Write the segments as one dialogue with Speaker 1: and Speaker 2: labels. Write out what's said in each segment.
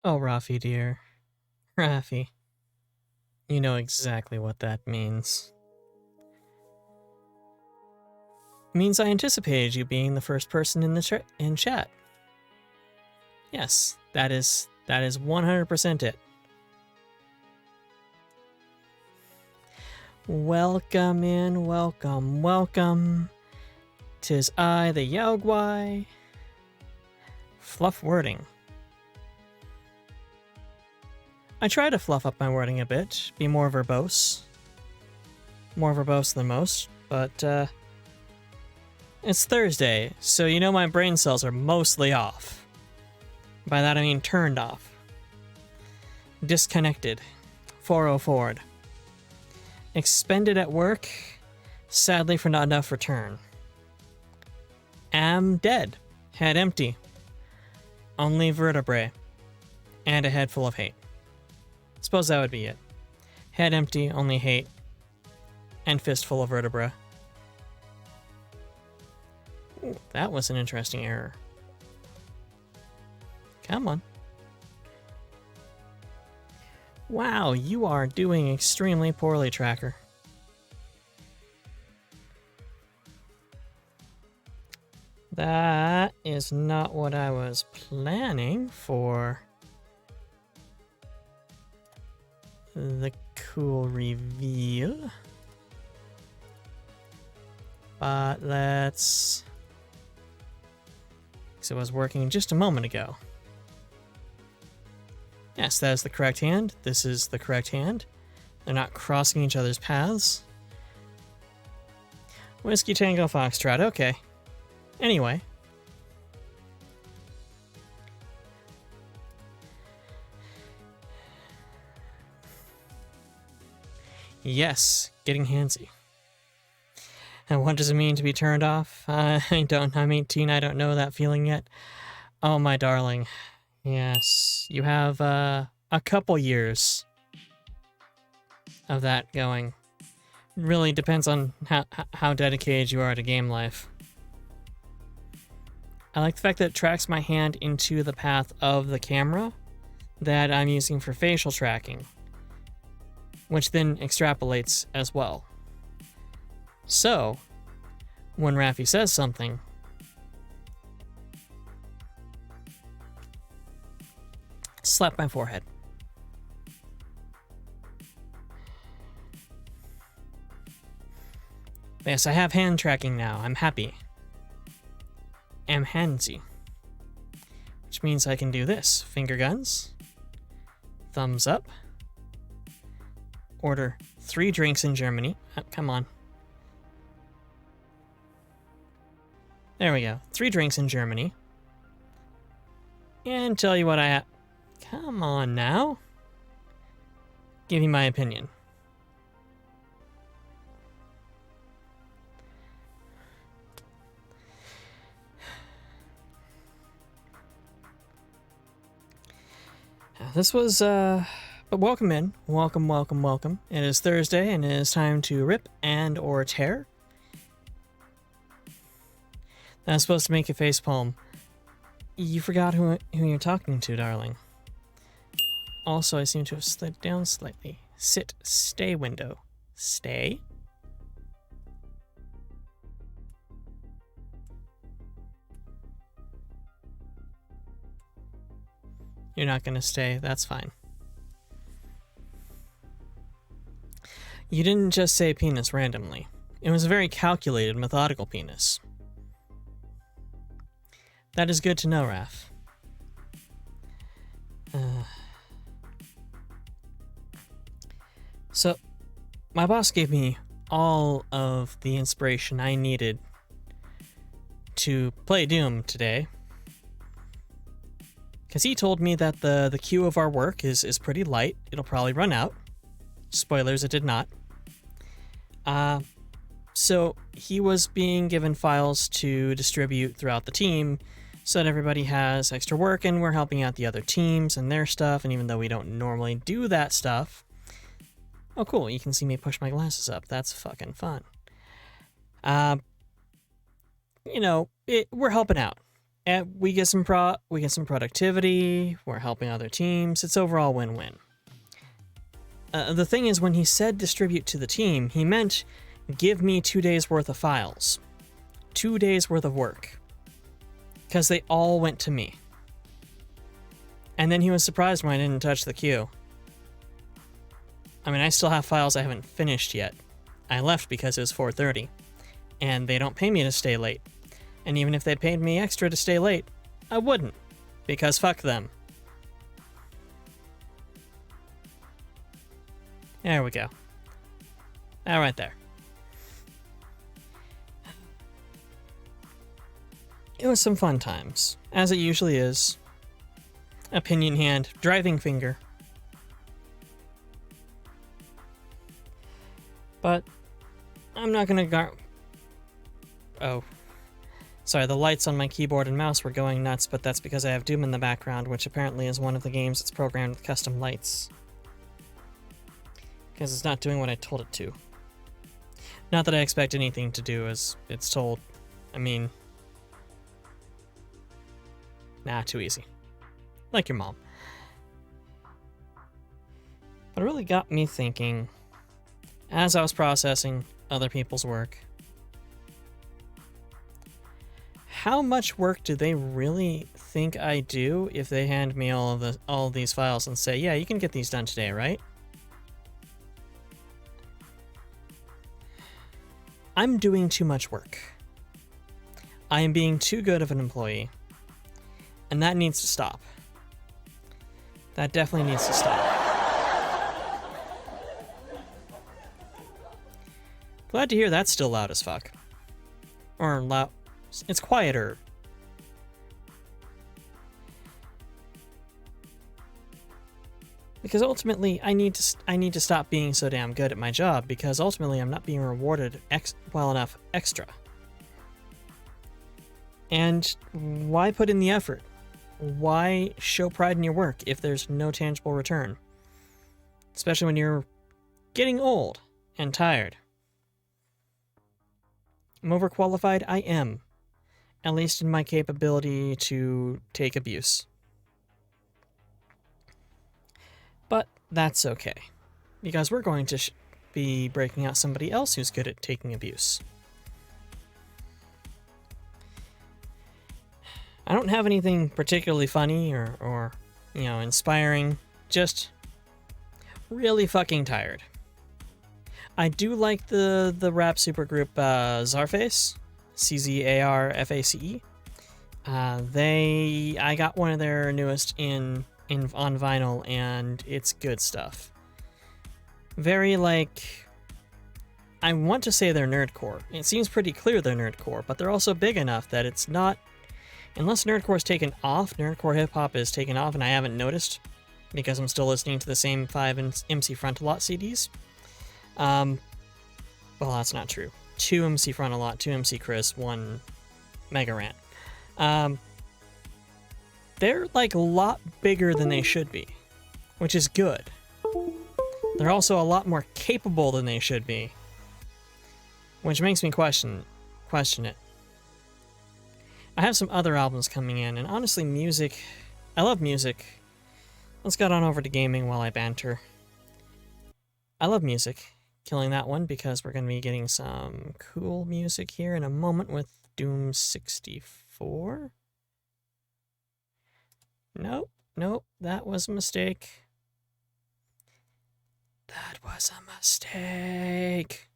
Speaker 1: Oh, Rafi, dear. Rafi. You know exactly what that means. It means I anticipated you being the first person in the in chat. Yes, that is 100% it. Welcome in, welcome. 'Tis I, the Yaogwai. Fluff wording. I try to fluff up my wording a bit, be more verbose. More verbose than most, but it's Thursday, so you know my brain cells are mostly off. By that I mean turned off. Disconnected. 404'd. Expended at work, sadly for not enough return. Am dead. Head empty. Only vertebrae. And a head full of hate. Suppose that would be it. Head empty, only hate. And fist full of vertebra. Ooh, that was an interesting error. Come on. Wow, you are doing extremely poorly, Tracker. That is not what I was planning for the cool reveal. But let's... So it was working just a moment ago. Yes, that is the correct hand. This is the correct hand. They're not crossing each other's paths. Whiskey Tango Foxtrot, okay. Anyway. Yes, getting handsy. And what does it mean to be turned off? I'm 18, I don't know that feeling yet. Oh, my darling. Yes, you have a couple years of that going. Really depends on how dedicated you are to game life. I like the fact that it tracks my hand into the path of the camera that I'm using for facial tracking, which then extrapolates as well. So, when Rafi says something, slap my forehead. Yes, I have hand tracking now. I'm happy. Am handsy. Which means I can do this. Finger guns. Thumbs up. Order 3 drinks in Germany. Oh, come on. There we go. 3 drinks in Germany. And tell you what I have. Come on now. Give you my opinion. This was, but welcome in. Welcome. It is Thursday, and it is time to rip and or tear. That's supposed to make a facepalm. You forgot who you're talking to, darling. Also, I seem to have slid down slightly. Sit, stay window. Stay? You're not gonna stay, that's fine. You didn't just say penis randomly. It was a very calculated, methodical penis. That is good to know, Raph. So, my boss gave me all of the inspiration I needed to play Doom today. Because he told me that the queue of our work is pretty light. It'll probably run out. Spoilers, it did not. So he was being given files to distribute throughout the team so that everybody has extra work, and we're helping out the other teams and their stuff, and even though we don't normally do that stuff... Oh, cool, you can see me push my glasses up. That's fucking fun. You know, we're helping out. And we get some productivity, we're helping other teams, it's overall win-win. The thing is, when he said distribute to the team, he meant give me 2 days worth of files. 2 days worth of work. Because they all went to me. And then he was surprised when I didn't touch the queue. I mean, I still have files I haven't finished yet. I left because it was 4:30. And they don't pay me to stay late. And even if they paid me extra to stay late, I wouldn't. Because fuck them. There we go. That right there. It was some fun times, as it usually is. Opinion hand, driving finger. But I'm not gonna go. Oh. Sorry, the lights on my keyboard and mouse were going nuts, but that's because I have Doom in the background, which apparently is one of the games that's programmed with custom lights. Because it's not doing what I told it to. Not that I expect anything to do as it's told. I mean... Nah, too easy. Like your mom. But it really got me thinking, as I was processing other people's work, how much work do they really think I do if they hand me all of these files and say, yeah, you can get these done today, right? I'm doing too much work. I am being too good of an employee. And that needs to stop. That definitely needs to stop. Glad to hear that's still loud as fuck. Or loud. It's quieter. Because ultimately, I need to stop being so damn good at my job, because ultimately I'm not being rewarded well enough extra. And why put in the effort? Why show pride in your work if there's no tangible return? Especially when you're getting old and tired. I'm overqualified? I am. At least in my capability to take abuse. But that's okay, because we're going to be breaking out somebody else who's good at taking abuse. I don't have anything particularly funny or inspiring, just really fucking tired. I do like the rap supergroup Czarface, Czarface. I got one of their newest on vinyl, and it's good stuff. Very, I want to say they're nerdcore. It seems pretty clear they're nerdcore, but they're also big enough that it's not, unless nerdcore's taken off, nerdcore hip-hop is taken off, and I haven't noticed, because I'm still listening to the same 5 MC Frontalot CDs. Well, that's not true. 2 MC Frontalot, 2 MC Chris, 1 Mega Rant. They're a lot bigger than they should be, which is good. They're also a lot more capable than they should be, which makes me question it. I have some other albums coming in, and honestly, music, I love music. Let's get on over to gaming while I banter. I love music. Killing that one because we're going to be getting some cool music here in a moment with Doom 64. Nope, that was a mistake. That was a mistake.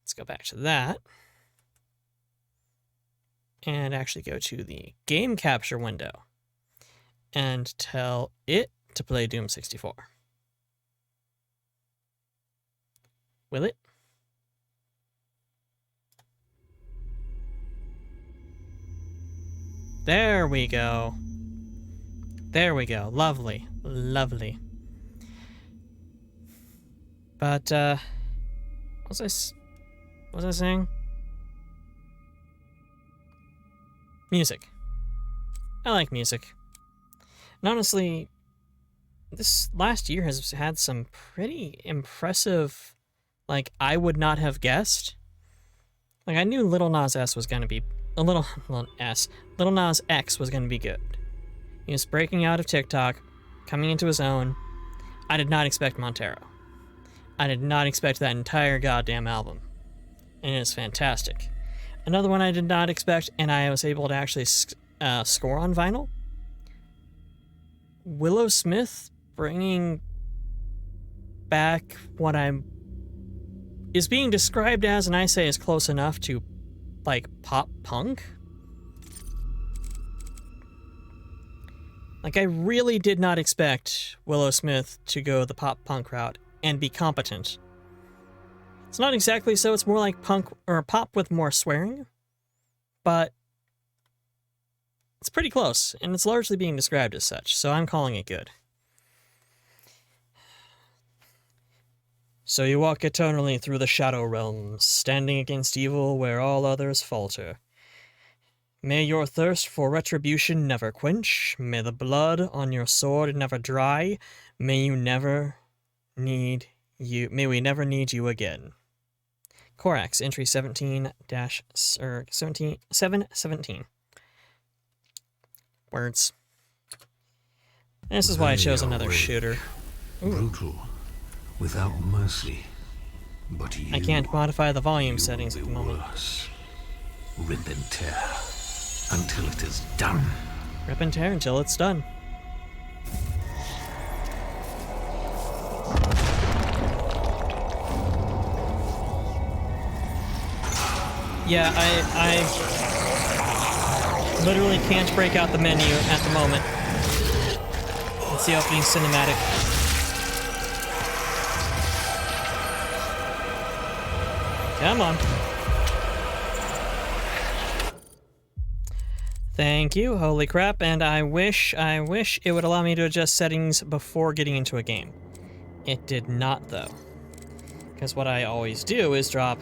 Speaker 1: Let's go back to that. And actually go to the game capture window. And tell it to play Doom 64. Will it? There we go. There we go. Lovely. Lovely. But, what was I saying? Music. I like music. And honestly, this last year has had some pretty impressive, I would not have guessed. I knew Lil Nas X was gonna be Little Nas X was going to be good. He was breaking out of TikTok, coming into his own. I did not expect Montero. I did not expect that entire goddamn album. And it is fantastic. Another one I did not expect, and I was able to actually score on vinyl. Willow Smith bringing back what is being described as, and I say is close enough to, like, pop punk. Like, I really did not expect Willow Smith to go the pop punk route and be competent. It's not exactly so, it's more like punk or pop with more swearing, but it's pretty close, and it's largely being described as such, so I'm calling it good. So you walk eternally through the shadow realms, standing against evil where all others falter. May your thirst for retribution never quench, may the blood on your sword never dry, may we never need you again. Korax, entry 717. Words. This is why I chose another shooter. Ooh.
Speaker 2: Brutal, without mercy. But you,
Speaker 1: I can't modify the volume settings at the moment.
Speaker 2: Worse. Rip and tear until it is done.
Speaker 1: Rip and tear until it's done. Yeah, I literally can't break out the menu at the moment. It's the opening cinematic. Come on. Thank you, holy crap, and I wish it would allow me to adjust settings before getting into a game. It did not, though. Because what I always do is drop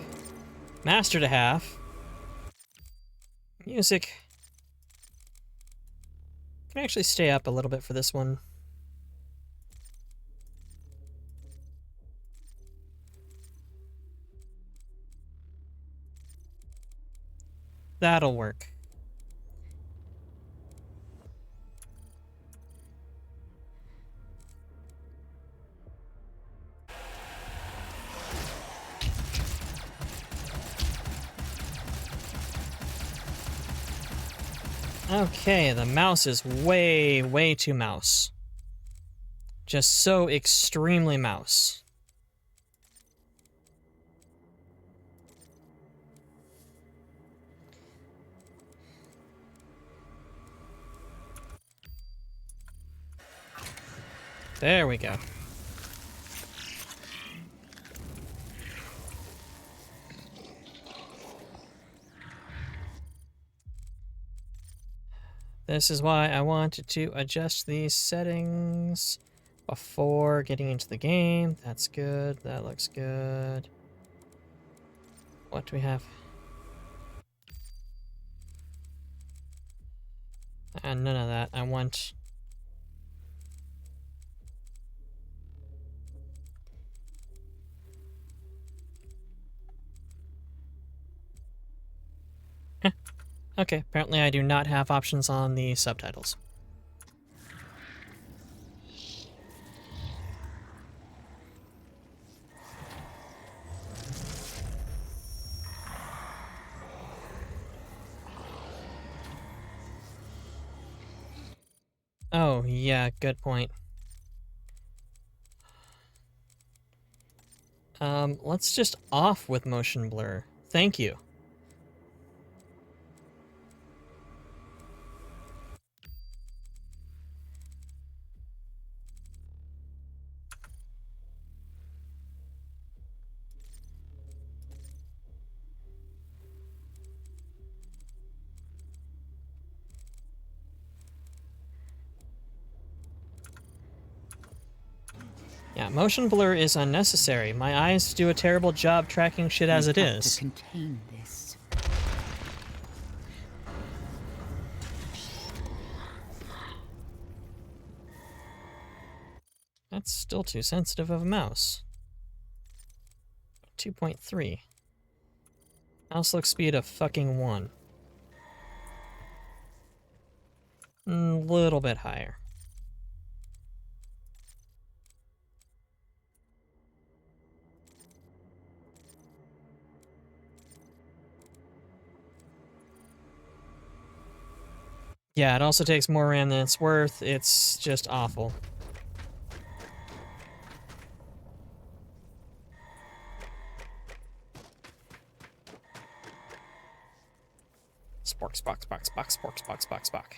Speaker 1: master to half, music. Can actually stay up a little bit for this one. That'll work. Okay, the mouse is way too mouse. Just so extremely mouse. There we go. This is why I wanted to adjust these settings before getting into the game. That's good. That looks good. What do we have? And none of that. I want... Okay, apparently I do not have options on the subtitles. Oh, yeah, good point. Let's just off with motion blur. Thank you. Yeah, motion blur is unnecessary. My eyes do a terrible job tracking shit as it is.
Speaker 3: To contain this.
Speaker 1: That's still too sensitive of a mouse. 2.3. Mouse look speed of fucking 1. little bit higher. Yeah, it also takes more RAM than it's worth. It's just awful. Spork, spock, spock, spock, spork, spock, spock, spock.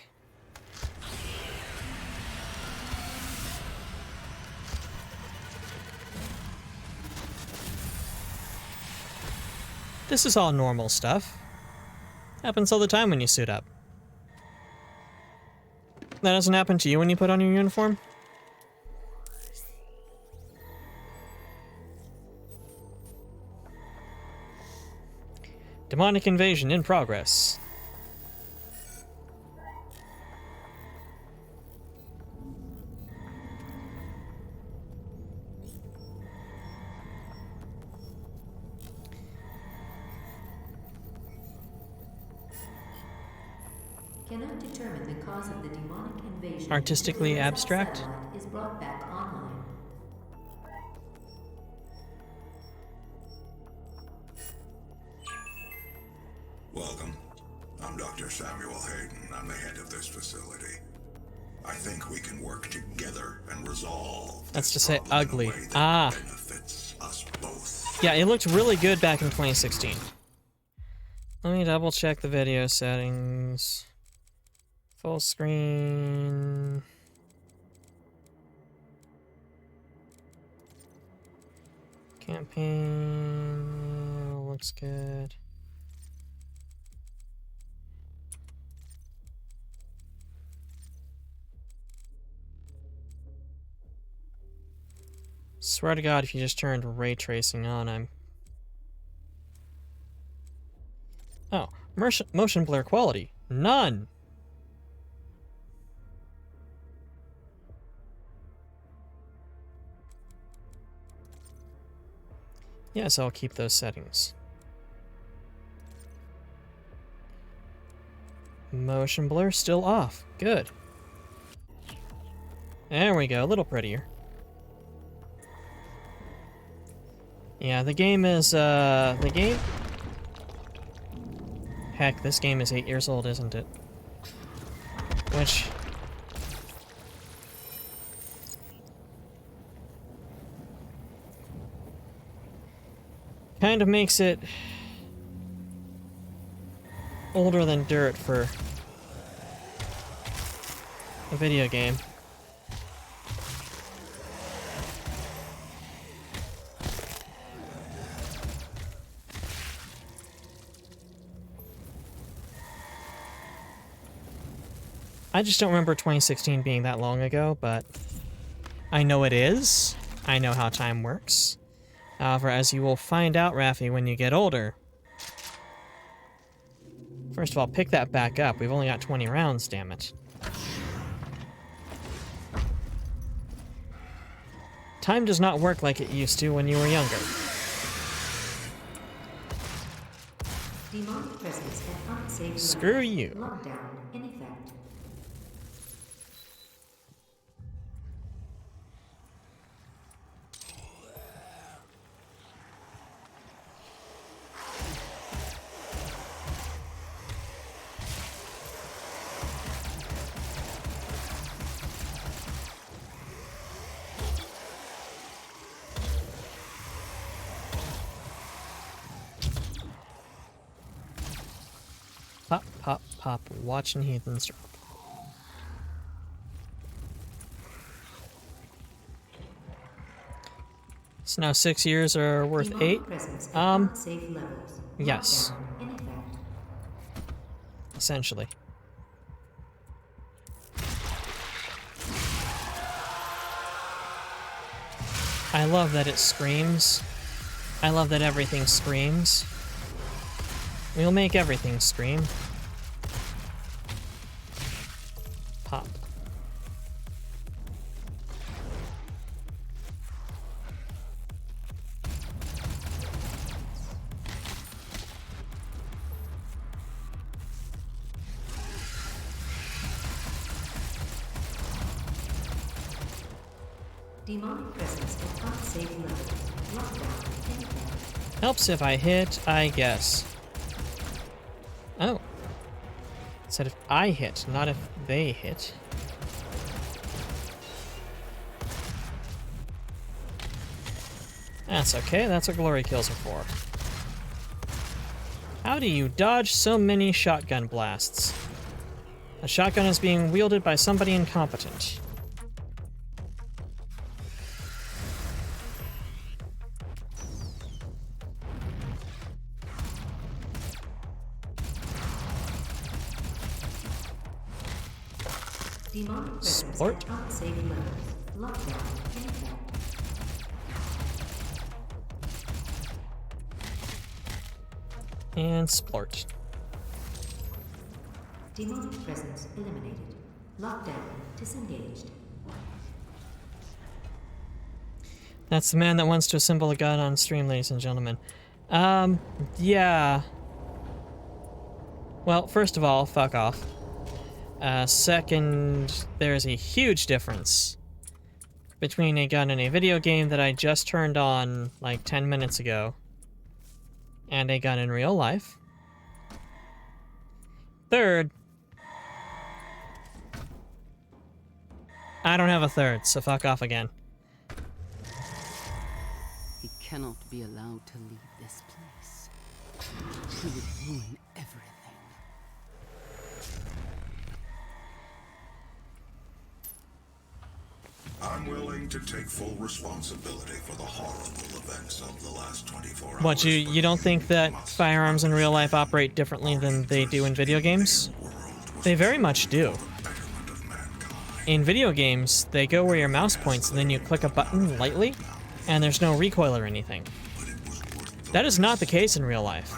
Speaker 1: This is all normal stuff. Happens all the time when you suit up. That doesn't happen to you when you put on your uniform? Demonic invasion in progress.
Speaker 3: Cannot determine the cause of the demonic invasion.
Speaker 1: Artistically
Speaker 3: until the
Speaker 1: abstract?
Speaker 3: satellite is brought back online.
Speaker 4: Welcome. I'm Dr. Samuel Hayden. I'm the head of this facility. I think we can work together and resolve.
Speaker 1: That's to
Speaker 4: this
Speaker 1: say
Speaker 4: problem in a
Speaker 1: ugly.
Speaker 4: way that
Speaker 1: Ah.
Speaker 4: benefits us both.
Speaker 1: Yeah, it looked really good back in 2016. Let me double check the video settings. Full screen. Campaign. Looks good. Swear to God, if you just turned ray tracing on, I'm... Oh, motion blur quality. None! Yes, I'll keep those settings. Motion blur still off. Good. There we go, a little prettier. Yeah, the game is, Heck, this game is 8 years old, isn't it? Which... kind of makes it... older than dirt for... a video game. I just don't remember 2016 being that long ago, but I know it is. I know how time works. However, as you will find out, Raffi, when you get older... First of all, pick that back up. We've only got 20 rounds, damn it. Time does not work like it used to when you were younger.
Speaker 3: Demonic presence at unsafe
Speaker 1: Screw
Speaker 3: level.
Speaker 1: you.
Speaker 3: Lockdown in effect.
Speaker 1: Pop, pop, pop. Watching heathens drop. So now 6 years are worth
Speaker 3: Demonic
Speaker 1: 8.
Speaker 3: presence at unsafe levels.
Speaker 1: Yes.
Speaker 3: Lockdown in effect.
Speaker 1: Essentially. I love that it screams. I love that everything screams. We'll make everything scream. Pop.
Speaker 3: Demonic presence at unsafe levels. Lockdown in effect.
Speaker 1: Helps if I hit, I guess. Oh. It said if I hit, not if they hit. That's okay, that's what glory kills are for. How do you dodge so many shotgun blasts? A shotgun is being wielded by somebody incompetent.
Speaker 3: Demonic presence
Speaker 1: Sport.
Speaker 3: at unsafe levels. Lockdown in effect.
Speaker 1: And splort.
Speaker 3: Demonic presence eliminated. Lockdown disengaged.
Speaker 1: That's the man that wants to assemble a gun on stream, ladies and gentlemen. Yeah. Well, first of all, fuck off. Second, there's a huge difference between a gun in a video game that I just turned on like 10 minutes ago and a gun in real life. Third, I don't have a third, so fuck off again.
Speaker 5: He cannot be allowed to leave this place. He would ruin everything.
Speaker 4: I'm willing to take full responsibility for the horrible events of the last 24 hours.
Speaker 1: What, you don't think that firearms in real life operate differently than they do in video games? They very much do. In video games, they go where your mouse points and then you click a button lightly, and there's no recoil or anything. That is not the case in real life.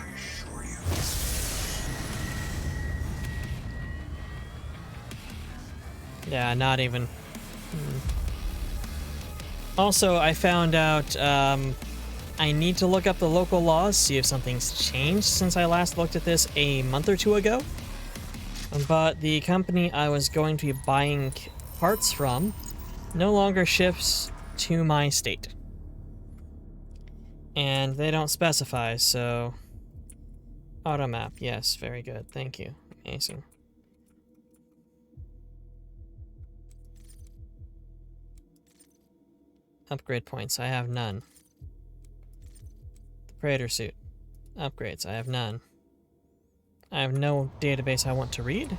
Speaker 1: Yeah, not even. Also, I found out I need to look up the local laws, see if something's changed since I last looked at this a month or two ago. But the company I was going to be buying parts from no longer ships to my state. And they don't specify, so... Automap, yes, very good, thank you. Amazing. Upgrade points, I have none. The Praetor suit. Upgrades, I have none. I have no database I want to read.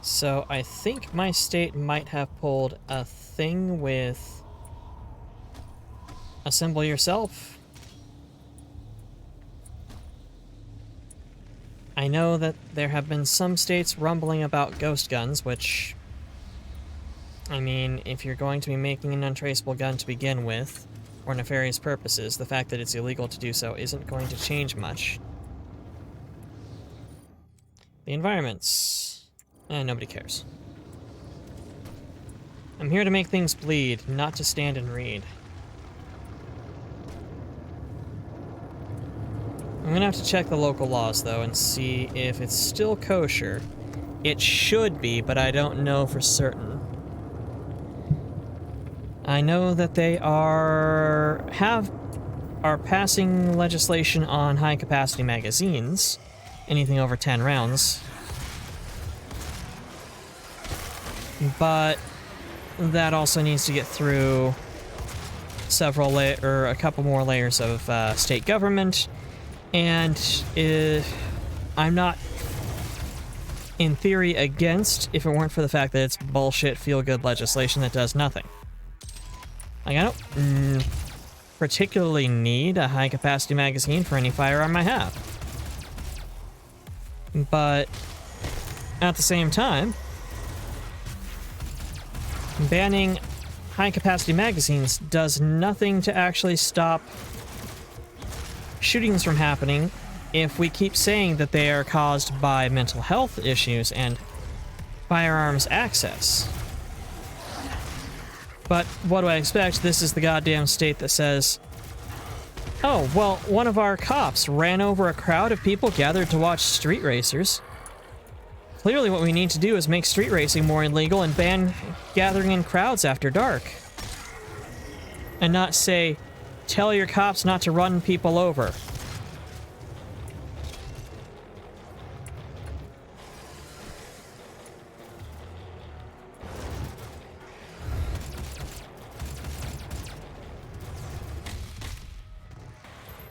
Speaker 1: So I think my state might have pulled a thing with assemble yourself. I know that there have been some states rumbling about ghost guns, which, I mean, if you're going to be making an untraceable gun to begin with, for nefarious purposes, the fact that it's illegal to do so isn't going to change much. The environments. Nobody cares. I'm here to make things bleed, not to stand and read. I'm gonna have to check the local laws, though, and see if it's still kosher. It should be, but I don't know for certain. I know that they are passing legislation on high-capacity magazines, anything over 10 rounds. But that also needs to get through a couple more layers of state government, and I'm not, in theory, against if it weren't for the fact that it's bullshit feel-good legislation that does nothing. Like, I don't particularly need a high-capacity magazine for any firearm I have. But at the same time, banning high-capacity magazines does nothing to actually stop shootings from happening if we keep saying that they are caused by mental health issues and firearms access. But what do I expect? This is the goddamn state that says, oh, well, one of our cops ran over a crowd of people gathered to watch street racers. Clearly what we need to do is make street racing more illegal and ban gathering in crowds after dark. And not say, tell your cops not to run people over.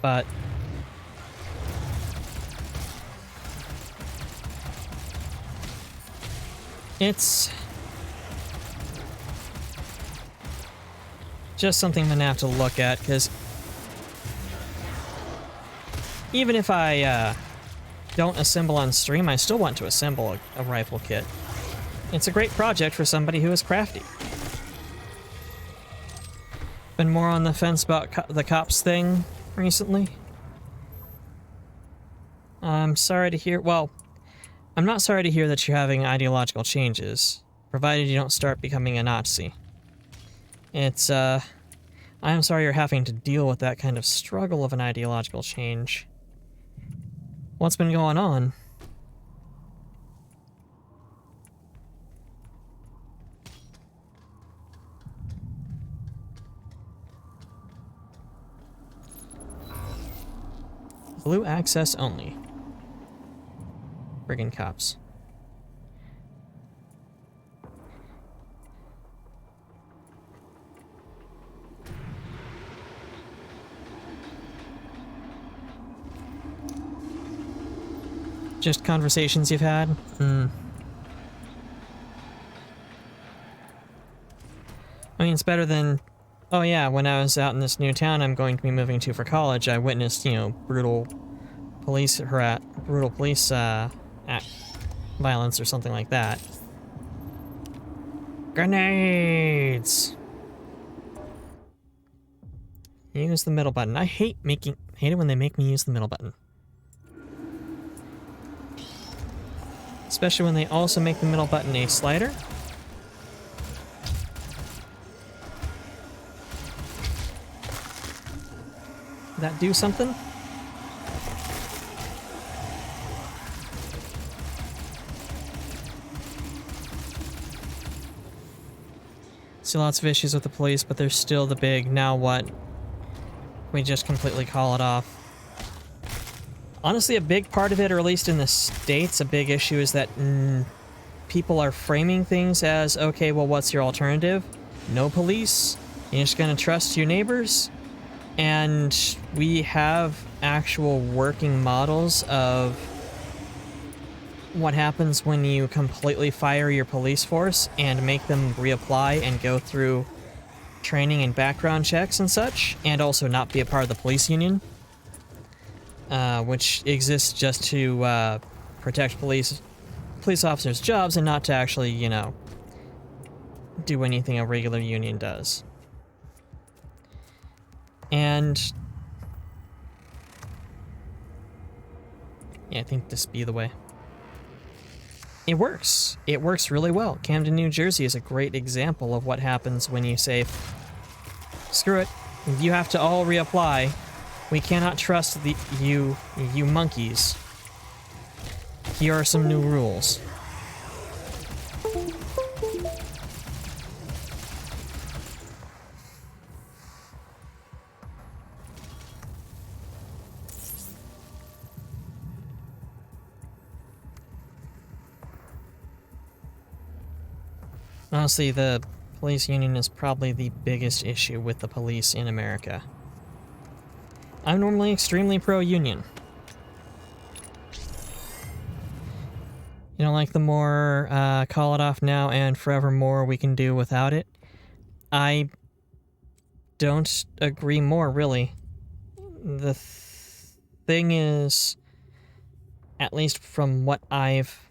Speaker 1: But it's just something I'm gonna have to look at, because even if I don't assemble on stream, I still want to assemble a rifle kit. It's a great project for somebody who is crafty. Been more on the fence about the cops thing recently. I'm sorry to hear, well, I'm not sorry to hear that you're having ideological changes, provided you don't start becoming a Nazi. It's, I'm sorry you're having to deal with that kind of struggle of an ideological change. What's been going on? Blue access only. Friggin' cops. Just conversations you've had? I mean, it's better than... Oh yeah, when I was out in this new town I'm going to be moving to for college, I witnessed, you know, brutal police violence or something like that. Grenades! Use the middle button. I hate it when they make me use the middle button. Especially when they also make the middle button a slider. That do something? See lots of issues with the police, but there's still the big, now what? We just completely call it off. Honestly, a big part of it, or at least in the States, a big issue is that people are framing things as, okay, well, what's your alternative? No police? You're just gonna trust your neighbors? And we have actual working models of what happens when you completely fire your police force and make them reapply and go through training and background checks and such, and also not be a part of the police union, which exists just to protect police officers' jobs and not to actually, you know, do anything a regular union does. And yeah, I think this be the way. It works. It works really well. Camden, New Jersey is a great example of what happens when you say, screw it, you have to all reapply. We cannot trust you monkeys. Here are some new rules. Honestly, the police union is probably the biggest issue with the police in America. I'm normally extremely pro-union. You know, like the more call it off now and forevermore we can do without it. I don't agree more, really. The thing is, at least from what I've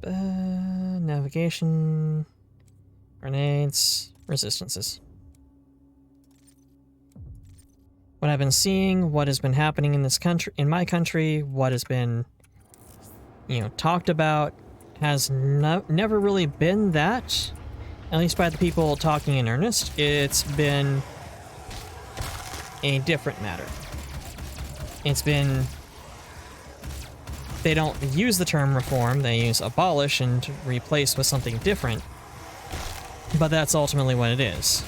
Speaker 1: navigation, grenades, resistances. What I've been seeing, what has been happening in this country, in my country, what has been, you know, talked about, has never really been that, at least by the people talking in earnest. It's been a different matter. It's been they don't use the term reform, they use abolish and replace with something different. But that's ultimately what it is.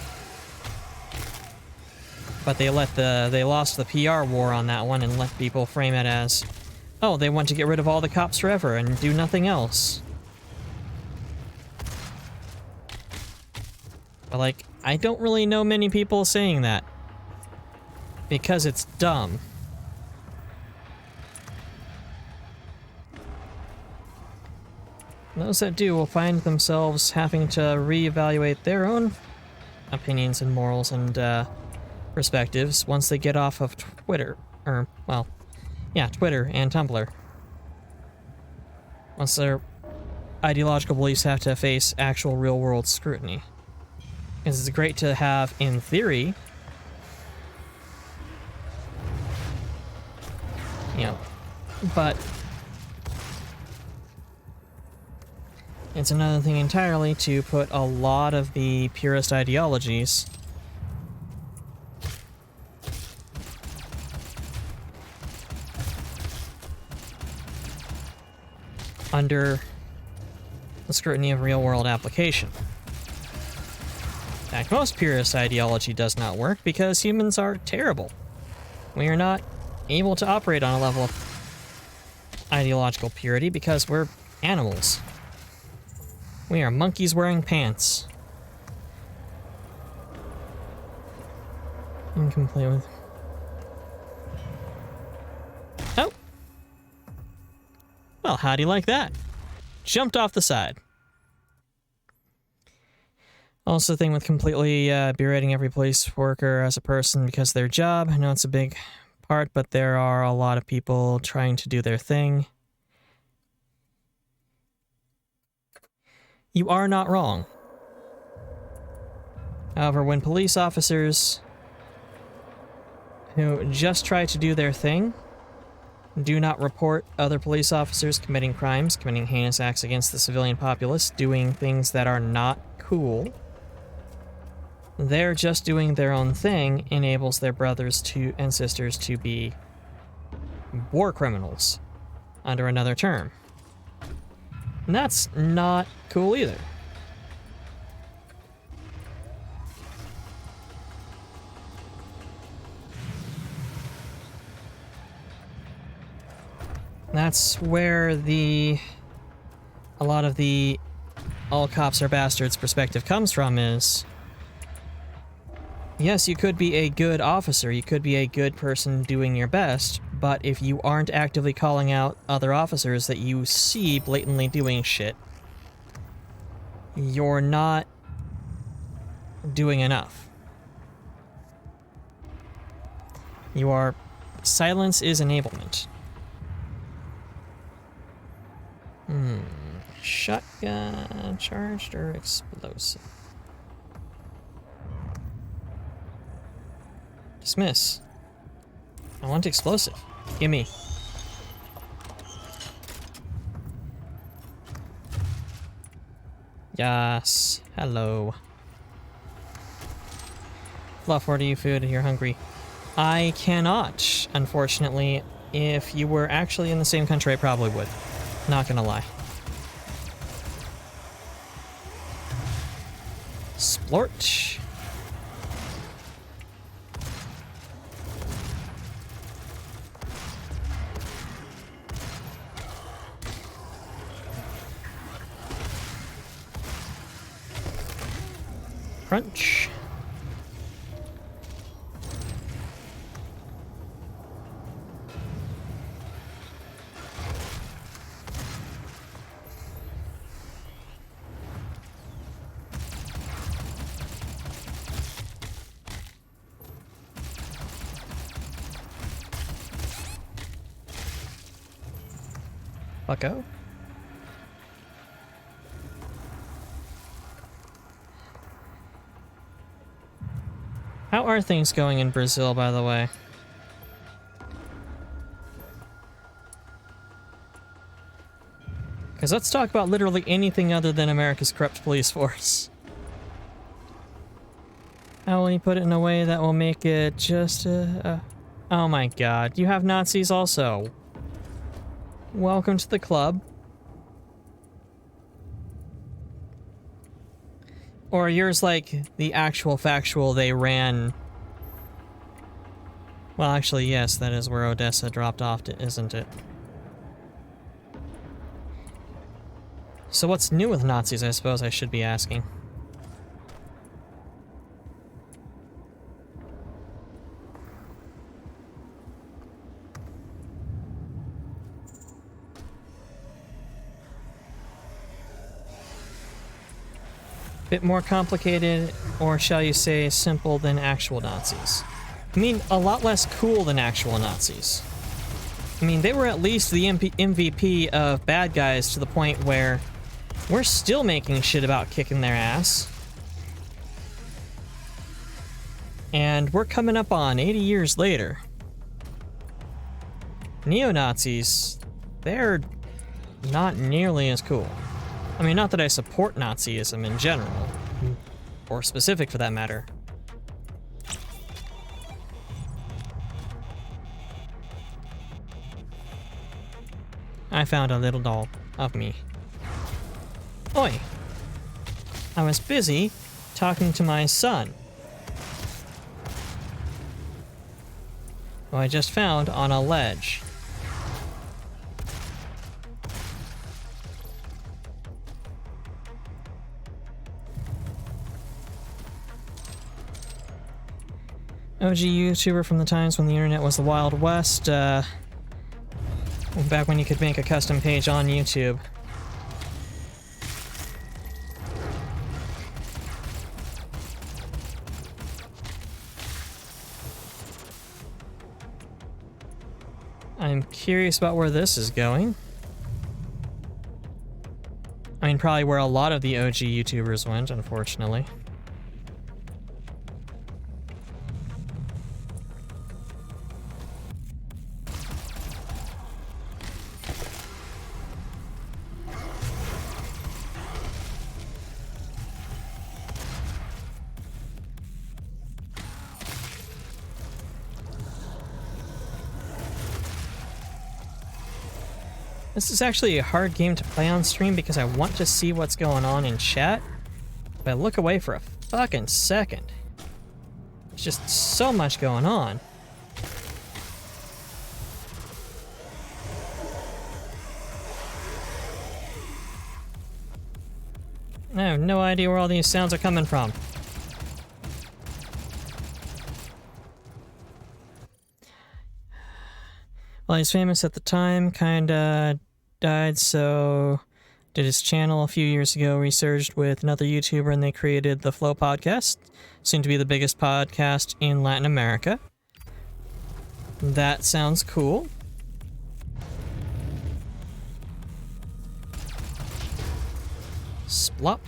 Speaker 1: But they lost the PR war on that one and let people frame it as, oh, they want to get rid of all the cops forever and do nothing else. But like, I don't really know many people saying that. Because it's dumb. Those that do will find themselves having to reevaluate their own opinions and morals and perspectives once they get off of Twitter. Or, well, yeah, Twitter and Tumblr. Once their ideological beliefs have to face actual real-world scrutiny. Because it's great to have, in theory, you know, but it's another thing entirely to put a lot of the purist ideologies under the scrutiny of real-world application. In fact, most purist ideology does not work because humans are terrible. We are not able to operate on a level of ideological purity because we're animals. We are monkeys wearing pants. Incomplete with... Oh! Well, how do you like that? Jumped off the side. Also, the thing with completely berating every police worker as a person because of their job. I know it's a big part, but there are a lot of people trying to do their thing. You are not wrong. However, when police officers who just try to do their thing do not report other police officers committing crimes, committing heinous acts against the civilian populace, doing things that are not cool, they're just doing their own thing enables their brothers and sisters to be war criminals under another term. And that's not cool either. That's where a lot of the all cops are bastards perspective comes from is, yes, you could be a good officer, you could be a good person doing your best, but if you aren't actively calling out other officers that you see blatantly doing shit, you're not doing enough. Silence is enablement. Shotgun, charged or explosive? Dismiss. I want explosive. Gimme. Yes. Hello. Fluff, order you food if you're hungry. I cannot, unfortunately. If you were actually in the same country, I probably would. Not gonna lie. Splort. Crunch. Bucko. How are things going in Brazil, by the way? Because let's talk about literally anything other than America's corrupt police force. How will you put it in a way that will make it just oh my god, you have Nazis also. welcome to the club. Or yours like the actual factual they ran... Well, actually, yes, that is where Odessa dropped off, isn't it? So what's new with Nazis, I suppose I should be asking. Bit more complicated, or shall you say simple than actual Nazis? I mean, a lot less cool than actual Nazis. I mean, they were at least the MVP of bad guys to the point where we're still making shit about kicking their ass. And we're coming up on 80 years later. Neo-Nazis, they're not nearly as cool. I mean, not that I support Nazism in general, or specific for that matter. I found a little doll of me. Oi! I was busy talking to my son, who I just found on a ledge. OG YouTuber from the times when the internet was the Wild West, back when you could make a custom page on YouTube. I'm curious about where this is going. I mean, probably where a lot of the OG YouTubers went, unfortunately. This is actually a hard game to play on stream because I want to see what's going on in chat, but I look away for a fucking second. There's just so much going on. I have no idea where all these sounds are coming from. Well, he's famous at the time, kinda died, so did his channel a few years ago, resurged with another YouTuber, and they created the Flow Podcast, soon to be the biggest podcast in Latin America. That sounds cool. Splop.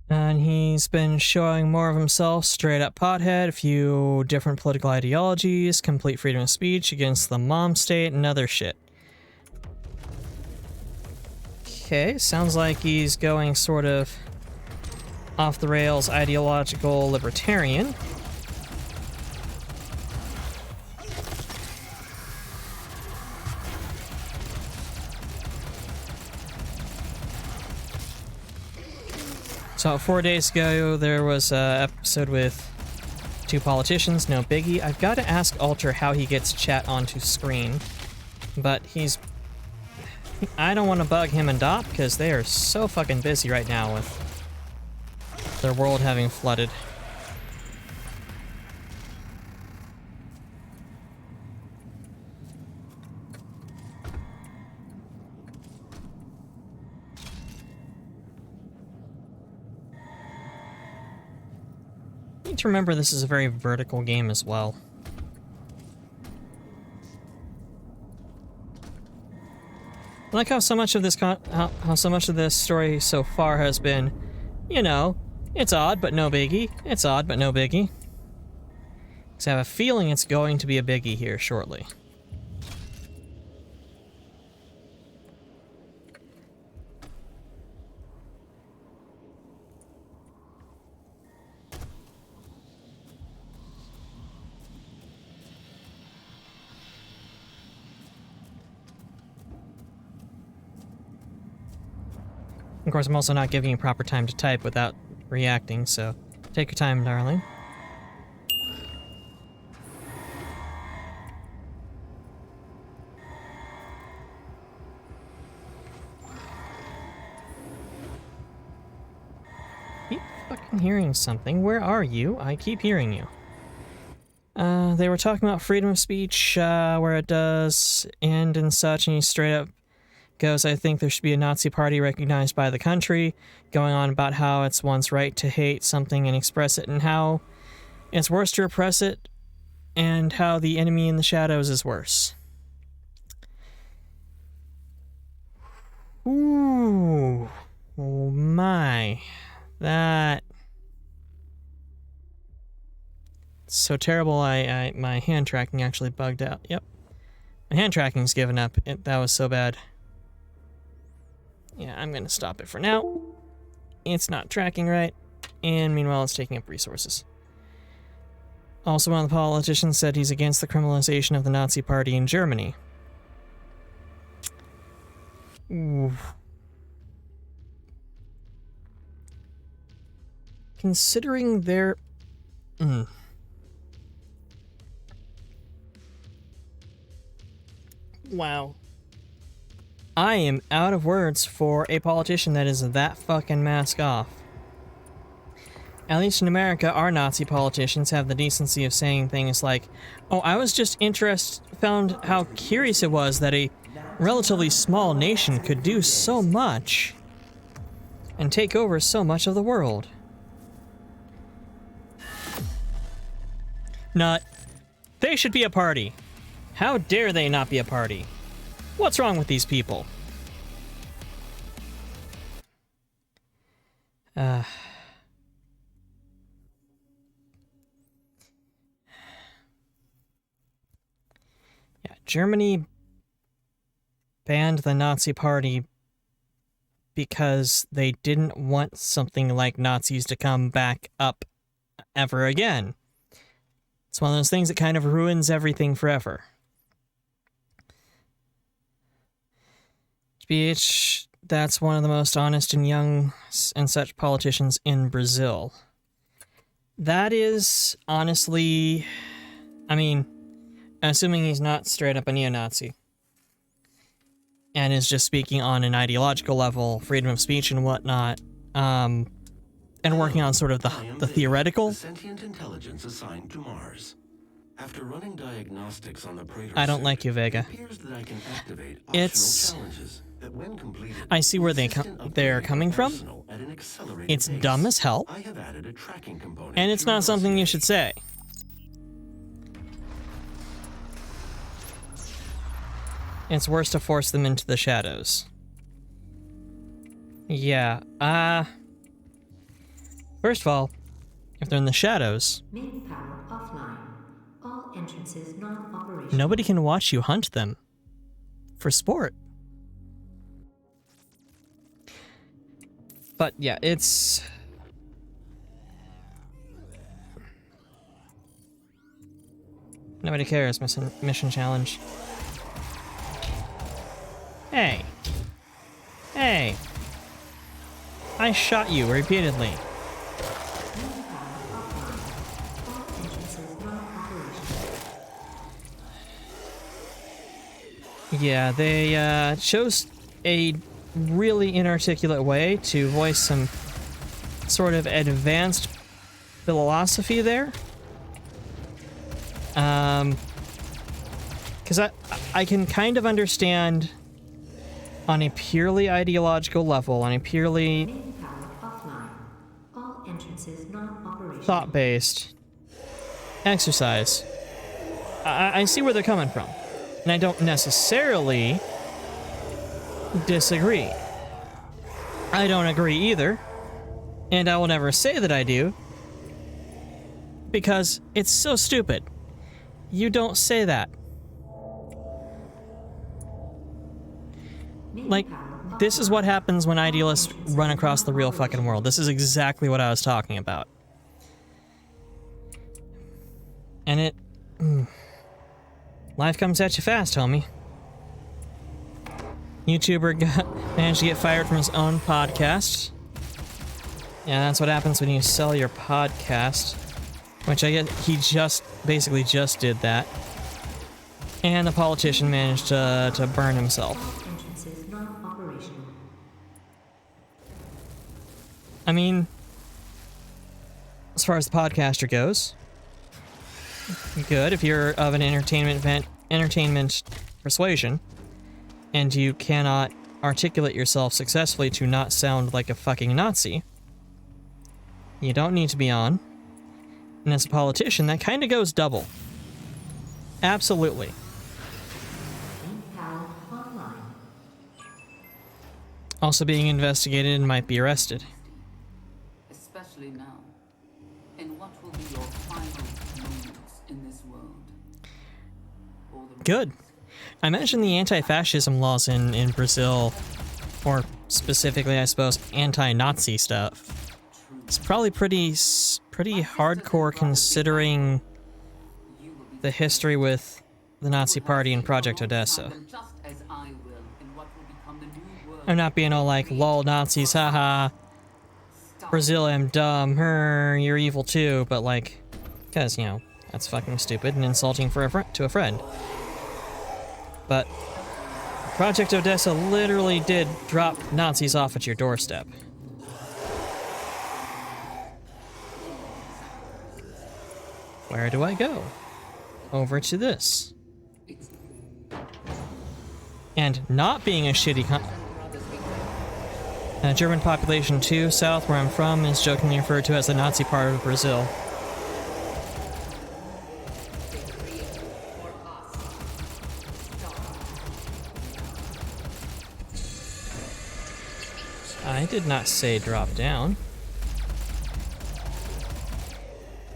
Speaker 1: And he's been showing more of himself, straight up pothead, a few different political ideologies, complete freedom of speech against the mom state, and other shit. Okay, sounds like he's going sort of off the rails ideological libertarian. So 4 days ago, there was an episode with two politicians, no biggie. I've got to ask Alter how he gets chat onto screen, but I don't want to bug him and Dot because they are so fucking busy right now with their world having flooded. need to remember this is a very vertical game as well. I like how so much of this how so much of this story so far has been, you know, it's odd but no biggie. It's odd but no biggie. Because I have a feeling it's going to be a biggie here shortly. Of course, I'm also not giving you proper time to type without reacting, so take your time, darling. Keep fucking hearing something. Where are you? I keep hearing you. They were talking about freedom of speech, where it does end and such, and he straight up goes, I think there should be a Nazi party recognized by the country, going on about how it's one's right to hate something and express it, and how it's worse to repress it, and how the enemy in the shadows is worse. Ooh. Oh my. That... so terrible, my hand tracking actually bugged out. Yep. My hand tracking's given up. That was so bad. Yeah, I'm gonna stop it for now. It's not tracking right, and meanwhile it's taking up resources. Also, one of the politicians said he's against the criminalization of the Nazi Party in Germany. Ooh. Considering their... Wow. I am out of words for a politician that is that fucking mask off. At least in America, our Nazi politicians have the decency of saying things like, oh, I was just found how curious it was that a relatively small nation could do so much and take over so much of the world. Not, they should be a party. How dare they not be a party? What's wrong with these people? Yeah, Germany banned the Nazi Party because they didn't want something like Nazis to come back up ever again. It's one of those things that kind of ruins everything forever. BH, that's one of the most honest and young and such politicians in Brazil. That is, honestly, I mean, assuming he's not straight up a neo-Nazi, and is just speaking on an ideological level, freedom of speech and whatnot, and working on sort of the theoretical.
Speaker 6: Sentient intelligence assigned to Mars. After running diagnostics on the Praetor
Speaker 1: I don't like you, Vega.
Speaker 6: it appears that I can activate
Speaker 1: It's...
Speaker 6: optional challenges that when completed,
Speaker 1: I see where they're coming from.
Speaker 6: at an accelerated
Speaker 1: It's
Speaker 6: pace.
Speaker 1: dumb as hell,
Speaker 6: I have added a tracking component
Speaker 1: and it's
Speaker 6: to your
Speaker 1: not something you
Speaker 6: dossier.
Speaker 1: should say. It's worse to force them into the shadows. Yeah, first of all, if they're in the shadows,
Speaker 3: Main power offline. All entrances non-operational.
Speaker 1: nobody can watch you hunt them for sport. But yeah, it's... nobody cares, mission challenge. Hey. Hey. I shot you repeatedly.
Speaker 3: Main power offline. All entrances non-operational.
Speaker 1: Yeah, they chose a really inarticulate way to voice some sort of advanced philosophy there. Because I can kind of understand on a purely ideological level, on a purely...
Speaker 3: Main power offline. All entrances non-operational.
Speaker 1: thought-based exercise. I see where they're coming from, and I don't necessarily disagree. I don't agree either, and I will never say that I do, because it's so stupid. You don't say that. Like, this is what happens when idealists run across the real fucking world. This is exactly what I was talking about. And it... life comes at you fast, homie. YouTuber managed to get fired from his own podcast. Yeah, that's what happens when you sell your podcast. Which I guess he basically just did that. And the politician managed to burn himself.
Speaker 3: Entrances not operational.
Speaker 1: I mean, as far as the podcaster goes, good. If you're of an entertainment persuasion, and you cannot articulate yourself successfully to not sound like a fucking Nazi, you don't need to be on. And as a politician, that kind of goes double. Absolutely.
Speaker 3: Power online.
Speaker 1: Also being investigated and might be arrested.
Speaker 5: Especially now. In what will be your final moments in this world? All the
Speaker 1: Good. I mentioned the anti-fascism laws in Brazil, or specifically, I suppose, anti-Nazi stuff. It's probably pretty hardcore considering the history with the Nazi Party and Project Odessa.
Speaker 5: just as I will in what will become the new world.
Speaker 1: I'm not being all like, lol, Nazis, haha, Brazil, I'm dumb, you're evil too, but like, because, you know, that's fucking stupid and insulting to a friend. But Project Odessa literally did drop Nazis off at your doorstep. Where do I go? Over to this. And not being a shitty German population 2, south where I'm from, is jokingly referred to as the Nazi part of Brazil. I did not say drop down.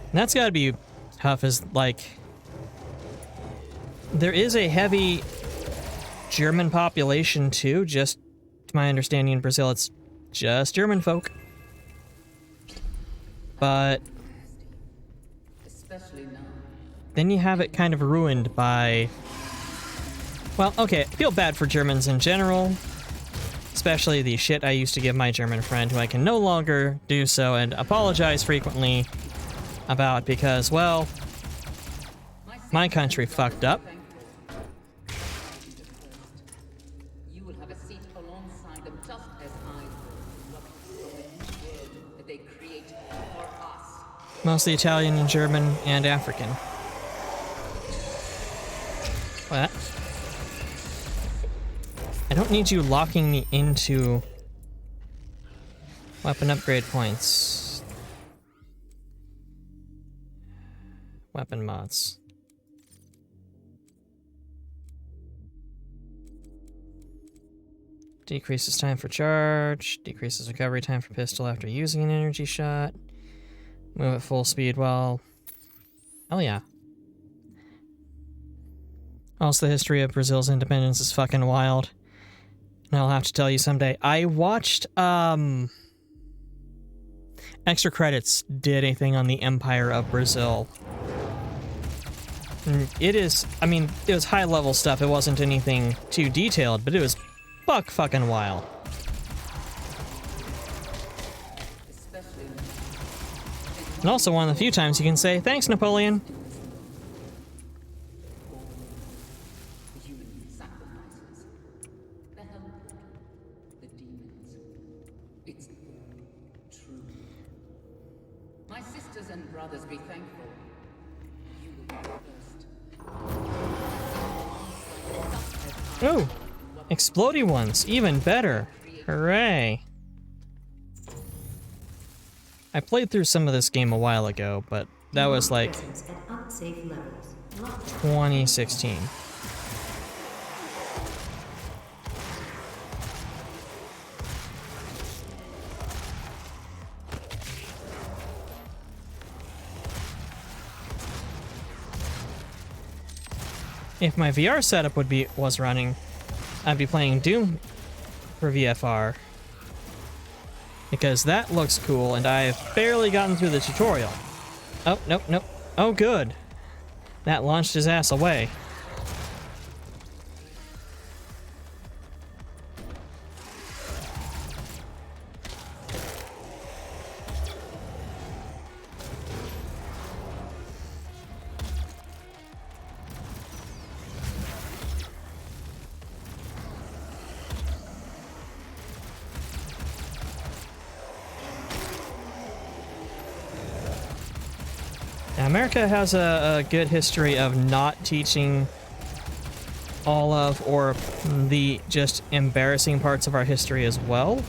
Speaker 1: And that's gotta be tough, as like... There is a heavy German population too, just to my understanding in Brazil, it's just German folk. But
Speaker 5: Especially now.
Speaker 1: then you have it kind of ruined by... Well, okay, I feel bad for Germans in general. Especially the shit I used to give my German friend, who I can no longer do so and apologize frequently about because, well, my country fucked up.
Speaker 5: You will have a seat alongside them just as I will. From the new world that they create for us.
Speaker 1: Mostly Italian and German and African. What? I don't need you locking me into weapon upgrade points. Weapon mods. Decreases time for charge. Decreases recovery time for pistol after using an energy shot. Move at full speed while... Hell yeah. Also, the history of Brazil's independence is fucking wild. And I'll have to tell you someday. I watched, Extra Credits did a thing on the Empire of Brazil. And it is, I mean, it was high-level stuff. It wasn't anything too detailed, but it was fucking wild. And also one of the few times you can say, thanks, Napoleon.
Speaker 5: Human sacrifices. The help. The demons. It's true. My sisters and brothers, be thankful. You will be first.
Speaker 1: Ooh, explodey ones, even better. Hooray. I played through some of this game a while ago, but that was like
Speaker 3: Presence at unsafe levels. Lockdown.
Speaker 1: 2016. If my VR setup was running, I'd be playing Doom for VFR. Because that looks cool, and I've barely gotten through the tutorial. Oh, nope, nope. Oh, good. That launched his ass away. Now, America has a good history of not teaching all of or the just embarrassing parts of our history as well.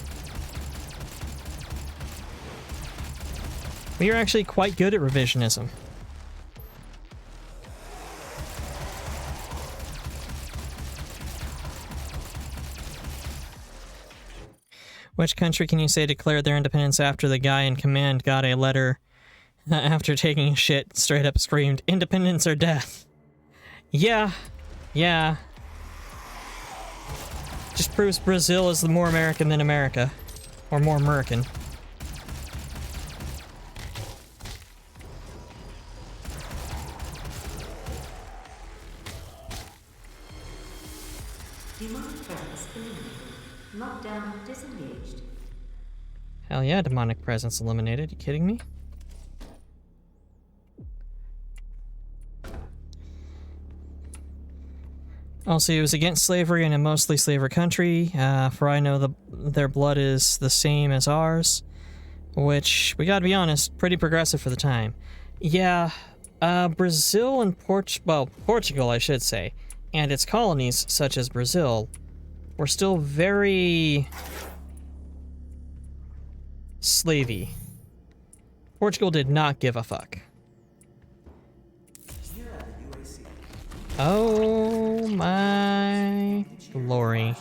Speaker 1: We are actually quite good at revisionism. Which country can you say declared their independence after the guy in command got a letter after taking a shit, straight up screamed, "Independence or death"? Yeah. Just proves Brazil is more American than America. Or more American.
Speaker 3: Demonic presence eliminated. Lockdown disengaged.
Speaker 1: Hell yeah, demonic presence eliminated. You kidding me? Also, he was against slavery in a mostly slaver country, for I know their blood is the same as ours, which, we gotta be honest, pretty progressive for the time. Yeah, Brazil and Portugal, I should say, and its colonies, such as Brazil, were still very slavey. Portugal did not give a fuck. Oh my glory.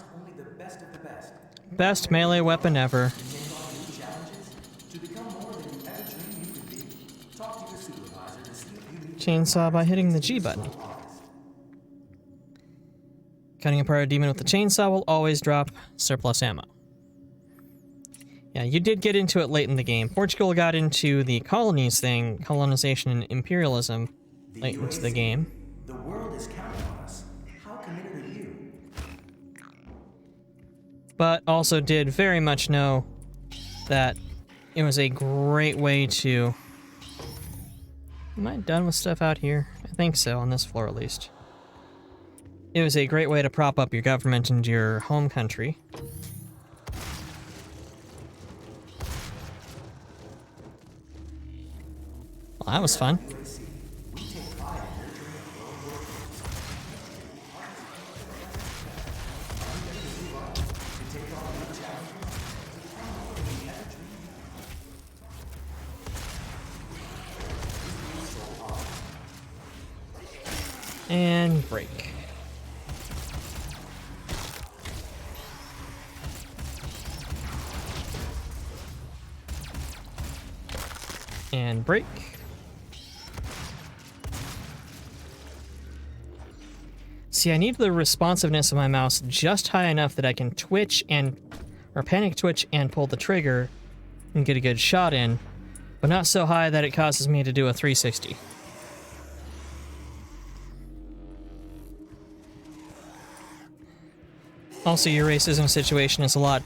Speaker 1: Best melee weapon ever. Chainsaw by hitting the G button. Cutting apart a demon with the chainsaw will always drop surplus ammo. Yeah, you did get into it late in the game. Portugal got into the colonies thing, colonization and imperialism, late into the game.
Speaker 7: The world is counting on us. How committed are you?
Speaker 1: But also did very much know that it was a great way to... Am I done with stuff out here? I think so, on this floor at least. It was a great way to prop up your government and your home country. Well, that was fun. And break. And break. See, I need the responsiveness of my mouse just high enough that I can twitch or panic twitch and pull the trigger and get a good shot in, but not so high that it causes me to do a 360. Also, your racism situation is a lot...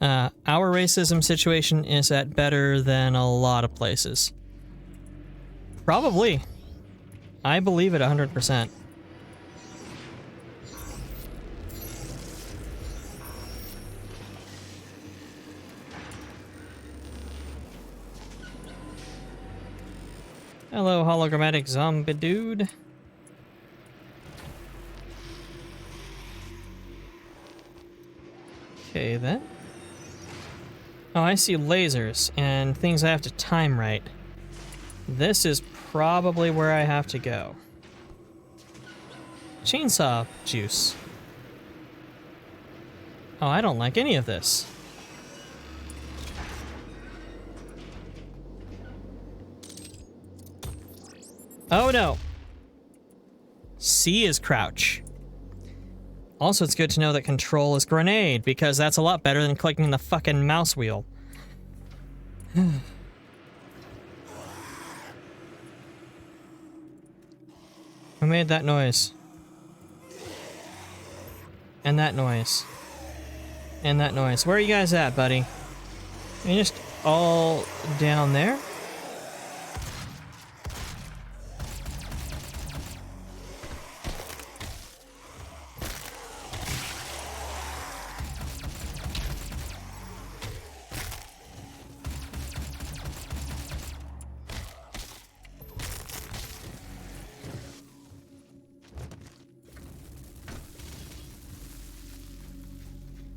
Speaker 1: our racism situation is at better than a lot of places. Probably. I believe it 100%. Hello, hologrammatic zombie dude. Okay, then. Oh, I see lasers and things I have to time right. This is probably where I have to go. Chainsaw juice. Oh, I don't like any of this. Oh no. C is crouch. Also, it's good to know that control is grenade, because that's a lot better than clicking the fucking mouse wheel. Who made that noise? And that noise. And that noise. Where are you guys at, buddy? Are you just all down there?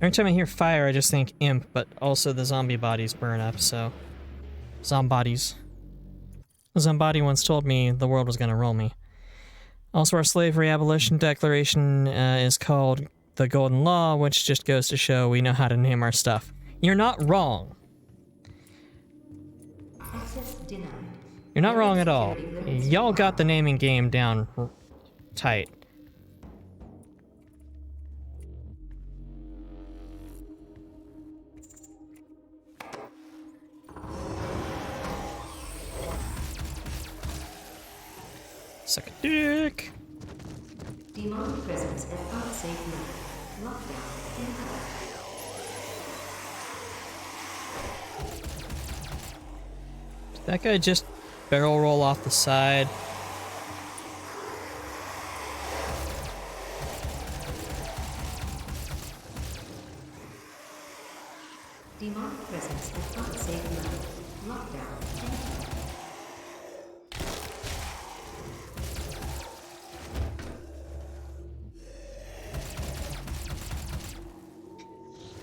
Speaker 1: Every time I hear fire, I just think imp, but also the zombie bodies burn up, so... Zombodies. The zombody once told me the world was gonna roll me. Also, our slavery abolition declaration is called the Golden Law, which just goes to show we know how to name our stuff. You're not wrong.
Speaker 3: Access denied.
Speaker 1: You're not wrong at all. Y'all got the naming game down tight. Suck a dick.
Speaker 3: Demonic presence at unsafe level. Lockdown denied.
Speaker 1: Did that guy just barrel roll off the side?
Speaker 3: Demonic presence at unsafe level. Lockdown denied.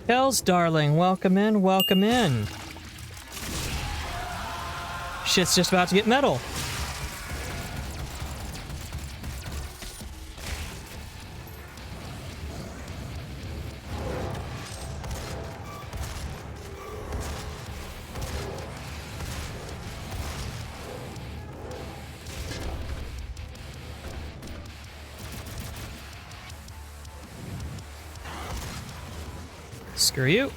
Speaker 1: Hells, darling, welcome in, welcome in. Shit's just about to get metal. Screw you.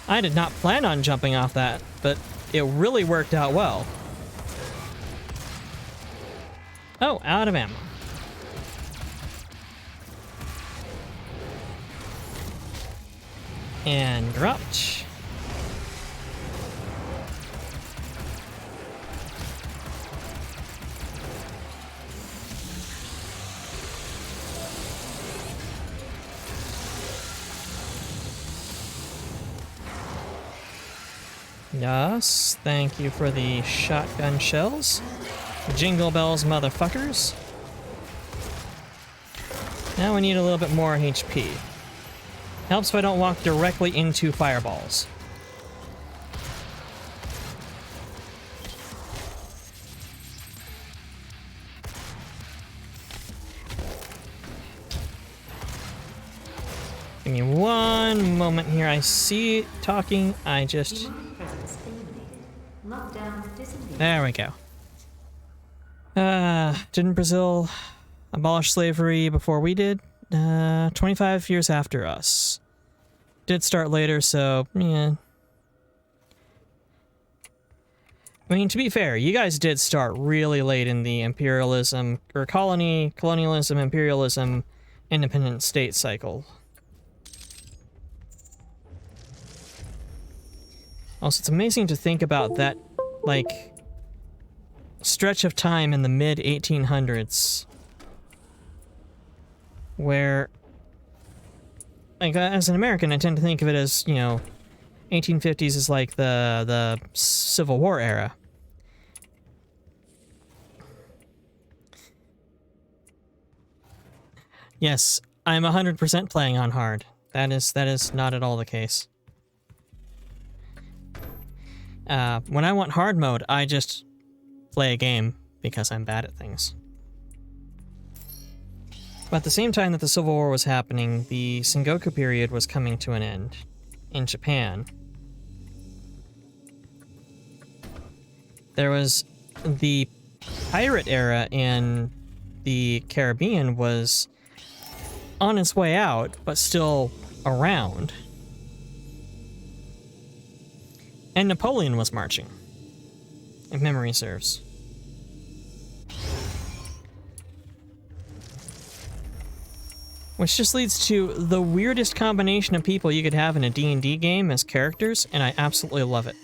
Speaker 1: I did not plan on jumping off that, but it really worked out well. Oh, out of ammo. And dropped. Yes, thank you for the shotgun shells. Jingle bells, motherfuckers. Now we need a little bit more HP. Helps if I don't walk directly into fireballs. Give me one moment here. I see it talking. I just...
Speaker 3: Demonic presence eliminated. Lockdown disengaged.
Speaker 1: There we go. Didn't Brazil abolish slavery before we did? 25 years after us. Did start later, so, yeah. I mean, to be fair, you guys did start really late in the imperialism, or colonialism, imperialism, independent state cycle. Also, it's amazing to think about that, like, stretch of time in the mid-1800s where, like, as an American, I tend to think of it as, you know, 1850s is like the Civil War era. Yes, I'm 100% playing on hard. That is not at all the case. When I want hard mode, I just play a game because I'm bad at things. But at the same time that the Civil War was happening, the Sengoku period was coming to an end in Japan. There was the pirate era in the Caribbean was on its way out, but still around. And Napoleon was marching, if memory serves. Which just leads to the weirdest combination of people you could have in a D&D game as characters, and I absolutely love it.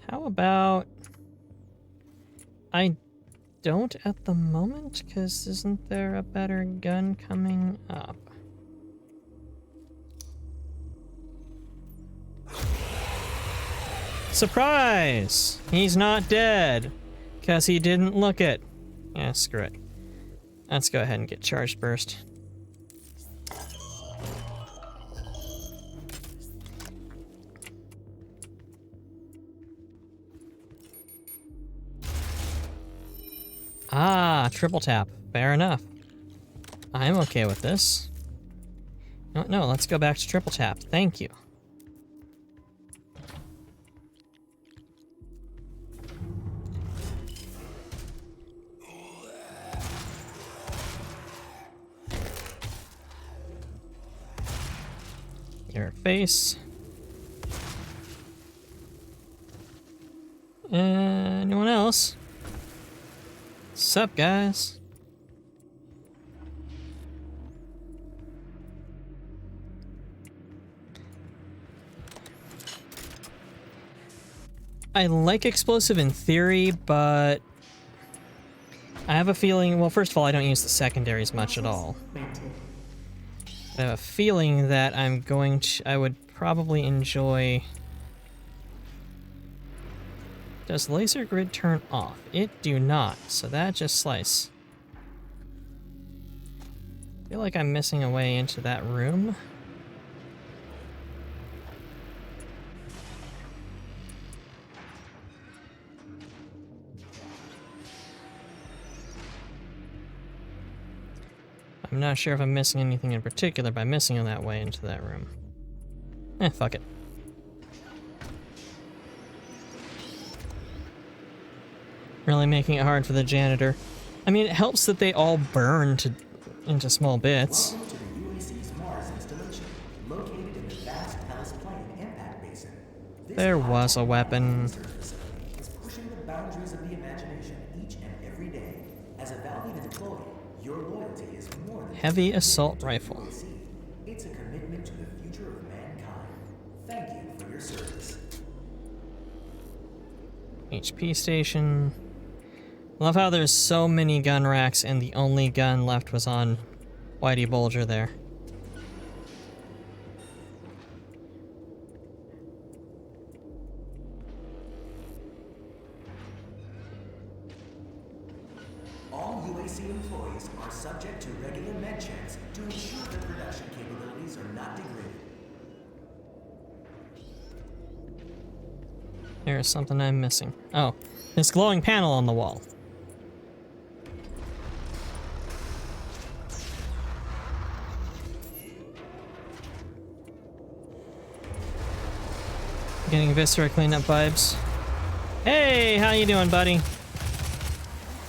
Speaker 1: How about... I don't at the moment, because isn't there a better gun coming up? Surprise! He's not dead, because he didn't look it. Yeah, screw it. Let's go ahead and get charged burst. Ah, triple tap. Fair enough. I'm okay with this. No, let's go back to triple tap. Thank you. Your face. Anyone else? Sup, guys? I like explosive in theory, but I have a feeling, well, first of all, I don't use the secondaries much at all. I have a feeling that I would probably enjoy... Does laser grid turn off? It do not, so that just slice. I feel like I'm missing a way into that room. I'm not sure if I'm missing anything in particular by missing that way into that room. Fuck it. Really making it hard for the janitor. I mean, it helps that they all burn into small bits.
Speaker 7: Welcome to the UAC's Mars installation, located in the vast Hellas Plain impact basin. This
Speaker 1: There was a weapon.
Speaker 7: surface is pushing the boundaries of the imagination each and every day. As a valued employee, your loyalty is more than
Speaker 1: Heavy assault rifle.
Speaker 7: UAC. It's a commitment to the future of mankind. Thank you for your service.
Speaker 1: HP station. Love how there's so many gun racks and the only gun left was on Whitey Bulger there.
Speaker 7: All UAC employees are subject to regular med checks to ensure their production capabilities are not degraded.
Speaker 1: There's something I'm missing. Oh, this glowing panel on the wall. Getting Viscera cleanup vibes. Hey, how you doing, buddy?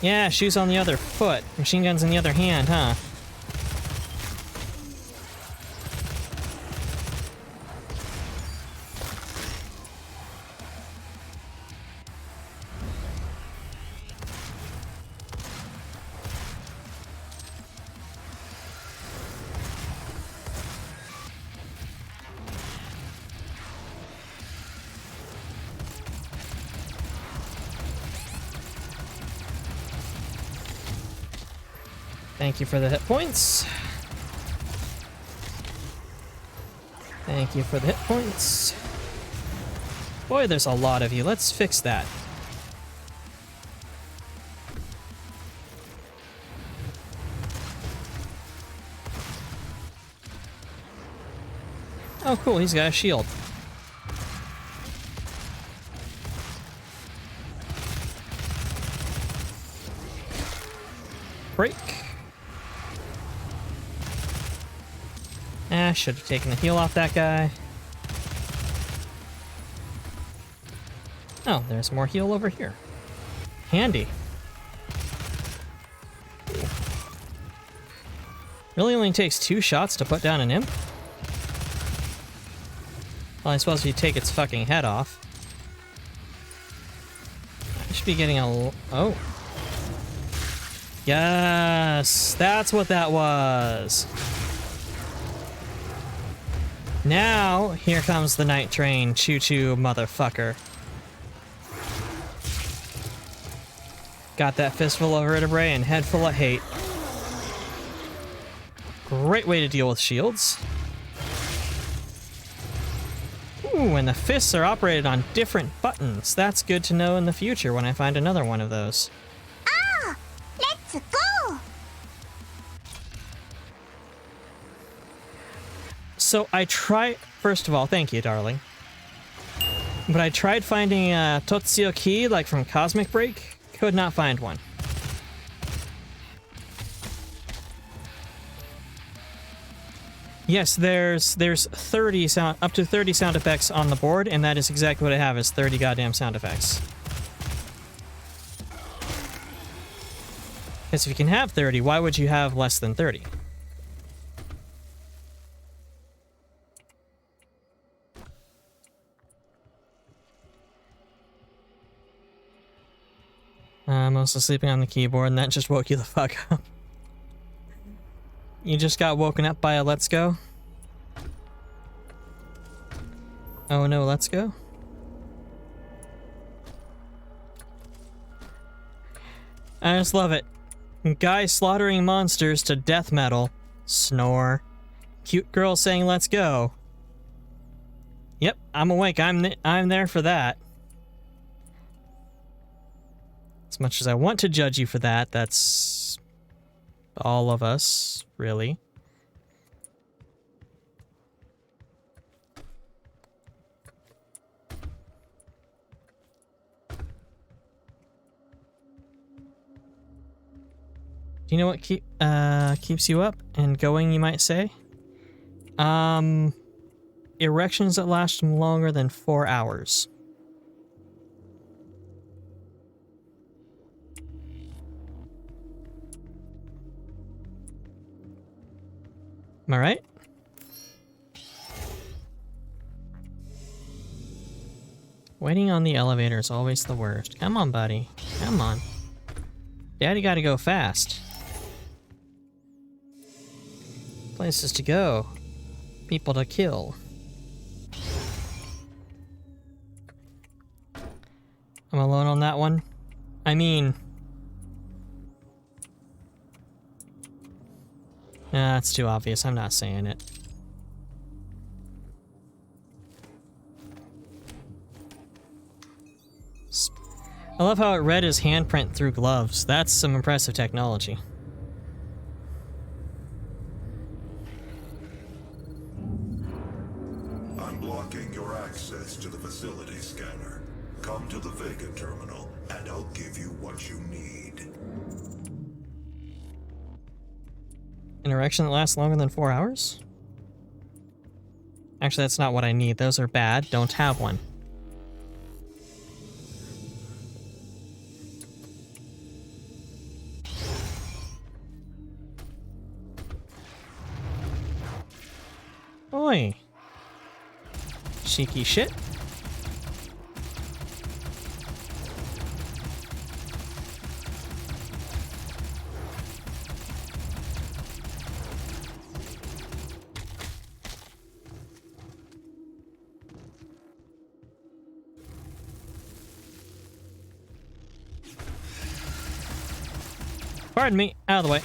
Speaker 1: Yeah, shoes on the other foot, machine guns in the other hand, huh? Thank you for the hit points. Thank you for the hit points. Boy, there's a lot of you. Let's fix that. Oh, cool. He's got a shield. Break. Ah, should have taken the heal off that guy. Oh, there's more heal over here. Handy. Really only takes 2 shots to put down an imp? Well, I suppose if you take its fucking head off. I should be getting a... Oh. Yes! That's what that was! Now, here comes the night train. Choo-choo, motherfucker. Got that fistful of vertebrae and head full of hate. Great way to deal with shields. Ooh, and the fists are operated on different buttons. That's good to know in the future when I find another one of those.
Speaker 8: Ah! Let's go!
Speaker 1: So I first of all, thank you, darling. But I tried finding a Totsuyo key, like from Cosmic Break. Could not find one. Yes, there's 30 up to 30 sound effects on the board, and that is exactly what I have, is 30 goddamn sound effects. Because if you can have 30, why would you have less than 30? I'm also sleeping on the keyboard, and that just woke you the fuck up. You just got woken up by a let's go? Oh no, let's go? I just love it. Guy slaughtering monsters to death metal. Snore. Cute girl saying let's go. Yep, I'm awake. I'm there for that. As much as I want to judge you for that, that's all of us, really. Do you know what keeps you up and going, you might say? Erections that last longer than 4 hours. Am I right? Waiting on the elevator is always the worst. Come on, buddy. Come on. Daddy gotta go fast. Places to go. People to kill. I'm alone on that one. I mean... Nah, it's too obvious. I'm not saying it. I love how it read his handprint through gloves. That's some impressive technology.
Speaker 4: I'm blocking your access to the facility scanner. Come to the Vega terminal, and I'll give you what you need.
Speaker 1: An erection that lasts longer than 4 hours? Actually, that's not what I need. Those are bad. Don't have one. Oi. Cheeky shit. Pardon me, out of the way.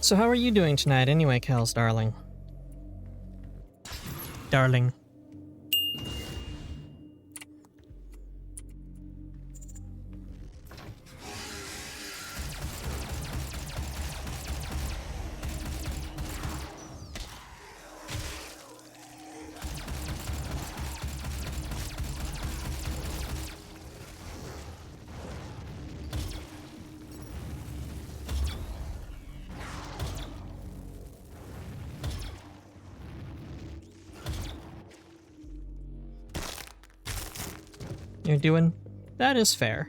Speaker 1: So how are you doing tonight anyway, Kels, darling? Darling. You're doing? That is fair.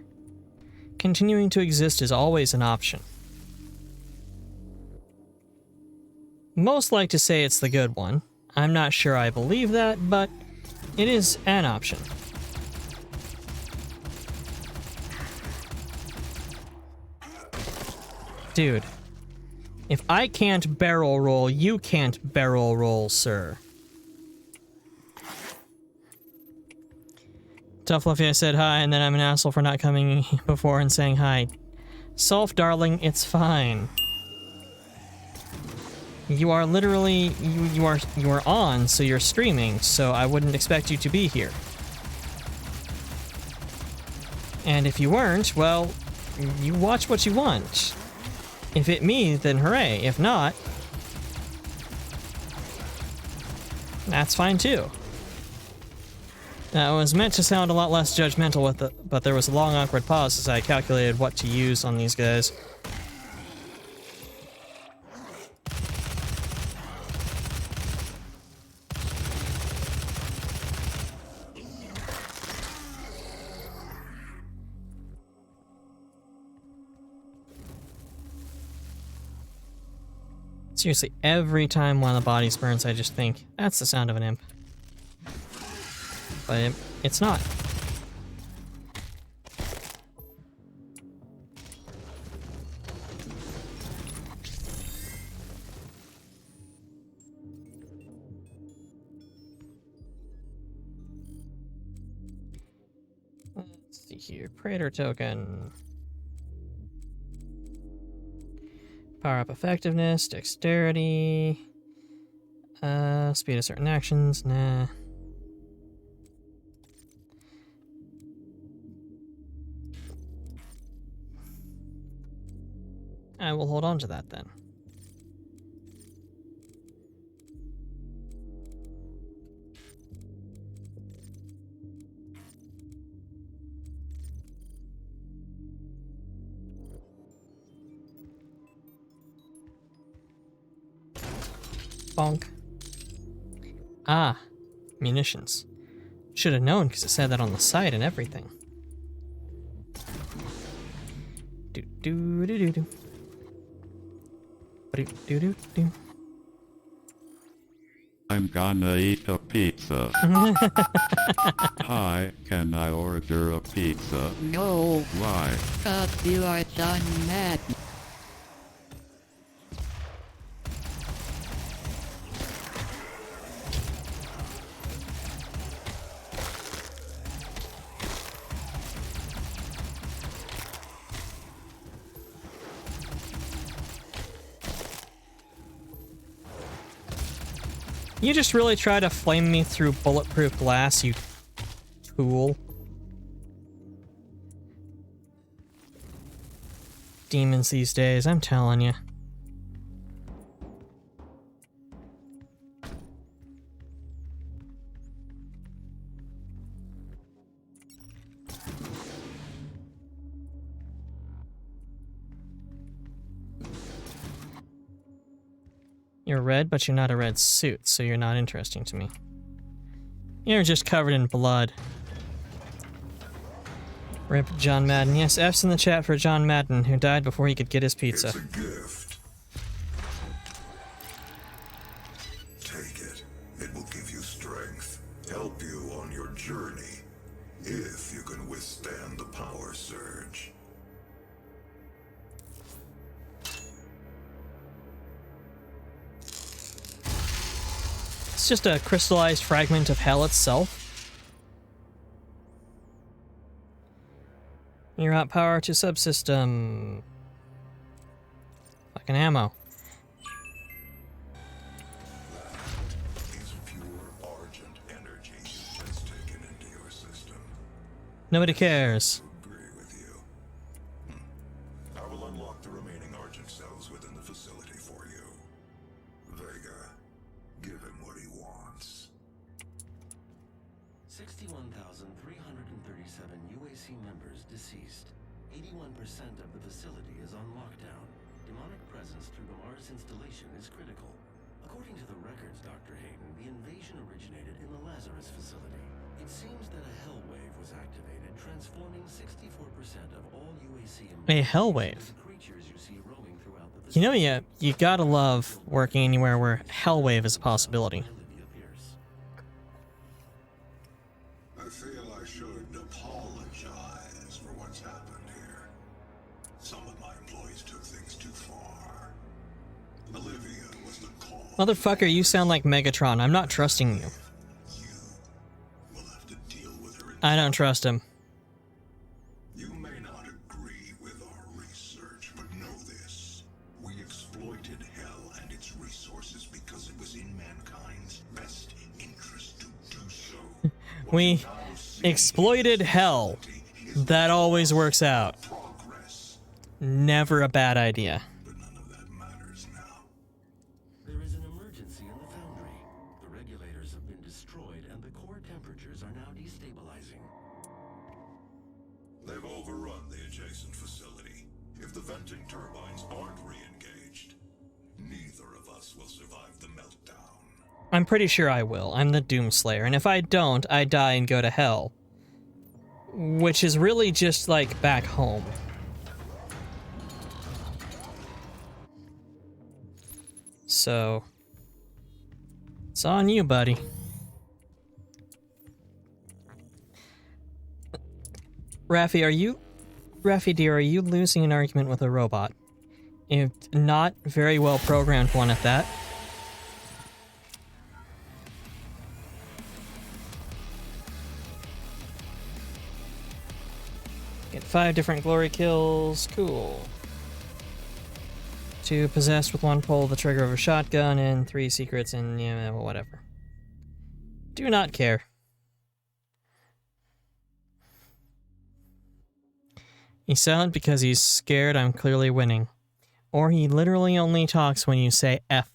Speaker 1: Continuing to exist is always an option. Most like to say it's the good one. I'm not sure I believe that, but it is an option. Dude, if I can't barrel roll, you can't barrel roll, sir. Tough Fluffy, I said hi, and then I'm an asshole for not coming before and saying hi. Solf, darling, it's fine. You are literally, you are on, so you're streaming, so I wouldn't expect you to be here. And if you weren't, well, you watch what you want. If it me, then hooray. If not, that's fine too. Now, it was meant to sound a lot less judgmental with it, but there was a long awkward pause as I calculated what to use on these guys. Seriously, every time one of the bodies burns, I just think, that's the sound of an imp. But it's not. Let's see here. Praetor token. Power up effectiveness, dexterity. Speed of certain actions. Nah. I will hold on to that then. Bonk. Ah, munitions. Should have known because it said that on the side and everything. Do do do do do. Do do do do.
Speaker 9: I'm gonna eat a pizza. Hi, can I order a pizza?
Speaker 10: No,
Speaker 9: Why?
Speaker 10: 'cause you are John Madden.
Speaker 1: You just really try to flame me through bulletproof glass, you tool. Demons these days, I'm telling you. You're red, but you're not a red suit, so you're not interesting to me. You're just covered in blood. Rip John Madden. Yes, F's in the chat for John Madden, who died before he could get his pizza.
Speaker 4: It's a gift. Take it. It will give you strength, help you on your journey, if you can withstand the power surge.
Speaker 1: It's just a crystallized fragment of hell itself. You're out power to subsystem. Fucking ammo. Nobody cares.
Speaker 4: Agree with you. I will unlock the remaining Argent cells within the facility for you. Vega, give him what he wants.
Speaker 6: 61,337 UAC members deceased. 81% of the facility is on lockdown. Demonic presence through the Mars installation is critical. According to the records, Dr. Hayden, the invasion originated in the Lazarus facility. It seems that a hell wave was activated, transforming 64% of all UAC
Speaker 1: A hell wave.
Speaker 6: into creatures you see roaming throughout the
Speaker 1: You know, you gotta love working anywhere where hell wave is a possibility.
Speaker 6: Olivia Pierce.
Speaker 4: I feel I should apologize for what's happened here. Some of my employees took things too far. Olivia was the cause.
Speaker 1: Motherfucker, you sound like Megatron. I'm not trusting you.
Speaker 4: You will have to deal with her.
Speaker 1: I don't trust him.
Speaker 4: You may not agree with our research, but know this. We exploited hell and its resources because it was in mankind's best interest to do so.
Speaker 1: We exploited hell. That always works out.
Speaker 4: Progress,
Speaker 1: Never a bad idea.
Speaker 4: but none of that matters now.
Speaker 6: There is an emergency in the foundry. The regulators have been destroyed and the core temperatures are now destabilizing.
Speaker 4: They've overrun the adjacent facility. If the venting turbines aren't re-engaged, neither of us will survive the meltdown.
Speaker 1: I'm pretty sure I will. I'm the Doomslayer, and if I don't, I die and go to hell. Which is really just like back home. So, it's on you, buddy. Raffi dear, are you losing an argument with a robot? If not, very well programmed one at that. Get 5 different glory kills. Cool. 2 possessed with 1 pull the trigger of a shotgun, and 3 secrets, and yeah, whatever. Do not care. He's silent because he's scared I'm clearly winning. Or he literally only talks when you say F.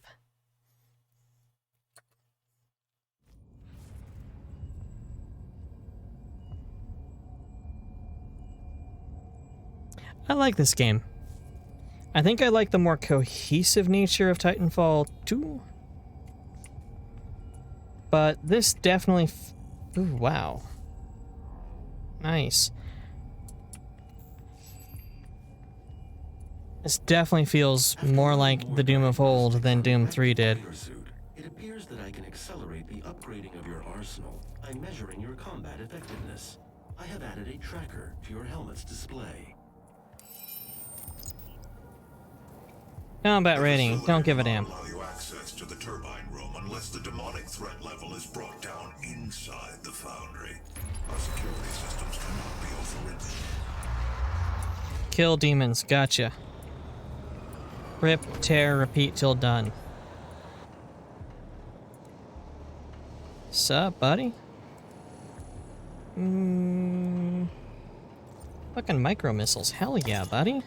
Speaker 1: I like this game. I think I like the more cohesive nature of Titanfall 2. But this definitely... Ooh, wow. Nice. This definitely feels more like the Doom of old than Doom 3 did.
Speaker 6: It appears that I can accelerate the upgrading of your arsenal by measuring your combat effectiveness. I have added a tracker to your helmet's display.
Speaker 1: Combat rating, don't give a damn.
Speaker 4: Allow you access to the turbine room unless the demonic threat level is brought down inside the foundry. Our security systems cannot be overridden.
Speaker 1: Kill demons, gotcha. Rip, tear, repeat till done. Sup, buddy? Fucking micro missiles, hell yeah, buddy.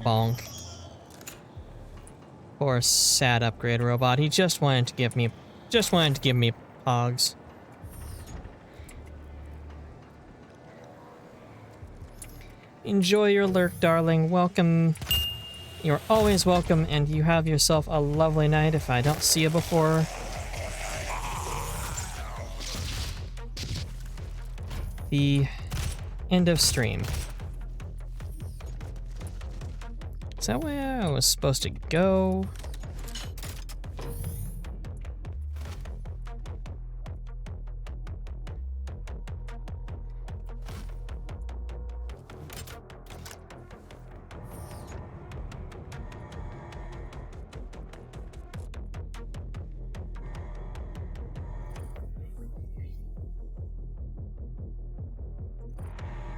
Speaker 1: Bonk. Poor sad upgrade robot. He just wanted to give me pogs. Enjoy your lurk, darling. Welcome. You're always welcome, and you have yourself a lovely night if I don't see you before the end of stream. Is that where I was supposed to go?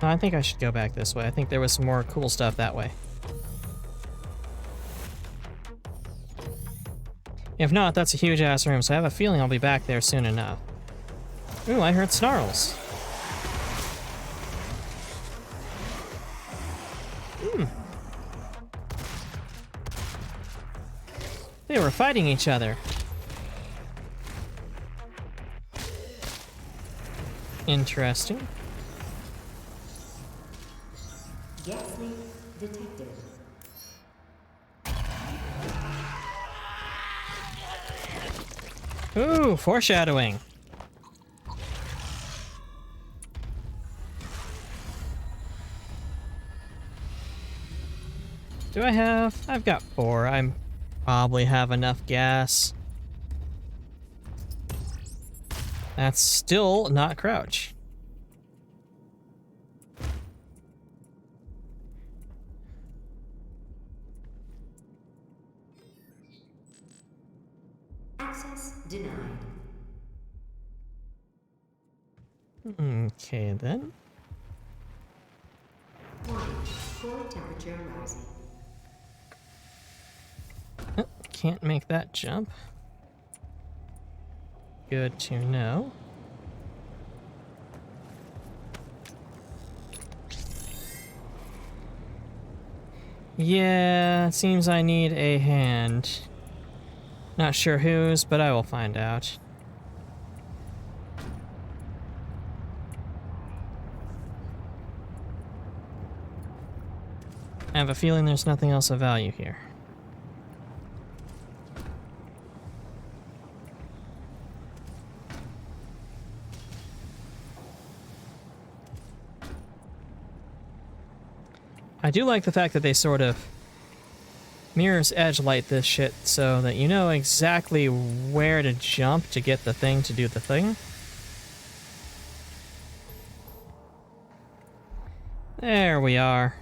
Speaker 1: I think I should go back this way. I think there was some more cool stuff that way. If not, that's a huge ass room, so I have a feeling I'll be back there soon enough. Ooh, I heard snarls. They were fighting each other. Interesting.
Speaker 3: Gas leak detected.
Speaker 1: Ooh, foreshadowing. Do I have? I've got 4. I probably have enough gas. That's still not crouch.
Speaker 3: Access denied.
Speaker 1: Okay then.
Speaker 3: Warning, core temperature rising.
Speaker 1: Oh, can't make that jump. Good to know. Yeah, it seems I need a hand. Not sure whose, but I will find out. I have a feeling there's nothing else of value here. I do like the fact that they sort of Mirror's Edge light this shit so that you know exactly where to jump to get the thing to do the thing. There we are.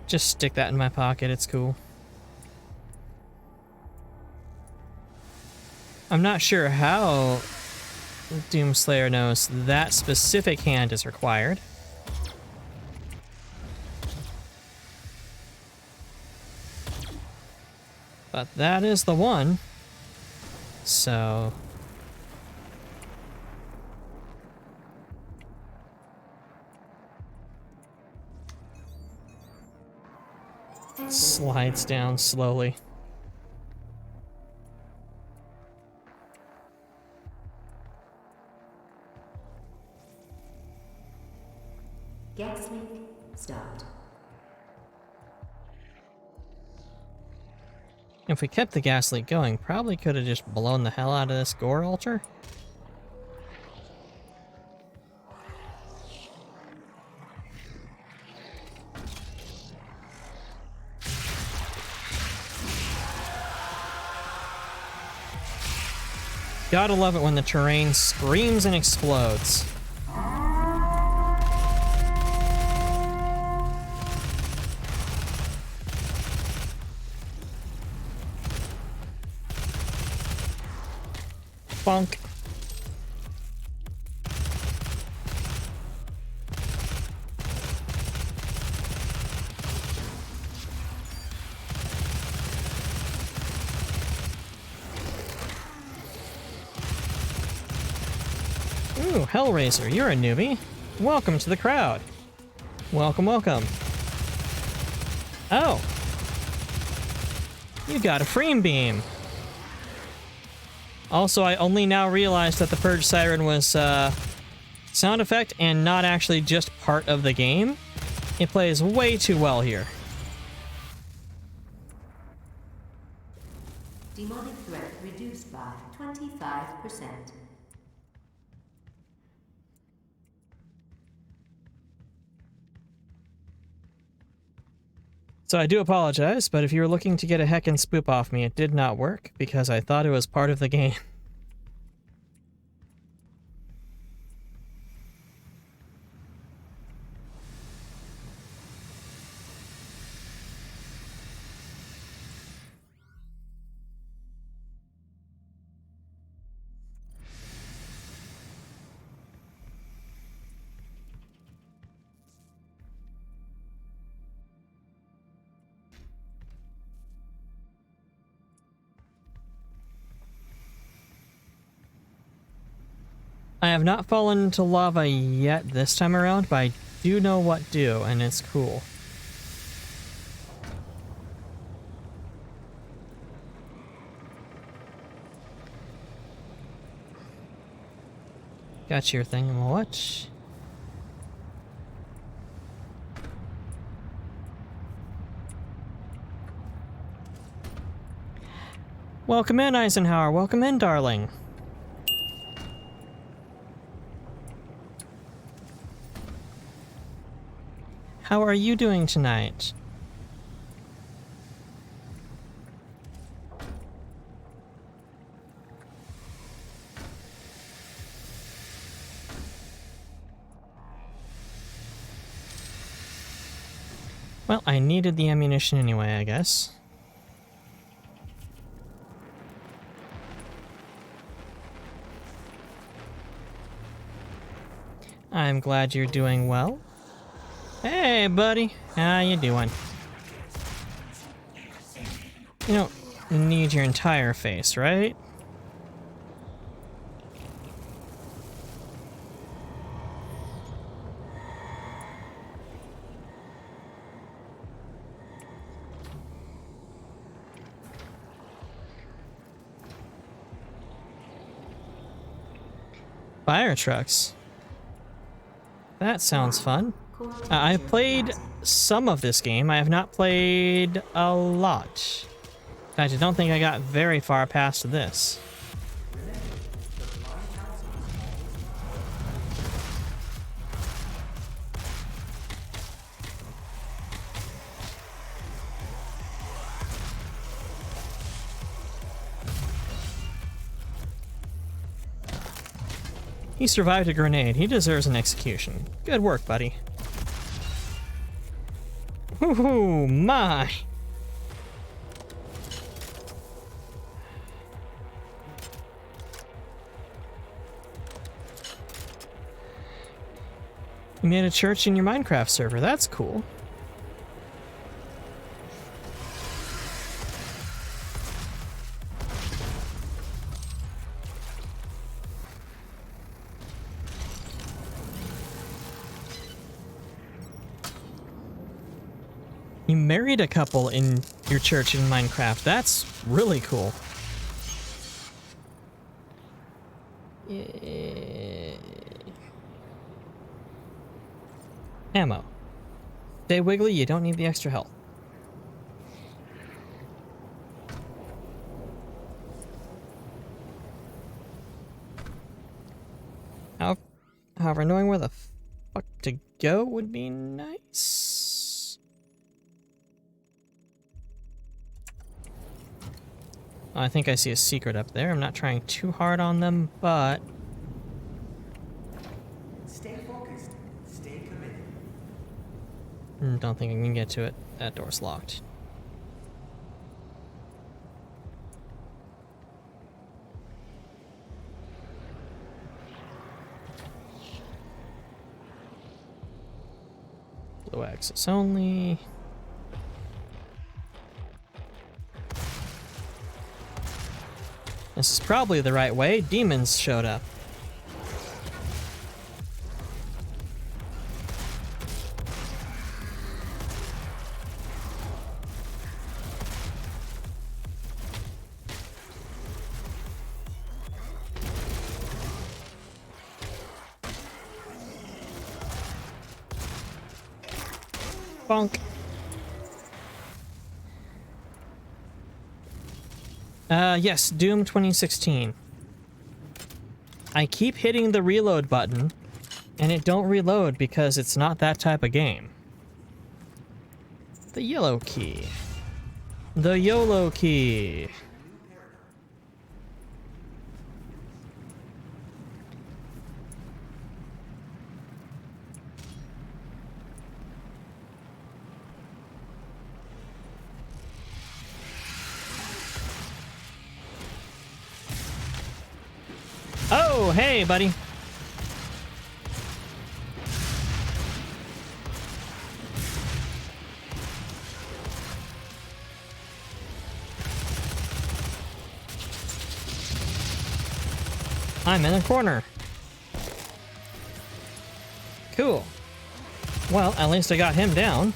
Speaker 1: Just stick that in my pocket, it's cool. I'm not sure how Doomslayer knows that specific hand is required. But that is the one. So... slides down slowly.
Speaker 3: Gas leak stopped.
Speaker 1: If we kept the gas leak going, probably could have just blown the hell out of this gore altar. Gotta love it when the terrain screams and explodes. Bonk. Ooh, Hellraiser, you're a newbie. Welcome to the crowd. Welcome, welcome. Oh. You got a frame beam. Also, I only now realized that the Purge Siren was sound effect and not actually just part of the game. It plays way too well here.
Speaker 3: Demonic threat reduced by 25%.
Speaker 1: So I do apologize, but if you were looking to get a heckin' spoop off me, it did not work because I thought it was part of the game. I have not fallen into lava yet this time around, but I do know what do, and it's cool. Got your thing and what? Welcome in, Eisenhower. Welcome in, darling. How are you doing tonight? Well, I needed the ammunition anyway, I guess. I'm glad you're doing well. Hey, buddy. How you doing? You don't need your entire face, right? Fire trucks. That sounds fun. I've played some of this game. I have not played a lot. In fact, I don't think I got very far past this. He survived a grenade. He deserves an execution. Good work, buddy. Ooh, my! You made a church in your Minecraft server. That's cool. You married a couple in your church in Minecraft. That's really cool. Ammo. Stay wiggly, you don't need the extra health. However, knowing where the fuck to go would be nice. I think I see a secret up there. I'm not trying too hard on them, but...
Speaker 7: Stay focused. Stay committed.
Speaker 1: Don't think I can get to it. That door's locked. Blue access only. This is probably the right way. Demons showed up. Bonk. Yes, Doom 2016. I keep hitting the reload button, and it don't reload because it's not that type of game. The yellow key. The YOLO key. Oh, hey, buddy. I'm in a corner. Cool. Well, at least I got him down.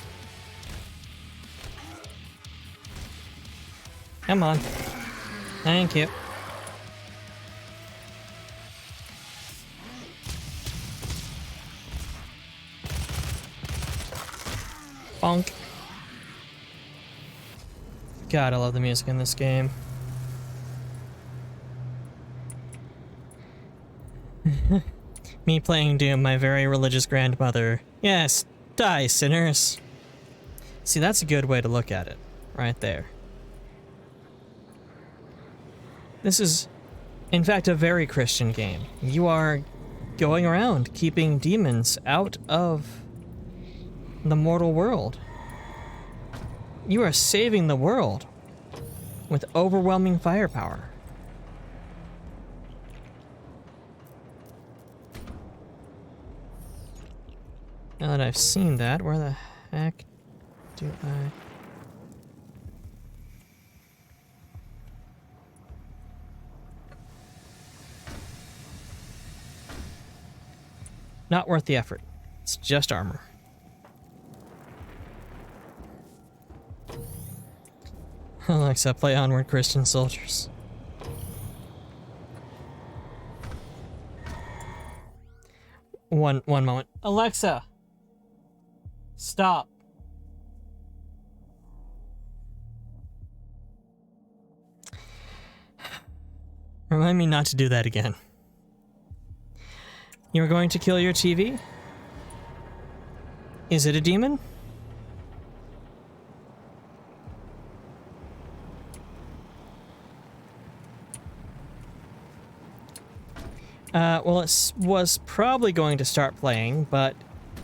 Speaker 1: Come on. Thank you. Bonk. God, I love the music in this game. Me playing Doom, my very religious grandmother. Yes, die, sinners. See, that's a good way to look at it. Right there. This is, in fact, a very Christian game. You are going around keeping demons out of the mortal world. You are saving the world with overwhelming firepower. Now that I've seen that, where the heck do I... Not worth the effort. It's just armor. Alexa, play Onward, Christian Soldiers. One moment. Alexa! Stop. Remind me not to do that again. You're going to kill your TV? Is it a demon? Well, it was probably going to start playing, but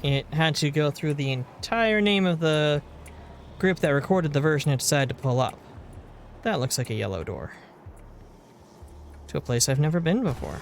Speaker 1: it had to go through the entire name of the group that recorded the version it decided to pull up. That looks like a yellow door. To a place I've never been before.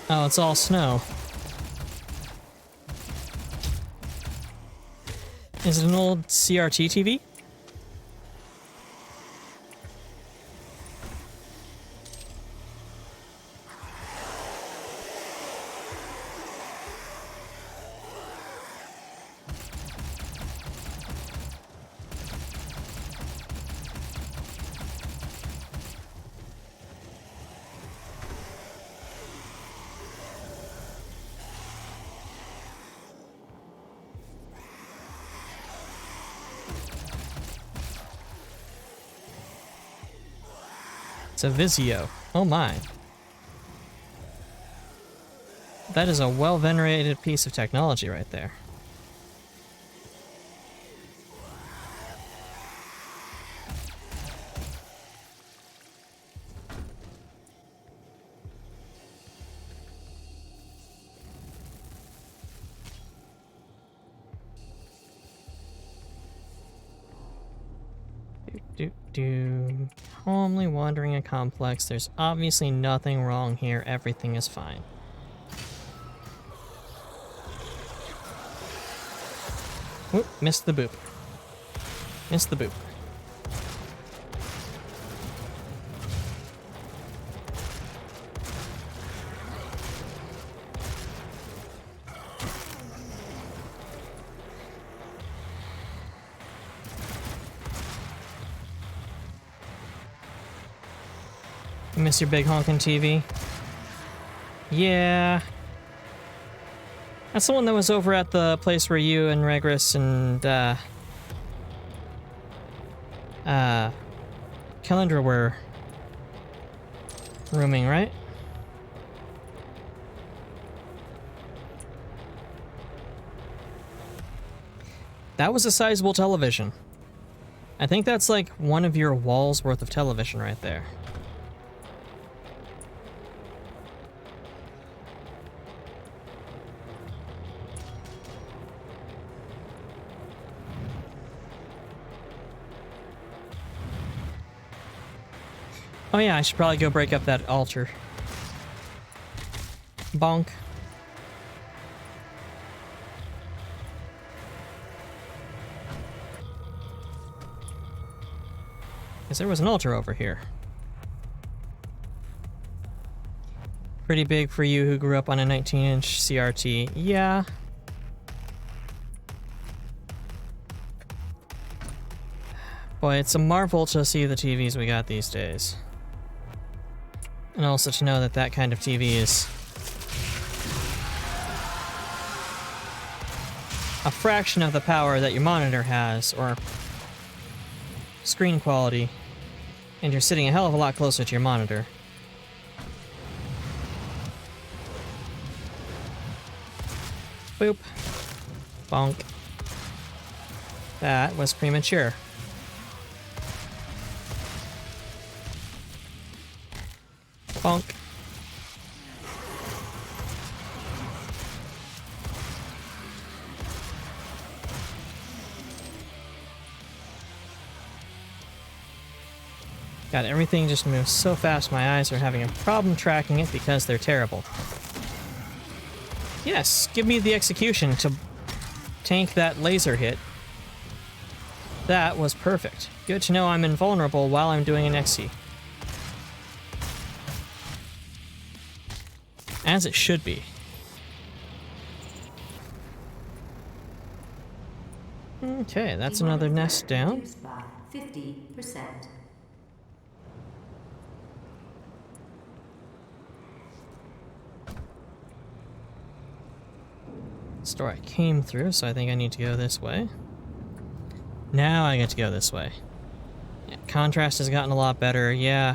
Speaker 1: Oh, it's all snow. Is it an old CRT TV? It's a Vizio. Oh my. That is a well-venerated piece of technology right there. Calmly wandering a complex. There's obviously nothing wrong here. Everything is fine. Whoop, missed the boop. Missed the boop. You miss your big honkin' TV? Yeah. That's the one that was over at the place where you and Regris and, Kelendra were rooming, right? That was a sizable television. I think that's like one of your walls worth of television right there. Oh yeah, I should probably go break up that altar. Bonk. Because there was an altar over here. Pretty big for you who grew up on a 19-inch CRT. Yeah. Boy, it's a marvel to see the TVs we got these days. And also to know that that kind of TV is a fraction of the power that your monitor has, or screen quality, and you're sitting a hell of a lot closer to your monitor. Boop. Bonk. That was premature. Bonk. God, everything just moves so fast my eyes are having a problem tracking it because they're terrible. Yes, give me the execution to tank that laser hit. That was perfect. Good to know I'm invulnerable while I'm doing an XC. As it should be. Okay, that's another nest down.
Speaker 3: Reduced by 50%.
Speaker 1: This door I came through, so I think I need to go this way. Now I get to go this way. Yeah, contrast has gotten a lot better, yeah.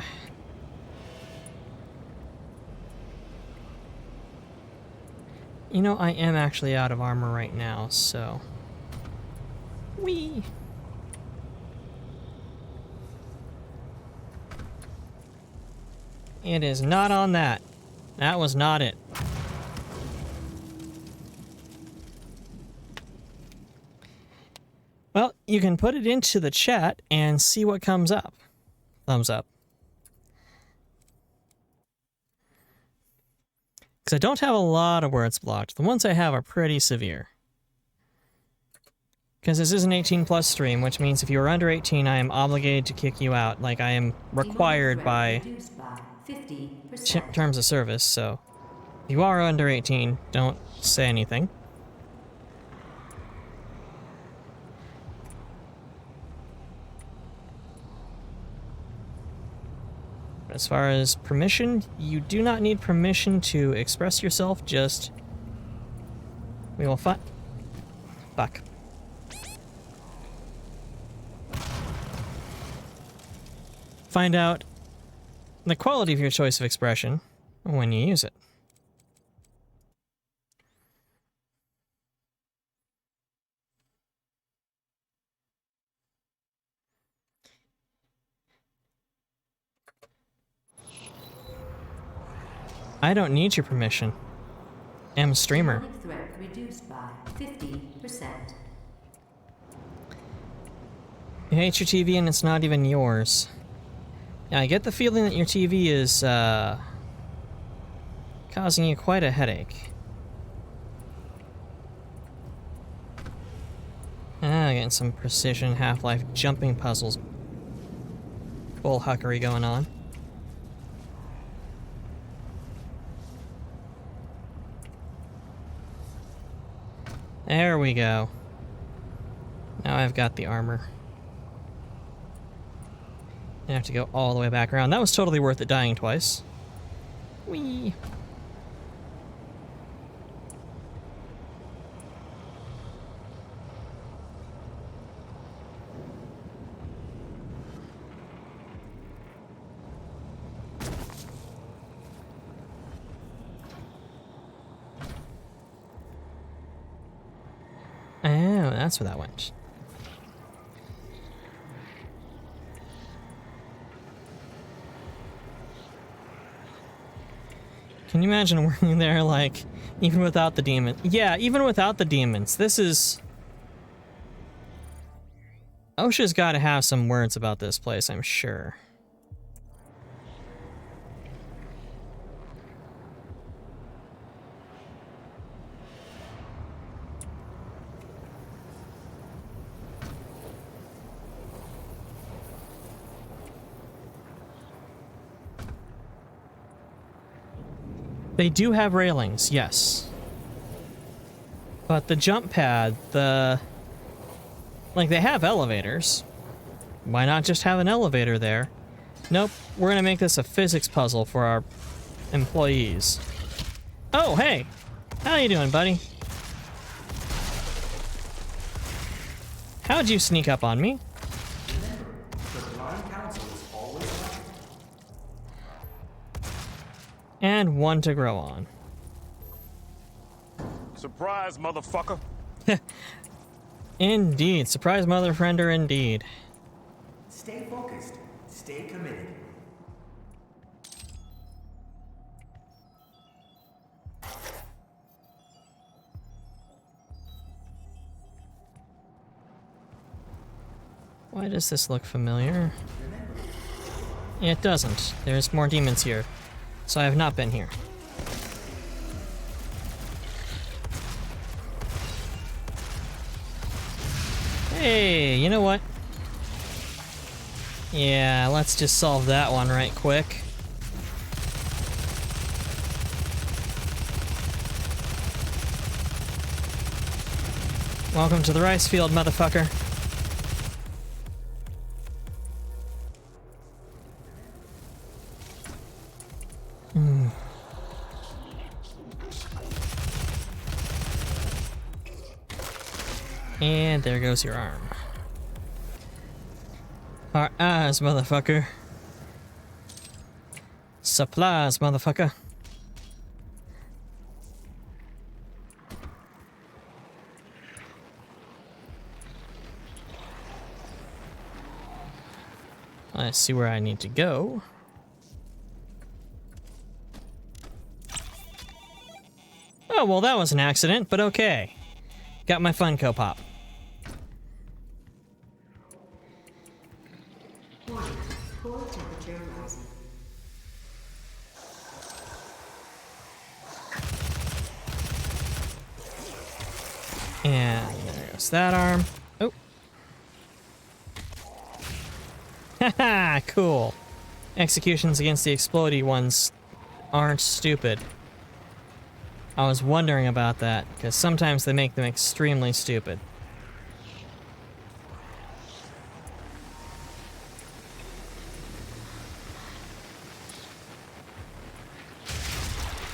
Speaker 1: You know, I am actually out of armor right now, so... Whee! It is not on that. That was not it. Well, you can put it into the chat and see what comes up. Thumbs up. Because I don't have a lot of words blocked. The ones I have are pretty severe. Because this is an 18+ stream, which means if you are under 18, I am obligated to kick you out. Like, I am required by terms of service, so... If you are under 18, don't say anything. As far as permission, you do not need permission to express yourself, just... We will Fuck. Find out the quality of your choice of expression when you use it. I don't need your permission. I'm a streamer.
Speaker 3: Demonic threat reduced by 50%.
Speaker 1: You hate your TV and it's not even yours. Yeah, I get the feeling that your TV is, causing you quite a headache. Getting some precision Half-Life jumping puzzles. Bullhuckery going on. There we go. Now I've got the armor. I have to go all the way back around. That was totally worth it dying twice. Whee! Oh, that's where that went. Can you imagine working there, like, even without the demon? Yeah, even without the demons. This is... OSHA's got to have some words about this place, I'm sure. They do have railings, yes. But the jump pad, like, they have elevators. Why not just have an elevator there? Nope, we're gonna make this a physics puzzle for our employees. Oh, hey! How you doing, buddy? How'd you sneak up on me?
Speaker 7: Remember, the Blind Council is always right.
Speaker 1: And one to grow on.
Speaker 11: Surprise, motherfucker.
Speaker 1: Indeed, surprise mother friender indeed.
Speaker 7: Stay focused. Stay committed.
Speaker 1: Why does this look familiar? It doesn't. There's more demons here. So I have not been here. Hey, you know what? Yeah, let's just solve that one right quick. Welcome to the rice field, motherfucker. And there goes your arm. Our eyes, motherfucker. Supplies, motherfucker. Let's see where I need to go. Oh, well, that was an accident, but okay. Got my Funko Pop.
Speaker 3: Warning, core temperature rising.
Speaker 1: And there goes that arm. Oh. Haha, cool. Executions against the explodey ones aren't stupid. I was wondering about that, because sometimes they make them extremely stupid.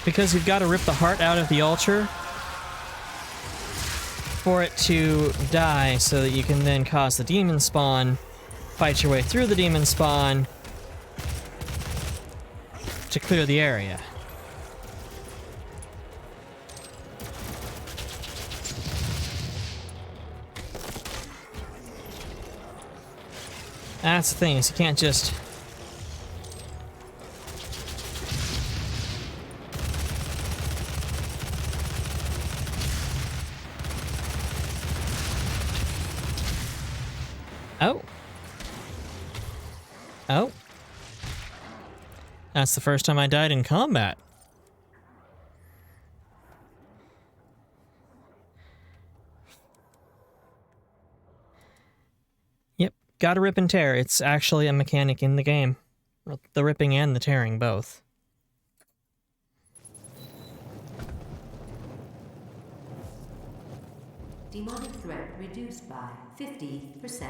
Speaker 1: Because you've got to rip the heart out of the Ultra for it to die, so that you can then cause the demon spawn, fight your way through the demon spawn to clear the area. That's the thing, is you can't just... Oh. Oh. That's the first time I died in combat. Yep, gotta rip and tear. It's actually a mechanic in the game. The ripping and the tearing, both.
Speaker 3: Demonic threat reduced by 50%.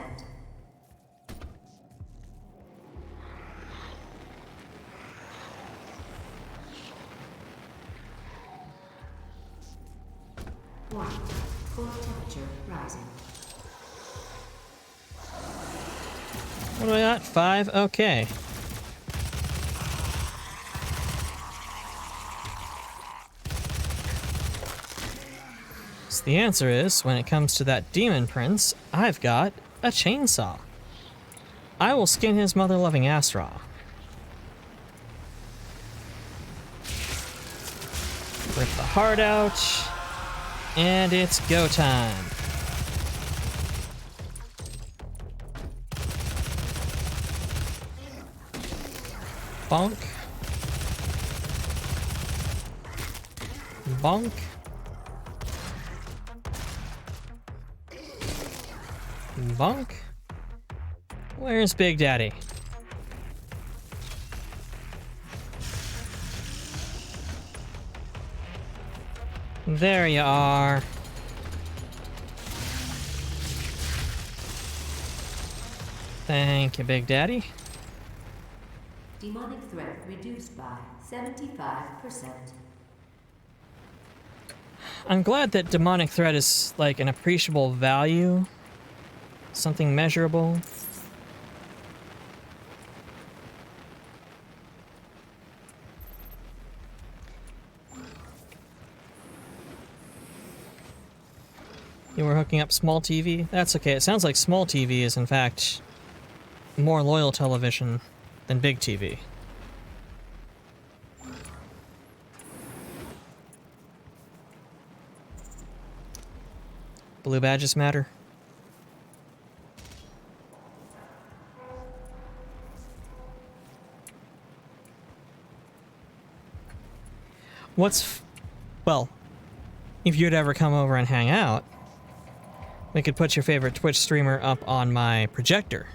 Speaker 3: Warning, core temperature rising.
Speaker 1: What do I got? 5? Okay. So the answer is, when it comes to that demon prince, I've got a chainsaw. I will skin his mother-loving ass raw. Rip the heart out, and it's go time. Bonk. Bonk. Bonk. Where's Big Daddy? There you are. Thank you, Big Daddy.
Speaker 3: Demonic threat reduced by 75%.
Speaker 1: I'm glad that demonic threat is like an appreciable value. Something measurable. You were hooking up small TV? That's okay. It sounds like small TV is in fact more loyal television than big TV. Blue badges matter. Well, if you'd ever come over and hang out, we could put your favorite Twitch streamer up on my projector.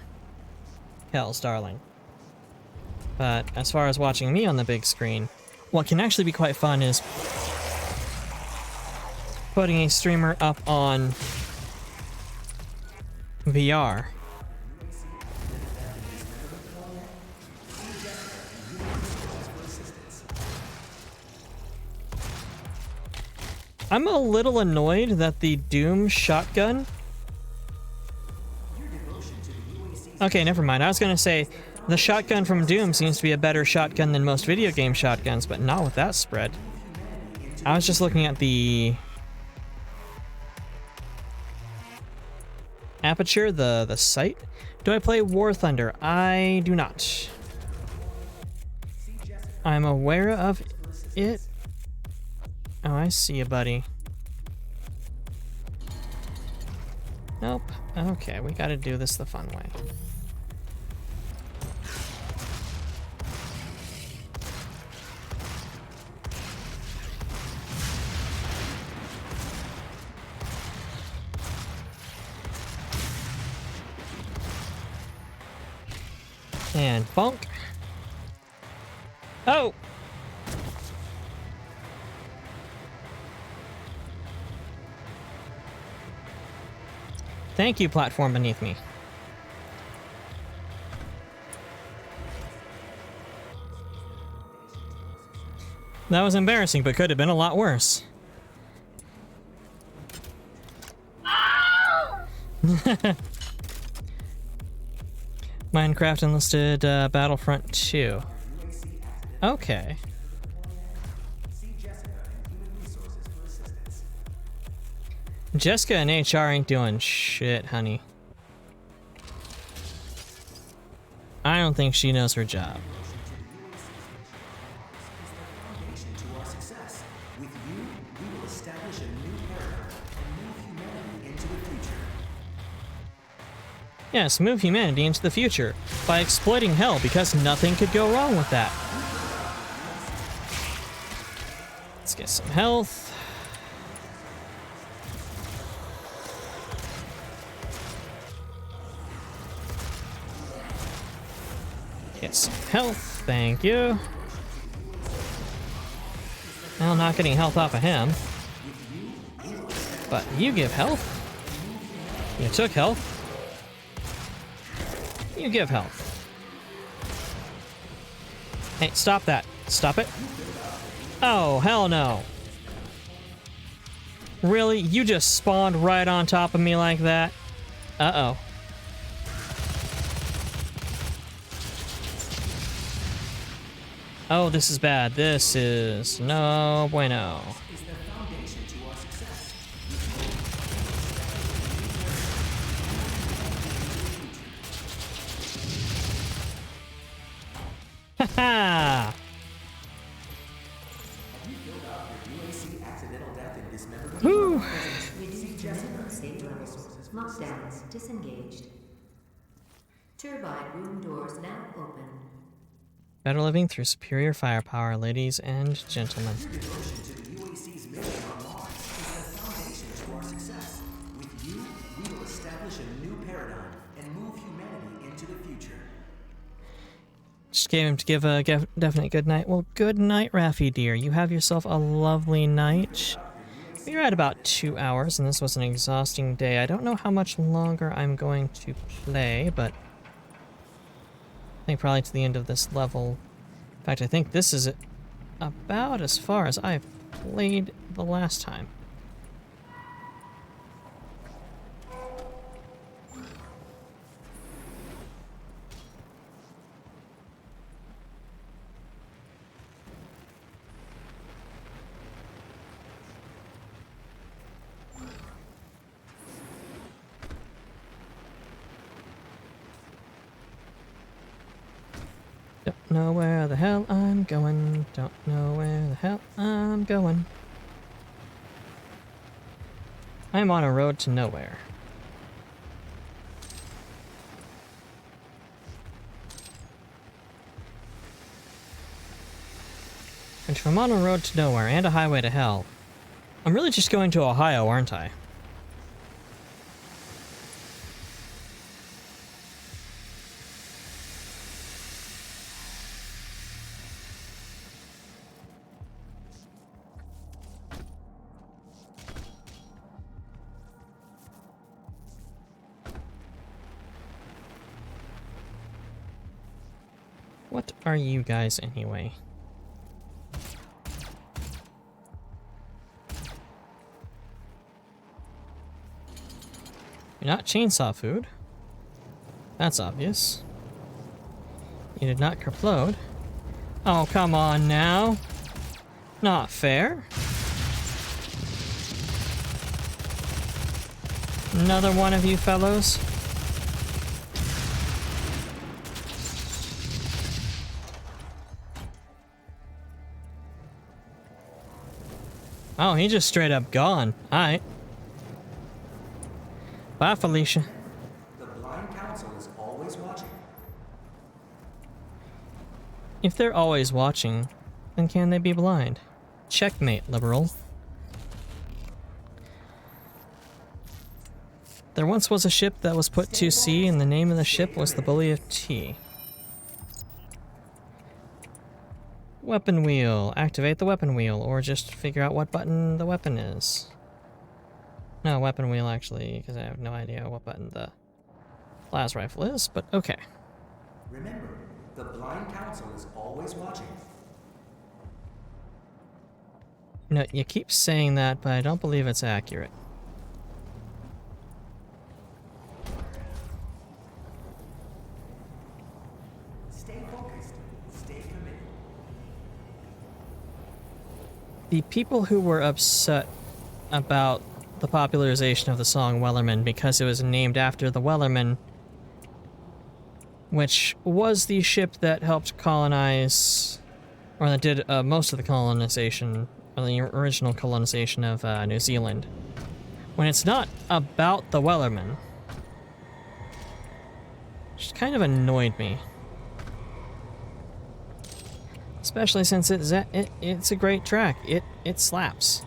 Speaker 1: Hells, darling. But as far as watching me on the big screen, what can actually be quite fun is putting a streamer up on VR. I'm a little annoyed that the Doom shotgun... Okay, never mind. I was gonna say, the shotgun from Doom seems to be a better shotgun than most video game shotguns, but not with that spread. I was just looking at the... aperture, the sight. Do I play War Thunder? I do not. I'm aware of it. Oh, I see you, buddy. Nope. Okay, we gotta do this the fun way. And bonk. Oh! Thank you, platform beneath me. That was embarrassing, but could have been a lot worse. Minecraft enlisted Battlefront 2. Okay. Jessica and HR ain't doing shit, honey. I don't think she knows her job. Yes, move humanity into the future by exploiting hell, because nothing could go wrong with that. Let's get some health. Get some health, thank you. Well, not getting health off of him. But you give health. You took health. You give health. Hey, stop that. Stop it. Oh, hell no. Really? You just spawned right on top of me like that? Uh-oh. Oh, this is bad. This is no bueno. Haha! Whew.
Speaker 3: Lockdowns disengaged. Turbine room doors now open.
Speaker 1: Better living through superior firepower, ladies and gentlemen. Just gave him to give a definite good night. Well, good night, Raffi dear. You have yourself a lovely night. We're at about 2 hours, and this was an exhausting day. I don't know how much longer I'm going to play, but I think probably to the end of this level. In fact, I think this is about as far as I've played the last time. Don't know where the hell I'm going. Don't know where the hell I'm going. I'm on a road to nowhere. And if I'm on a road to nowhere and a highway to hell, I'm really just going to Ohio, aren't I? What are you guys anyway? You're not chainsaw food. That's obvious. You did not kerplode. Oh, come on now. Not fair. Another one of you fellows. Oh, he just straight up gone. Alright. Bye, Felicia.
Speaker 7: The Blind Council is always watching.
Speaker 1: If they're always watching, then can they be blind? Checkmate, liberal. There once was a ship that was put to sea, and the name of the ship was the Bully of Tea. Weapon wheel. Activate the weapon wheel, or just figure out what button the weapon is. No, weapon wheel actually, because I have no idea what button the las rifle is, but okay.
Speaker 7: Remember, the Blind Council is always watching.
Speaker 1: No, you keep saying that, but I don't believe it's accurate.
Speaker 7: Stay focused. Stay committed.
Speaker 1: The people who were upset about the popularization of the song Wellerman because it was named after the Wellerman, which was the ship that helped colonize, or that did most of the colonization, or the original colonization of New Zealand. When it's not about the Wellerman, just kind of annoyed me. Especially since it's a great track. It slaps.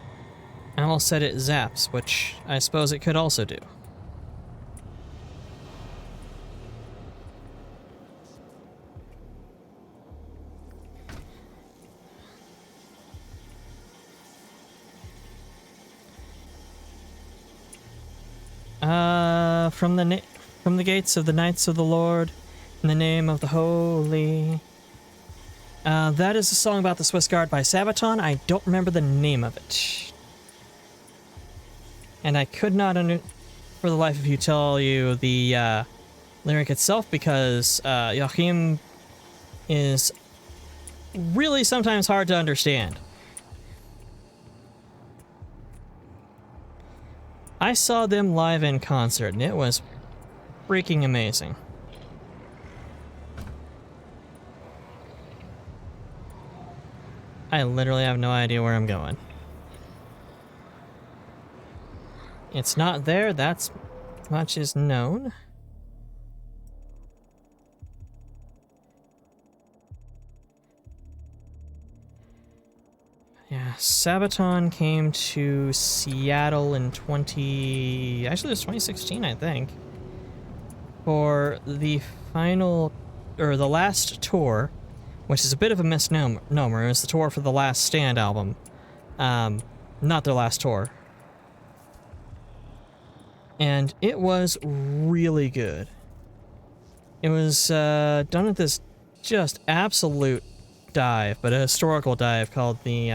Speaker 1: I almost said it zaps, which I suppose it could also do. From the gates of the Knights of the Lord, in the name of the Holy. That is a song about the Swiss Guard by Sabaton. I don't remember the name of it. And I could not, for the life of you, tell you the lyric itself, because Joachim is really sometimes hard to understand. I saw them live in concert, and it was freaking amazing. I literally have no idea where I'm going. It's not there, that's much is known. Yeah, Sabaton came to Seattle in actually it was 2016, I think, for the final, or the last tour, which is a bit of a misnomer. It was the tour for the Last Stand album. Not their last tour. and it was really good. It was done at this just absolute dive, but a historical dive called the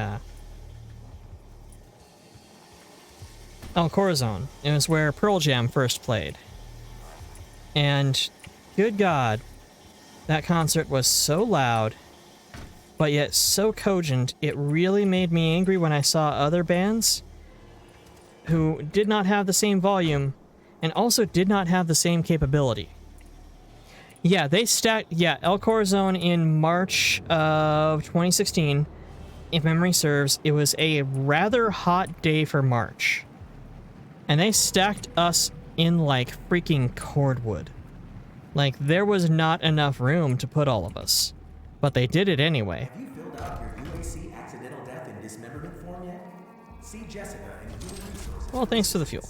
Speaker 1: El Corazon. It was where Pearl Jam first played. And good God, that concert was so loud, but yet so cogent, it really made me angry when I saw other bands who did not have the same volume and also did not have the same capability. Yeah, they stacked, El Corazon in March of 2016, if memory serves, it was a rather hot day for March. And they stacked us in like freaking cordwood. Like, there was not enough room to put all of us. But they did it anyway.
Speaker 7: Have you filled out your UAC accidental death and dismemberment form yet? See Jessica in Human Resources.
Speaker 1: Well, thanks for the fuel.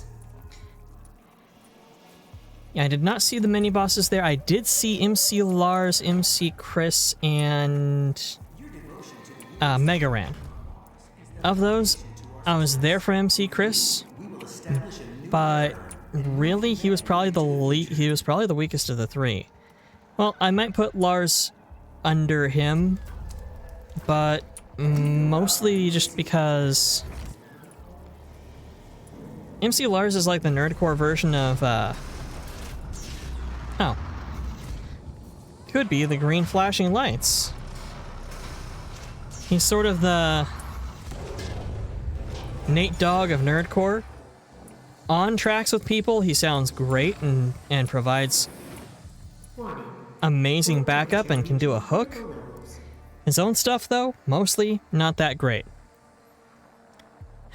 Speaker 1: Yeah, I did not see the mini bosses there. I did see MC Lars, MC Chris, and Mega Ran. Of those, I was there for MC Chris, but really, he was probably the weakest of the three. Well, I might put Lars under him, but mostly just because MC Lars is like the nerdcore version of could be the green flashing lights. He's sort of the Nate Dogg of nerdcore. On tracks with people, he sounds great and provides amazing backup and can do a hook. His own stuff, though, mostly not that great.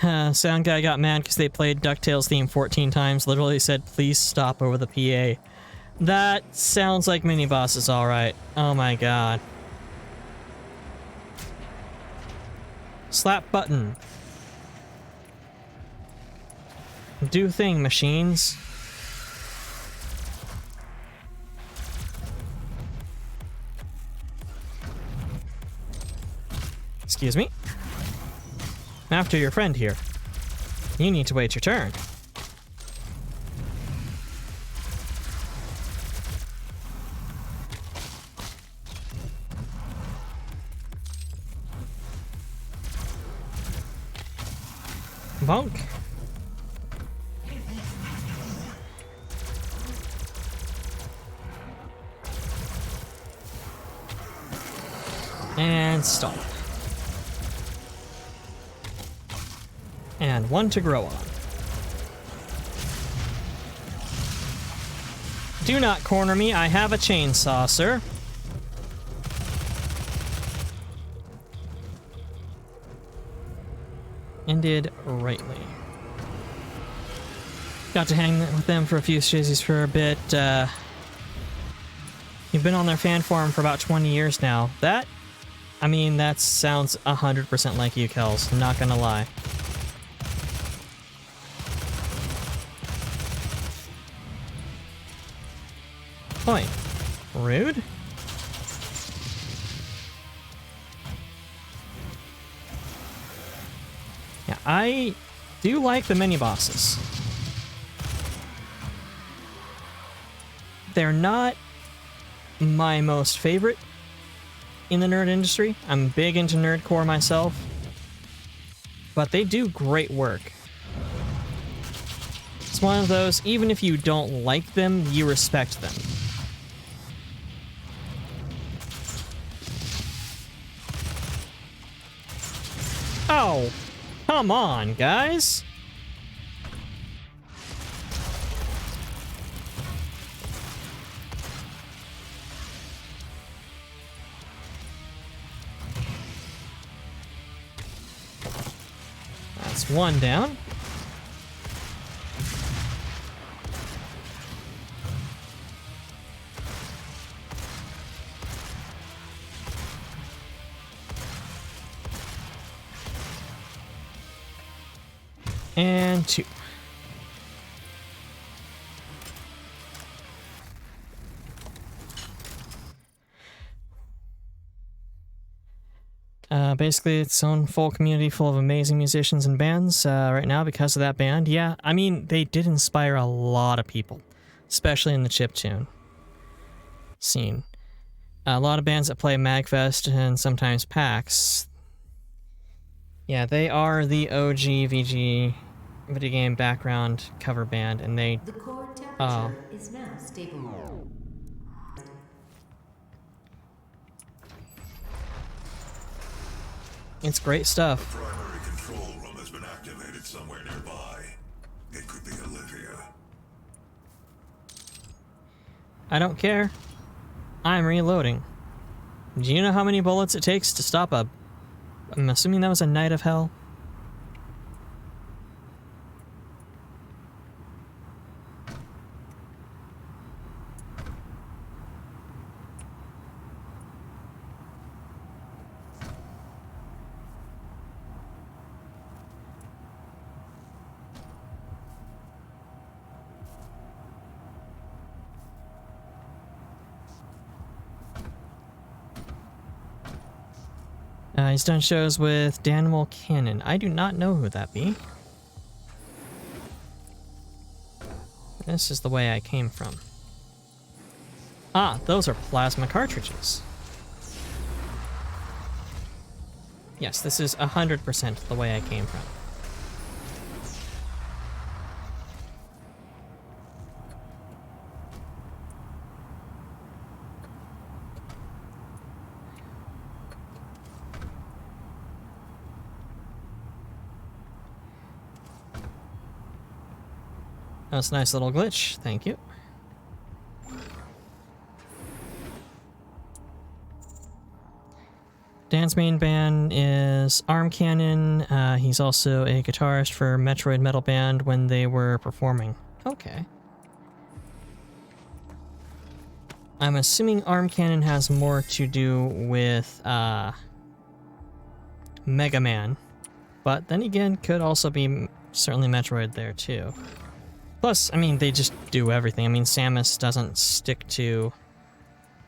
Speaker 1: Sound guy got mad because they played DuckTales theme 14 times, literally said, please stop over the PA. That sounds like mini bosses, alright. Oh my god. Slap button. Do thing, machines. Excuse me. After your friend here. You need to wait your turn. Bonk. And stop. And one to grow on. Do not corner me, I have a chainsaw, sir. Ended rightly. Got to hang with them for a few shizzies for a bit. You've been on their fan forum for about 20 years now. That sounds 100% like you, Kels. Not gonna lie. Oi. Rude? Yeah, I do like the mini-bosses. They're not my most favorite in the nerd industry. I'm big into nerdcore myself, but they do great work. It's one of those, even if you don't like them, you respect them. Oh, come on, guys. That's one down. And two. Basically, its own full community full of amazing musicians and bands right now because of that band. Yeah, I mean, they did inspire a lot of people, especially in the chiptune scene. A lot of bands that play MagFest and sometimes PAX. Yeah, they are the OG VG video game background cover band, and they...
Speaker 3: The core temperature is now stable.
Speaker 1: It's great stuff.
Speaker 4: The primary control room has been activated somewhere nearby. It could be Olivia.
Speaker 1: I don't care. I'm reloading. Do you know how many bullets it takes to stop a... I'm assuming that was a Knight of Hell? He's done shows with Danimal Cannon. I do not know who that be. This is the way I came from. Ah, those are plasma cartridges. Yes, this is 100% the way I came from. That's a nice little glitch, thank you. Dan's main band is Arm Cannon. He's also a guitarist for Metroid Metal Band when they were performing. Okay. I'm assuming Arm Cannon has more to do with Mega Man. But then again, could also be certainly Metroid there too. Plus, I mean, they just do everything. I mean, Samus doesn't stick to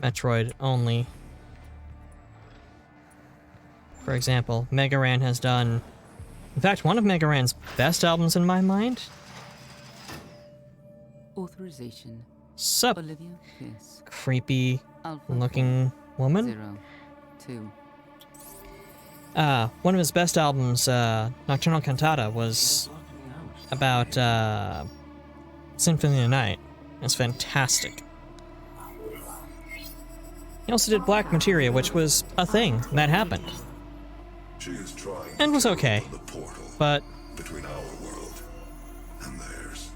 Speaker 1: Metroid only. For example, Mega Ran has done... In fact, one of Mega Ran's best albums in my mind.
Speaker 10: Authorization.
Speaker 1: Sup,
Speaker 10: Olivia Pierce.
Speaker 1: creepy
Speaker 10: Alpha
Speaker 1: looking woman?
Speaker 10: 0, 2.
Speaker 1: One of his best albums, Nocturnal Cantata, was about Symphony of the Night. It's fantastic. He also did Black Materia, which was a thing that happened.
Speaker 4: She is trying
Speaker 1: And was okay,
Speaker 4: the portal
Speaker 1: but
Speaker 4: between our world and theirs.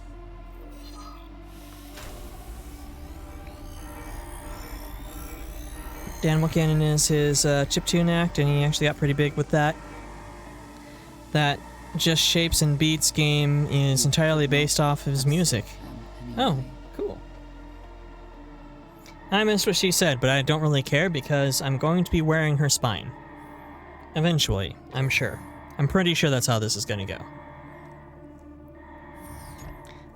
Speaker 1: Dan Buchanan is his chiptune act, and he actually got pretty big with that. That Just Shapes and Beats game is entirely based off of his music. Oh, cool. I missed what she said, but I don't really care because I'm going to be wearing her spine. Eventually, I'm sure. I'm pretty sure that's how this is going to go.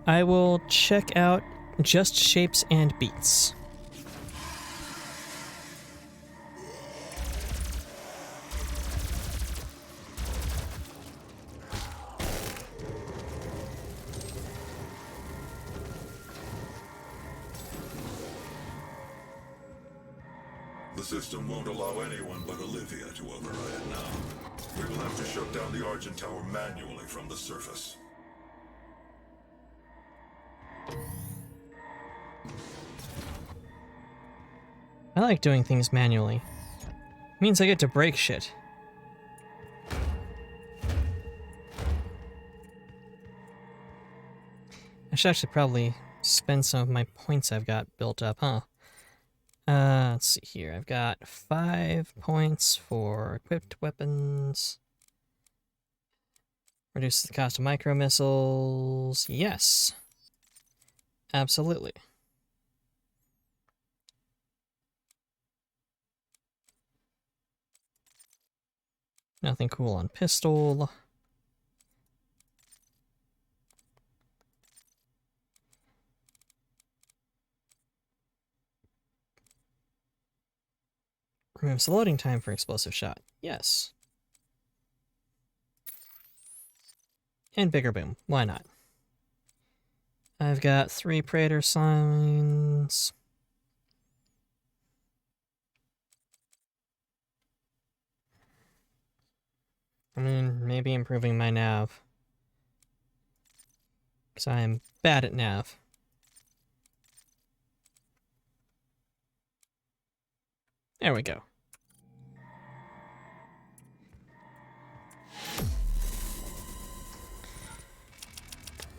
Speaker 1: I will check out Just Shapes and Beats.
Speaker 4: The system won't allow anyone but Olivia to override it now. We will have to shut down the Argent Tower manually from the surface.
Speaker 1: I like doing things manually. It means I get to break shit. I should actually probably spend some of my points I've got built up, huh? Let's see here. I've got 5 points for equipped weapons. Reduces the cost of micro missiles. Yes. Absolutely. Nothing cool on pistol. Removes the loading time for explosive shot. Yes. And bigger boom. Why not? I've got 3 Praetor signs. I mean, maybe improving my nav. Because I am bad at nav. There we go.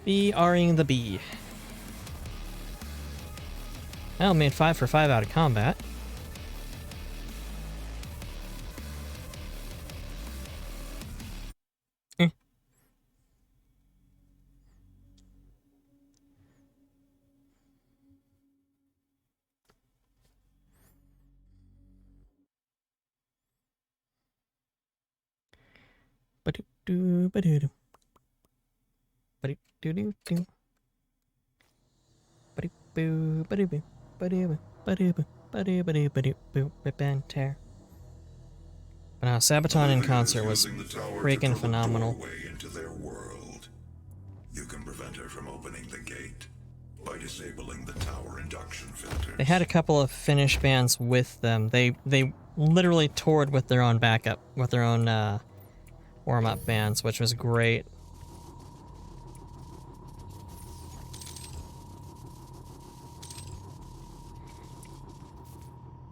Speaker 1: B-R-ing the B. Well, made 5 for 5 out of combat. Ba-do-do, ba-do-do. Ba-do-do-do-do. Ba-do-boo, ba-do-boo, ba-do-boo, ba-do-boo, ba-do-ba-do, ba-do-boo, rip and tear. But now, Sabaton in concert was freaking phenomenal.
Speaker 4: Into their world. You can prevent her from opening the gate by disabling the tower induction filters.
Speaker 1: They had a couple of Finnish bands with them. They literally toured with their own backup, with their own warm-up bands, which was great.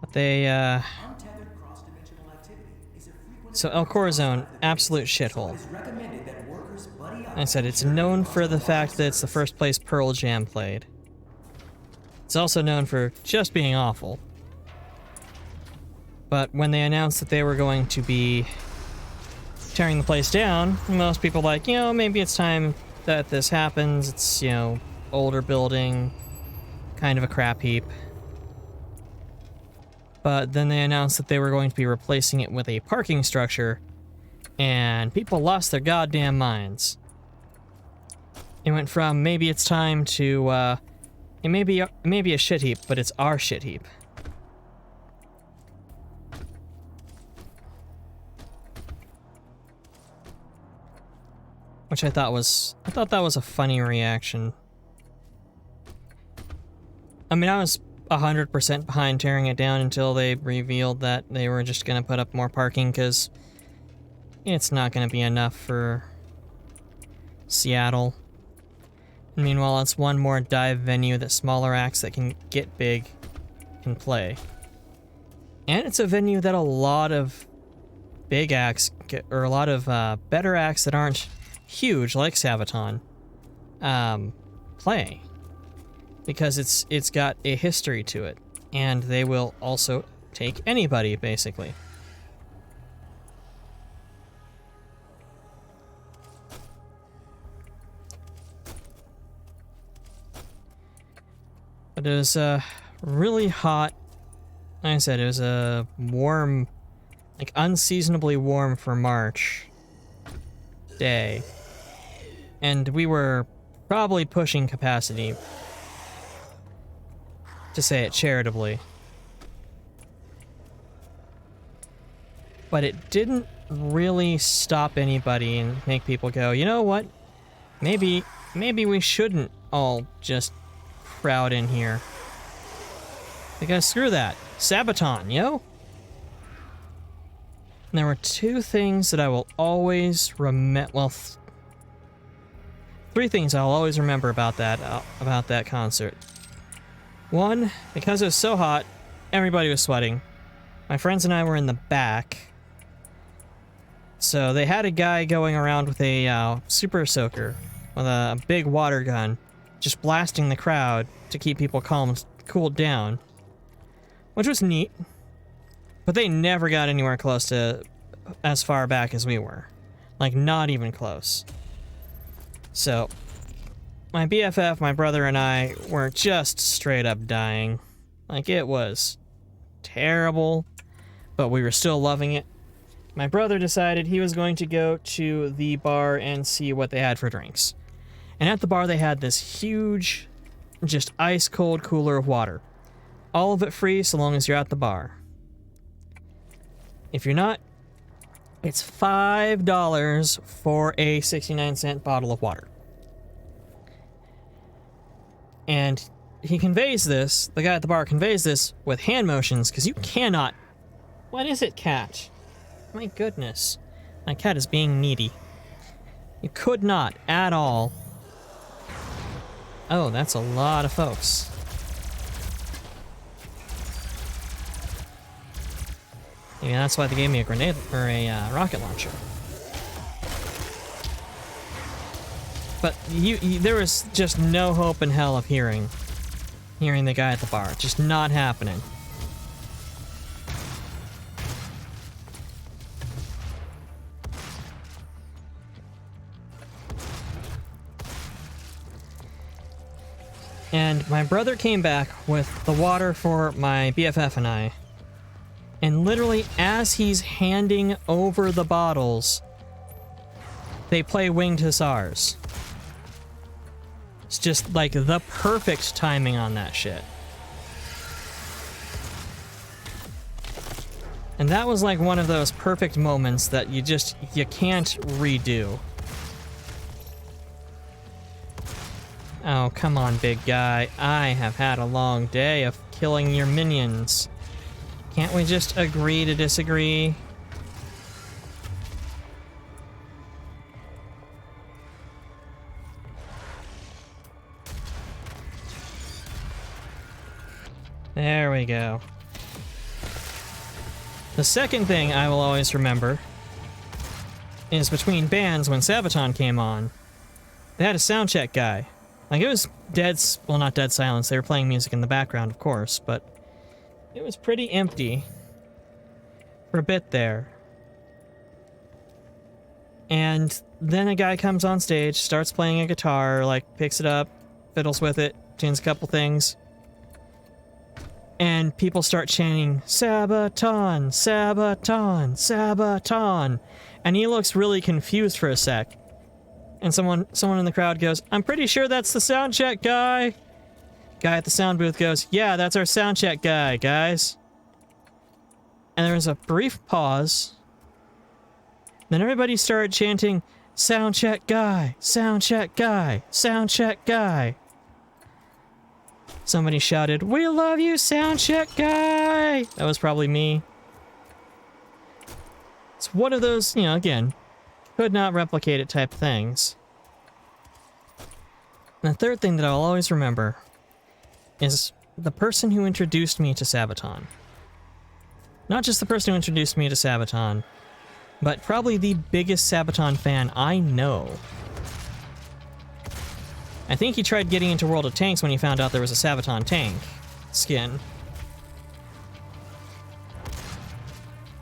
Speaker 1: But they, so El Corazon, absolute shithole. I said it's known for the fact that it's the first place Pearl Jam played. It's also known for just being awful. But when they announced that they were going to be tearing the place down, most people were like, you know, maybe it's time that this happens. It's, you know, older building, kind of a crap heap. But then they announced that they were going to be replacing it with a parking structure, and people lost their goddamn minds. It went from maybe it's time to, it may be a shit heap, but it's our shit heap. Which I thought that was a funny reaction. I mean, I was 100% behind tearing it down until they revealed that they were just gonna put up more parking, because it's not gonna be enough for Seattle. Meanwhile, it's one more dive venue that smaller acts that can get big can play. And it's a venue that a lot of big acts, or a lot of better acts that aren't huge, like Sabaton, play. Because it's got a history to it. And they will also take anybody, basically. But it was really hot. Like I said, it was a warm, like unseasonably warm for March day. And we were probably pushing capacity, to say it charitably. But it didn't really stop anybody and make people go, you know what? Maybe we shouldn't all just crowd in here. Because screw that. Sabaton, yo? And there were 2 things that I will always remember. Well, 3 things I'll always remember about that concert. 1, because it was so hot, everybody was sweating. My friends and I were in the back. So they had a guy going around with a super soaker with a big water gun, just blasting the crowd to keep people cooled down, which was neat. But they never got anywhere close to as far back as we were. Like, not even close. So my BFF, my brother, and I were just straight up dying. Like, it was terrible, but we were still loving it. My brother decided he was going to go to the bar and see what they had for drinks. And at the bar they had this huge, just ice cold cooler of water. All of it free so long as you're at the bar. If you're not, it's $5 for a 69-cent bottle of water. And he conveys this, the guy at the bar conveys this with hand motions, because you cannot... What is it, cat? My goodness. My cat is being needy. You could not, at all... Oh, that's a lot of folks. Maybe that's why they gave me a grenade, or a rocket launcher. But there was just no hope in hell of hearing the guy at the bar. Just not happening. And my brother came back with the water for my BFF and I. And literally, as he's handing over the bottles, they play Winged Hussars. It's just like the perfect timing on that shit. And that was like one of those perfect moments that you can't redo. Oh, come on, big guy. I have had a long day of killing your minions. Can't we just agree to disagree? There we go. The second thing I will always remember is between bands when Sabaton came on, they had a sound check guy. Like, it was well, not dead silence. They were playing music in the background, of course, but it was pretty empty for a bit there. And then a guy comes on stage, starts playing a guitar, like, picks it up, fiddles with it, tunes a couple things. And people start chanting, Sabaton, Sabaton, Sabaton. And he looks really confused for a sec. And someone in the crowd goes, I'm pretty sure that's the sound check guy. Guy at the sound booth goes, yeah, that's our sound check guy, guys. And there was a brief pause. Then everybody started chanting, sound check guy, sound check guy, sound check guy. Somebody shouted, we love you, sound check guy. That was probably me. It's one of those, again, could not replicate it type things. And the third thing that I'll always remember is the person who introduced me to Sabaton. Not just the person who introduced me to Sabaton, but probably the biggest Sabaton fan I know. I think he tried getting into World of Tanks when he found out there was a Sabaton tank skin.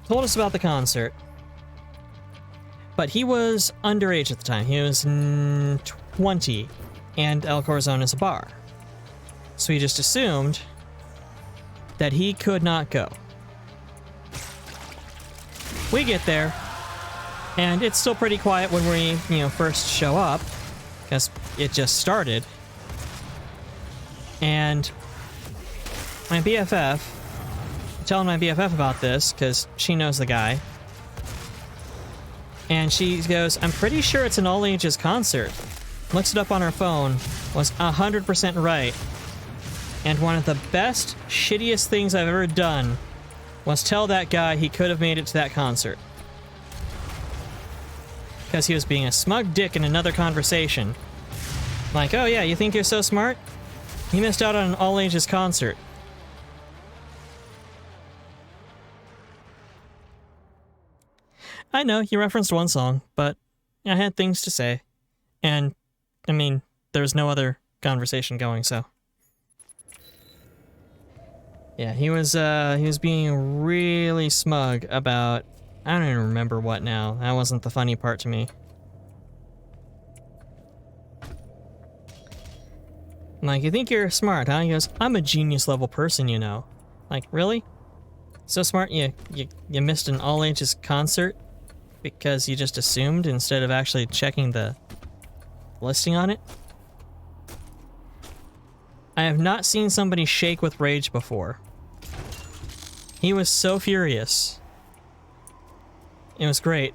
Speaker 1: Told us about the concert. But he was underage at the time. He was 20, and El Corazon is a bar. So he just assumed that he could not go. We get there, and it's still pretty quiet when we, first show up, because it just started. And my BFF, I'm telling my BFF about this, because she knows the guy. And she goes, I'm pretty sure it's an all-ages concert. Looks it up on her phone, was 100% right. And one of the best, shittiest things I've ever done was tell that guy he could have made it to that concert. Because he was being a smug dick in another conversation. Like, oh yeah, you think you're so smart? You missed out on an all-ages concert. I know, you referenced one song, but I had things to say. And, I mean, there's no other conversation going, so. Yeah, he was being really smug about, I don't even remember what now. That wasn't the funny part to me. I'm like, you think you're smart, huh? He goes, I'm a genius level person, you know. Like, really? So smart you missed an all-ages concert? Because you just assumed instead of actually checking the listing on it? I have not seen somebody shake with rage before. He was so furious. It was great.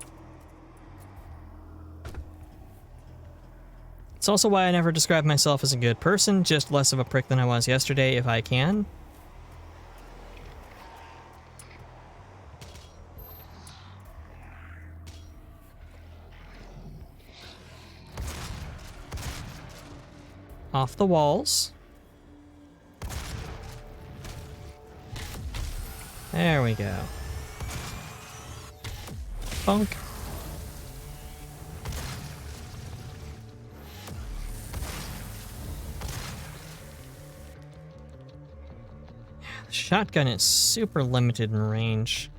Speaker 1: It's also why I never describe myself as a good person, just less of a prick than I was yesterday if I can. Off the walls. There we go. Bonk. The shotgun is super limited in range.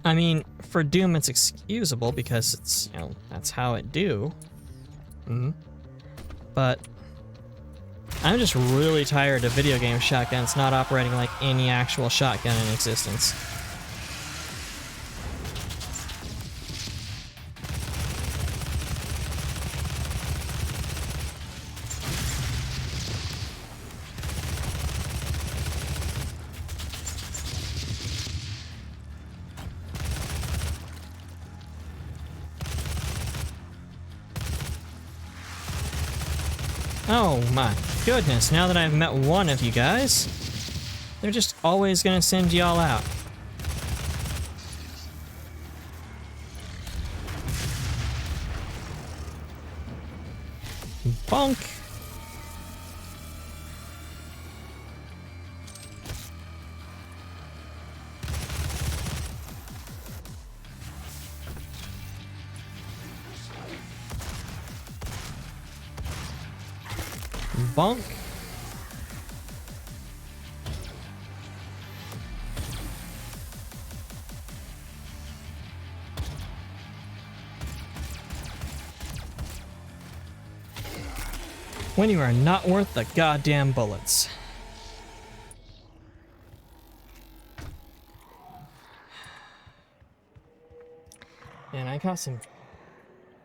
Speaker 1: I mean, for Doom it's excusable because it's, you know, that's how it do. But I'm just really tired of video game shotguns not operating like any actual shotgun in existence. Oh my goodness, now that I've met one of you guys, they're just always gonna send y'all out. Bonk. Bonk. When you are not worth the goddamn bullets. And I got some...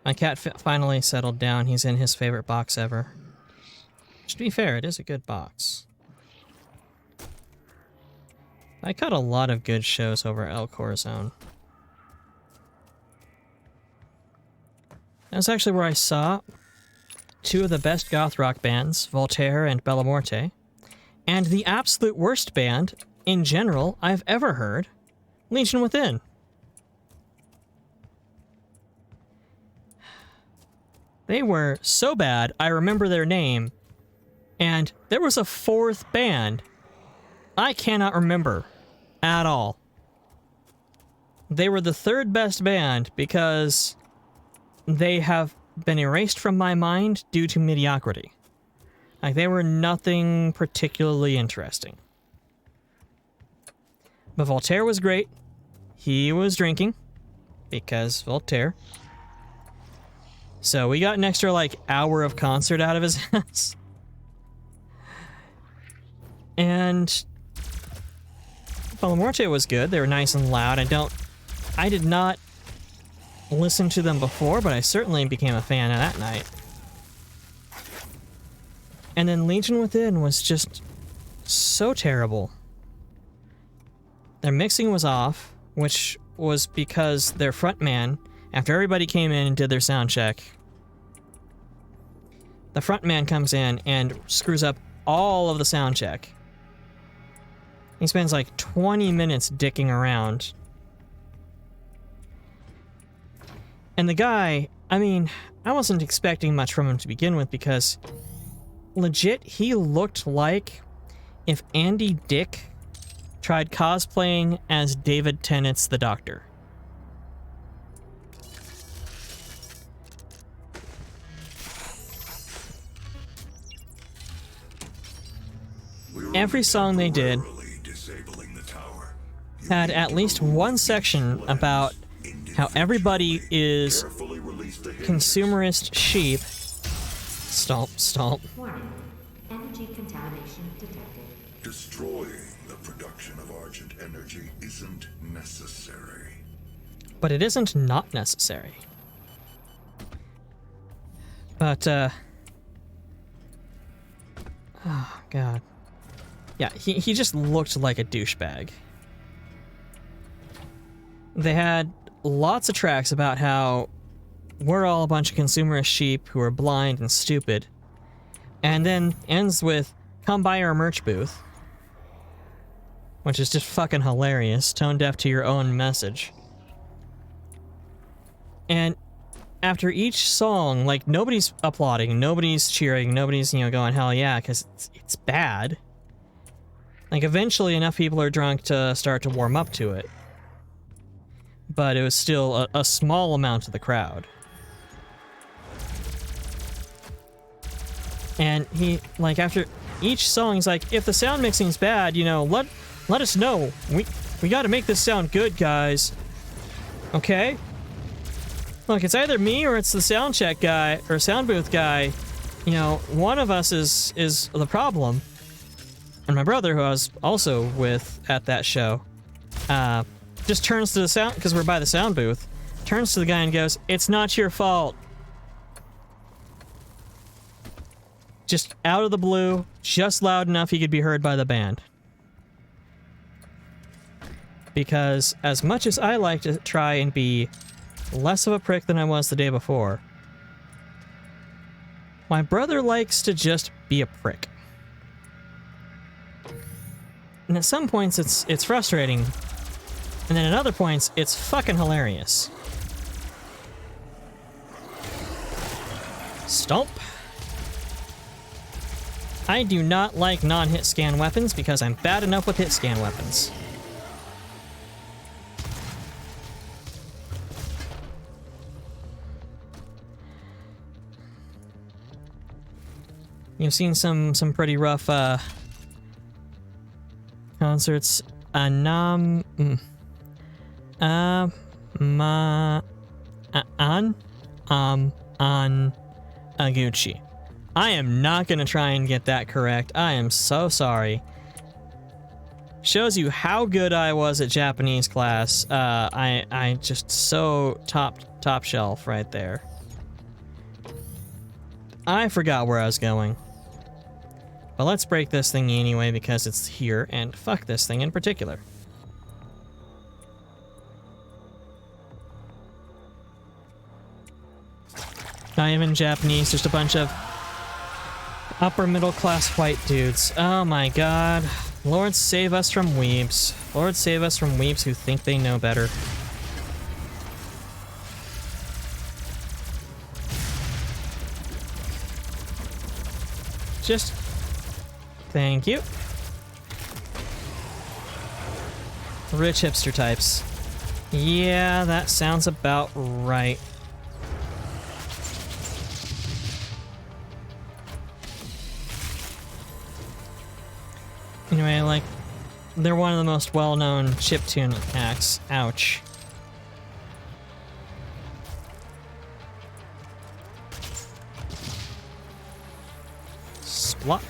Speaker 1: My cat finally settled down. He's in his favorite box ever. To be fair, it is a good box. I caught a lot of good shows over El Corazon. That's actually where I saw two of the best goth rock bands, Voltaire and Bella Morte, and the absolute worst band, in general, I've ever heard, Legion Within. They were so bad, I remember their name, and there was a fourth band I cannot remember at all. They were the third best band because they have been erased from my mind due to mediocrity. Like, they were nothing particularly interesting. But Voltaire was great. He was drinking, because Voltaire. So we got an extra, like, hour of concert out of his ass. And Bella Morte was good. They were nice and loud. I did not listen to them before, but I certainly became a fan of that night. And then Legion Within was just so terrible. Their mixing was off, which was because their frontman, after everybody came in and did their sound check, the frontman comes in and screws up all of the sound check. He spends like 20 minutes dicking around. And the guy, I mean, I wasn't expecting much from him to begin with because legit, he looked like if Andy Dick tried cosplaying as David Tennant's the Doctor. Every song they did had at least one section about how everybody is consumerist sheep. Stomp, stomp.
Speaker 3: Warning. Energy contamination detected.
Speaker 4: Destroying the production of Argent energy isn't necessary.
Speaker 1: But it isn't not necessary. But, oh, God. Yeah, he just looked like a douchebag. they had lots of tracks about how we're all a bunch of consumerist sheep who are blind and stupid. And then ends with, come by our merch booth. Which is just fucking hilarious, tone deaf to your own message. And after each song, like, nobody's applauding, nobody's cheering, nobody's, you know, going, hell yeah, because it's bad. Like, eventually enough people are drunk to start to warm up to it. But it was still a small amount of the crowd. And he, like, after each song, he's like, if the sound mixing's bad, you know, let us know. We gotta make this sound good, guys. Okay? Look, it's either me or it's the sound check guy, or sound booth guy. You know, one of us is the problem. And my brother, who I was also with at that show, just turns to the sound, because we're by the sound booth, turns to the guy and goes, it's not your fault. Just out of the blue, just loud enough he could be heard by the band. Because as much as I like to try and be less of a prick than I was the day before, my brother likes to just be a prick. And at some points it's frustrating, and then at other points it's fucking hilarious. Stomp. I do not like non-hit scan weapons because I'm bad enough with hit scan weapons. You've seen some pretty rough concerts. Aguchi. I am not gonna try and get that correct. I am so sorry. Shows you how good I was at Japanese class. I just so top shelf right there. I forgot where I was going. But let's break this thing anyway because it's here, and fuck this thing in particular. Not even Japanese, just a bunch of upper middle class white dudes. Oh my god. Lord save us from weebs. Lord save us from weebs who think they know better. Just... thank you. Rich hipster types. Yeah, that sounds about right. Anyway, like, they're one of the most well-known chiptune acts. Ouch. Splot.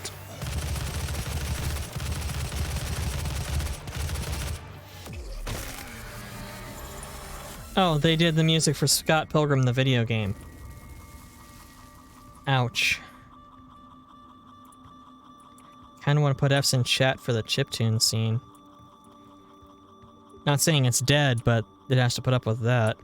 Speaker 1: Oh, they did the music for Scott Pilgrim, the video game. Ouch. Kinda want to put F's in chat for the chiptune scene. Not saying it's dead, but it has to put up with that.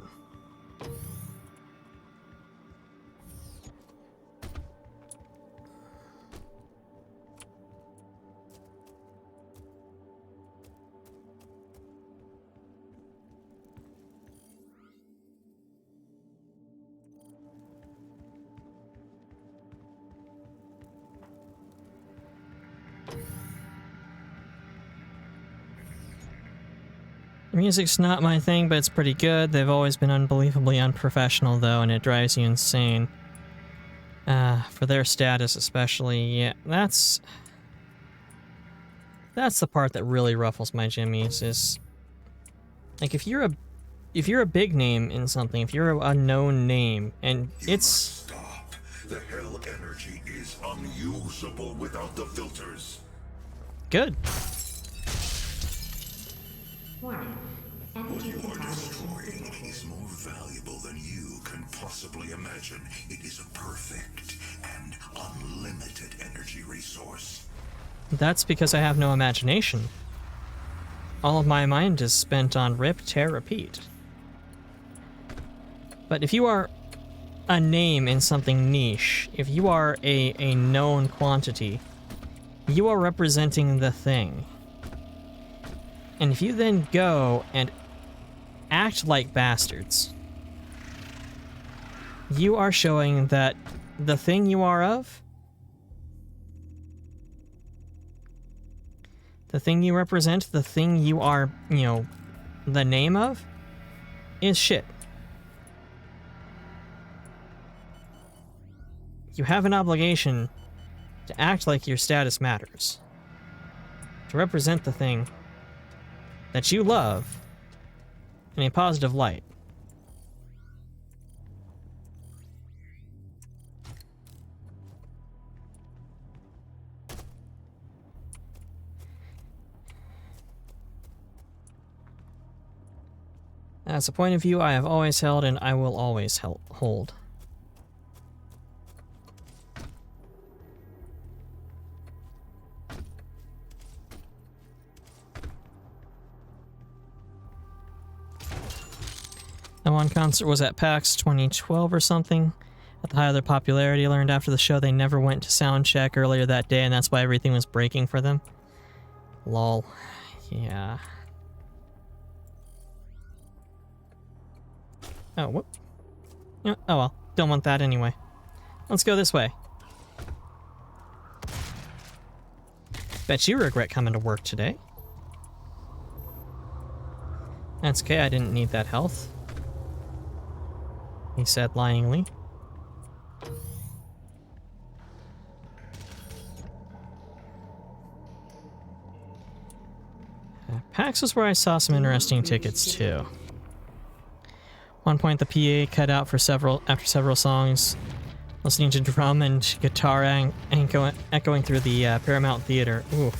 Speaker 1: Music's not my thing, but it's pretty good. They've always been unbelievably unprofessional, though, and it drives you insane. For their status especially, yeah, that's the part that really ruffles my jimmies, is... like, if you're a big name in something, if you're a known name, and it's...
Speaker 4: Stop. The hell energy is unusable without the filters.
Speaker 1: Good.
Speaker 3: Warning.
Speaker 4: What
Speaker 3: Energy
Speaker 4: you are
Speaker 3: contamination
Speaker 4: destroying
Speaker 3: detected.
Speaker 4: is more valuable than you can possibly imagine. It is a perfect and unlimited energy resource.
Speaker 1: That's because I have no imagination. all of my mind is spent on rip, tear, repeat. But if you are a name in something niche, if you are a known quantity, you are representing the thing. And if you then go and act like bastards, you are showing that the thing you are of, the thing you represent, the thing you are, you know, the name of, is shit. You have an obligation to act like your status matters. To represent the thing that you love in a positive light. That's a point of view I have always held and I will always hold. That one concert was at PAX 2012 or something. At the height of their popularity, I learned after the show they never went to sound check earlier that day, and that's why everything was breaking for them. Lol. Yeah. Oh, whoop. Yeah, oh well. Don't want that anyway. Let's go this way. Bet you regret coming to work today. That's okay, I didn't need that health. He said lyingly. PAX was where I saw some interesting tickets too. One point the PA cut out for after several songs, listening to drum and guitar echoing through the Paramount Theater. Ooh.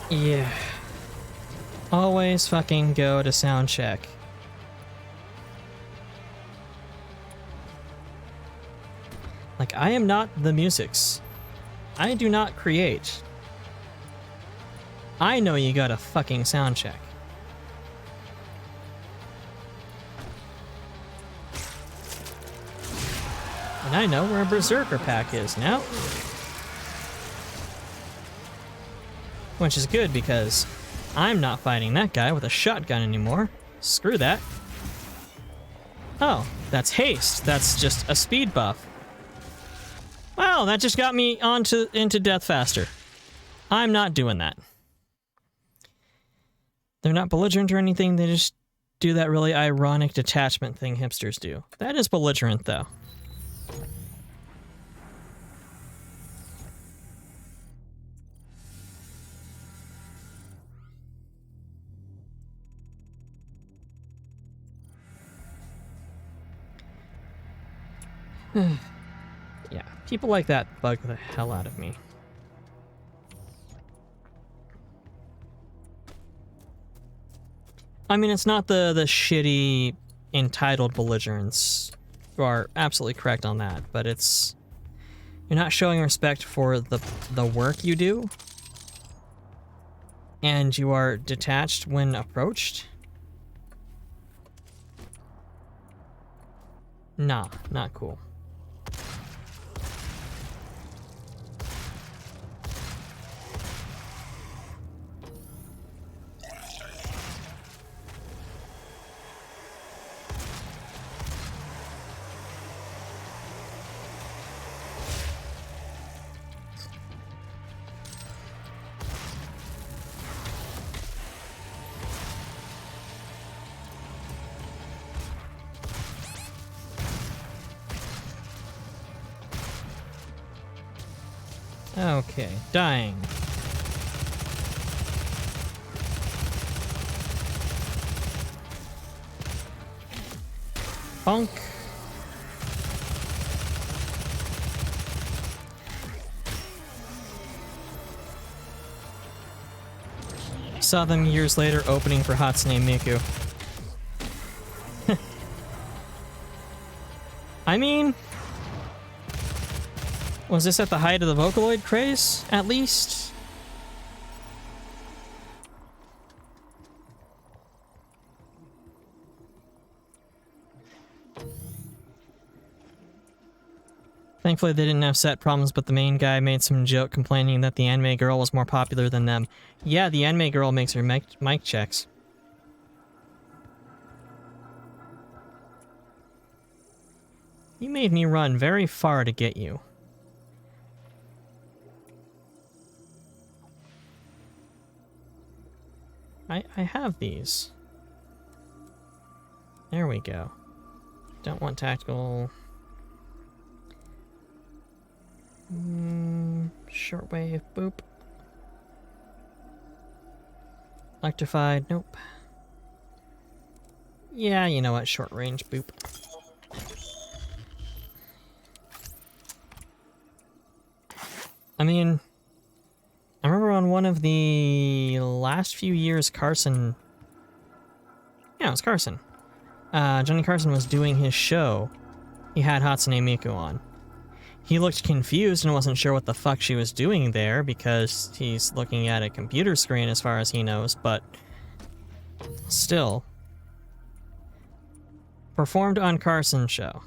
Speaker 1: Yeah. Always fucking go to sound check. Like, I am not the musics. I do not create. I know you gotta fucking sound check. And I know where Berserker Pack is now. Which is good because I'm not fighting that guy with a shotgun anymore. Screw that. Oh, that's haste. That's just a speed buff. Wow, that just got me into death faster. I'm not doing that. They're not belligerent or anything, they just do that really ironic detachment thing hipsters do. That is belligerent, though. Yeah, people like that bug the hell out of me. I mean, it's not the shitty, entitled belligerents. You are absolutely correct on that, but it's... You're not showing respect for the work you do, and you are detached when approached. Nah, not cool. Okay, dying. Bonk. Saw them years later opening for Hatsune Miku. I mean, was this at the height of the Vocaloid craze, at least? Thankfully, they didn't have set problems, but the main guy made some joke complaining that the anime girl was more popular than them. Yeah, the anime girl makes her mic checks. You made me run very far to get you. I have these. There we go. Don't want tactical. Shortwave, boop. Electrified, nope. Yeah, you know what, short range, boop. I mean, I remember on one of the last few years Carson... Yeah, it was Carson. Johnny Carson was doing his show. He had Hatsune Miku on. He looked confused and wasn't sure what the fuck she was doing there because he's looking at a computer screen as far as he knows, but still. Performed on Carson's show.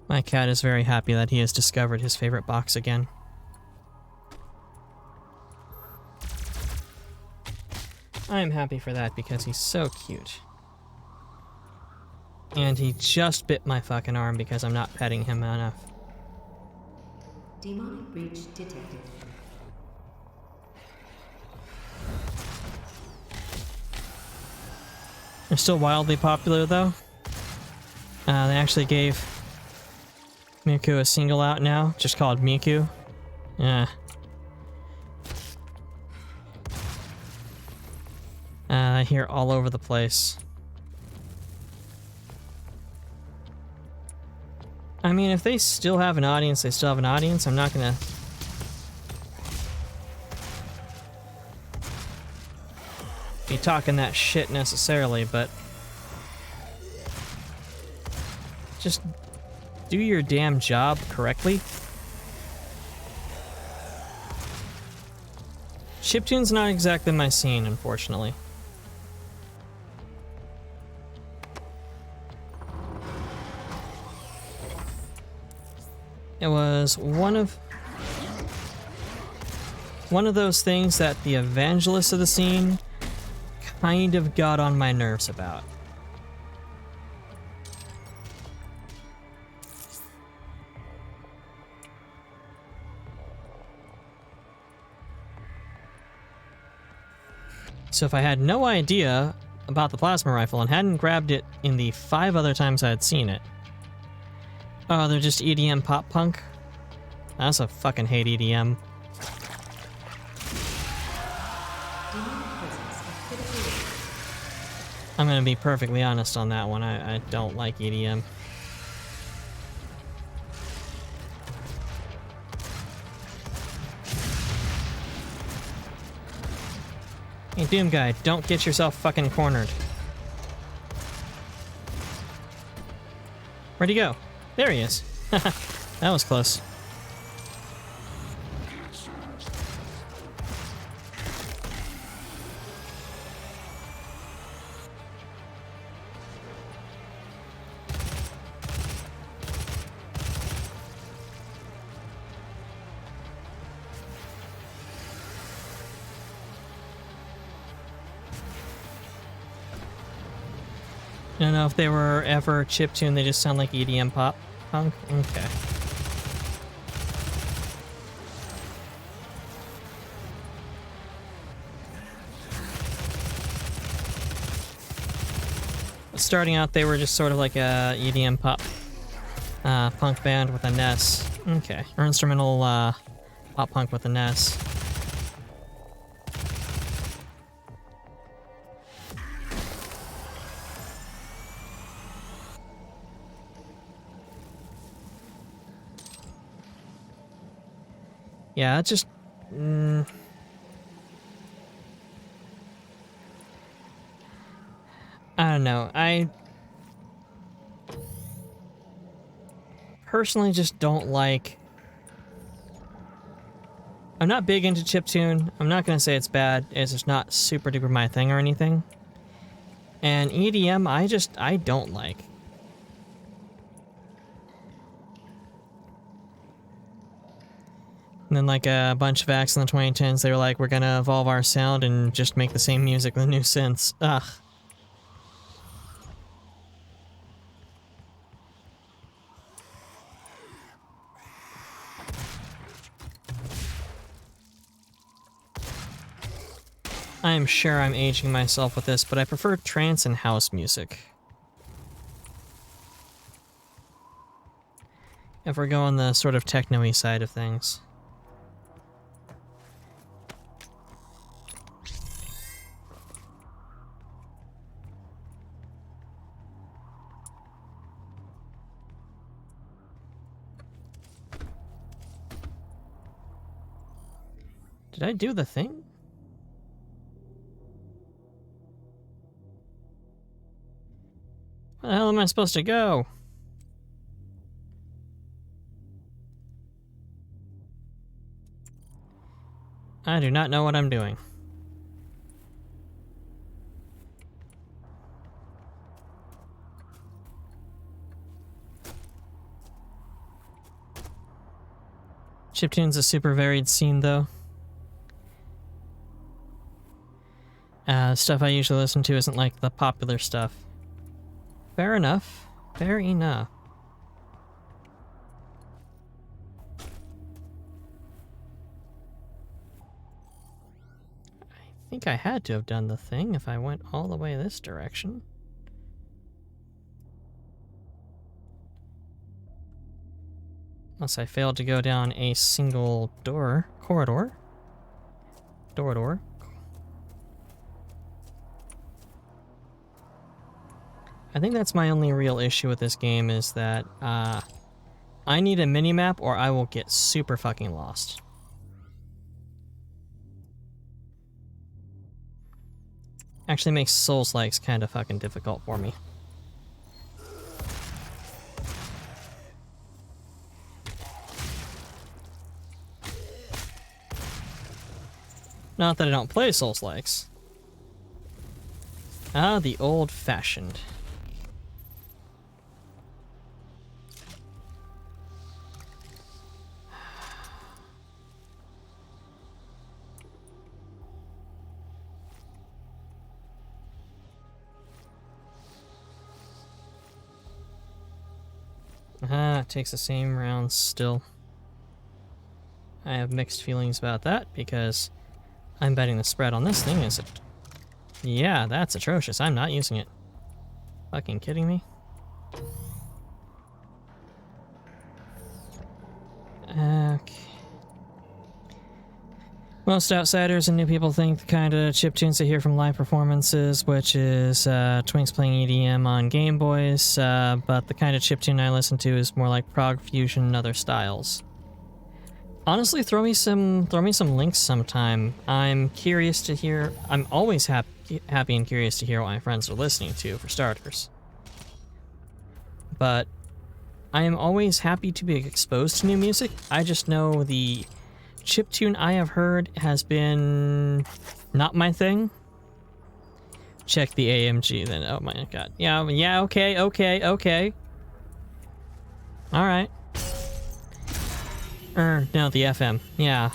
Speaker 1: My cat is very happy that he has discovered his favorite box again. I am happy for that because he's so cute. And he just bit my fucking arm because I'm not petting him enough.
Speaker 3: Demonic breach detected.
Speaker 1: They're still wildly popular though. They actually gave Miku a single out now, just called Miku. Yeah. I hear all over the place. I mean, if they still have an audience, they still have an audience. I'm not gonna... be talking that shit necessarily, but... just... do your damn job correctly. Chiptune's not exactly my scene, unfortunately. It was one of those things that the evangelists of the scene kind of got on my nerves about. So if I had no idea about the plasma rifle and hadn't grabbed it in the 5 other times I had seen it. Oh, they're just EDM pop punk? I also fucking hate EDM. I'm gonna be perfectly honest on that one. I don't like EDM. Hey, Doom Guy, don't get yourself fucking cornered. Where'd he go? There he is. That was close. I don't know if they were ever chiptune, they just sound like EDM pop. Punk? Okay. Starting out, they were just sort of like a EDM pop punk band with a NES. Okay, or instrumental pop punk with a NES. Yeah, it's just... I don't know. I personally just don't like... I'm not big into chiptune. I'm not going to say it's bad. It's just not super duper my thing or anything. And EDM, I don't like. And then like a bunch of acts in the 2010s, they were like, we're gonna evolve our sound and just make the same music with new synths. Ugh. I am sure I'm aging myself with this, but I prefer trance and house music. If we're going the sort of techno-y side of things. Did I do the thing? Where the hell am I supposed to go? I do not know what I'm doing. Chiptune's a super varied scene, though. Stuff I usually listen to isn't like the popular stuff. Fair enough. Fair enough. I think I had to have done the thing if I went all the way this direction. Unless I failed to go down a single corridor. I think that's my only real issue with this game is that I need a minimap or I will get super fucking lost. Actually makes Souls-likes kind of fucking difficult for me. Not that I don't play Souls-likes. Ah, the old-fashioned. It takes the same rounds still. I have mixed feelings about that because I'm betting the spread on this thing is... Yeah, that's atrocious. I'm not using it. Fucking kidding me? Okay. Most outsiders and new people think the kind of chiptunes they hear from live performances, which is Twinks playing EDM on Game Boys, but the kind of chiptune I listen to is more like prog fusion and other styles. Honestly, throw me some links sometime. I'm curious to hear. I'm always happy and curious to hear what my friends are listening to, for starters. But I am always happy to be exposed to new music. I just know the chiptune I have heard has been not my thing. Check the AMG then. Oh my god. Yeah, okay. Alright. No, the FM. Yeah.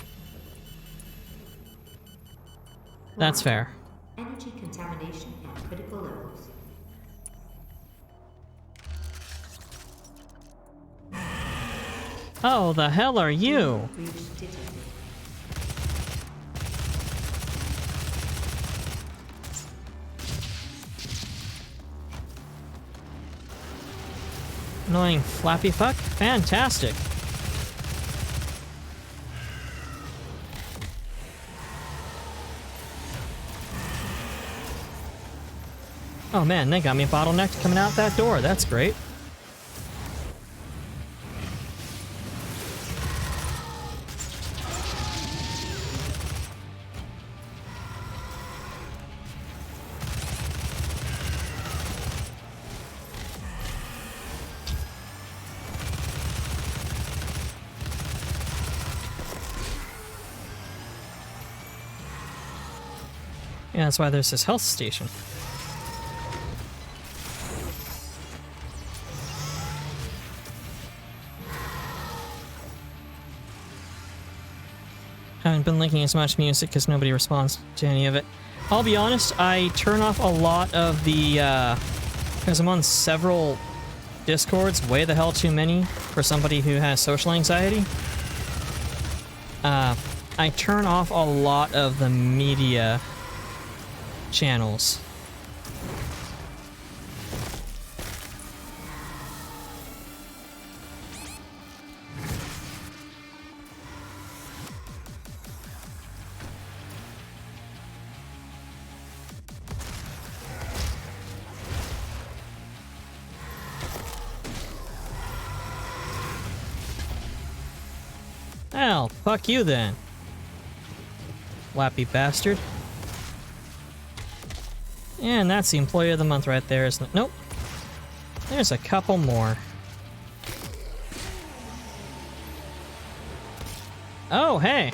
Speaker 1: That's fair.
Speaker 3: Energy contamination at critical levels.
Speaker 1: Oh, the hell are you?
Speaker 3: Reached Titan.
Speaker 1: Annoying flappy fuck? Fantastic. Oh man, they got me bottlenecked coming out that door. That's great. Yeah, that's why there's this health station. Haven't been linking as much music because nobody responds to any of it. I'll be honest, I turn off a lot of the, because I'm on several Discords, way the hell too many for somebody who has social anxiety. I turn off a lot of the media channels. Well, fuck you then. Lappy bastard. And that's the employee of the month right there, isn't it? Nope. There's a couple more. Oh, hey.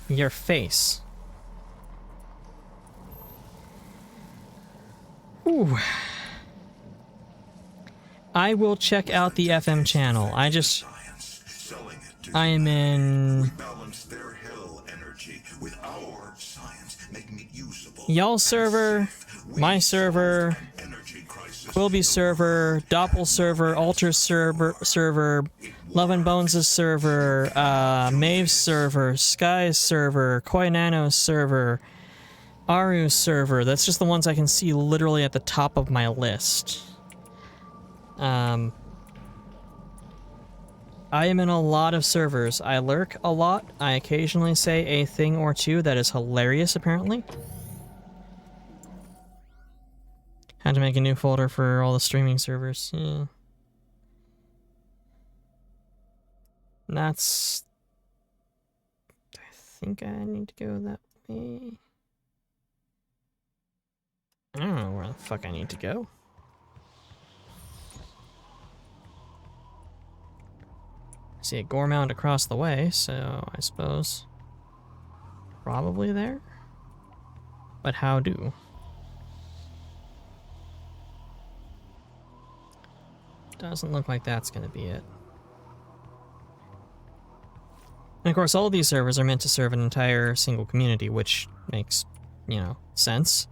Speaker 1: Your face. Ooh. I will check out the FM channel. I am in y'all server, my server, Quilby server, Doppel server, Alter server, Love and Bones' server, Maeve's server, Sky's server, Koi Nano's server, Aru's server. That's just the ones I can see literally at the top of my list. I am in a lot of servers. I lurk a lot. I occasionally say a thing or two that is hilarious, apparently. Had to make a new folder for all the streaming servers. Yeah. That's... I think I need to go that way. I don't know where the fuck I need to go. See a gore mound across the way, so I suppose probably there. But how do? Doesn't look like that's gonna be it. And of course, all of these servers are meant to serve an entire single community, which makes, you know, sense.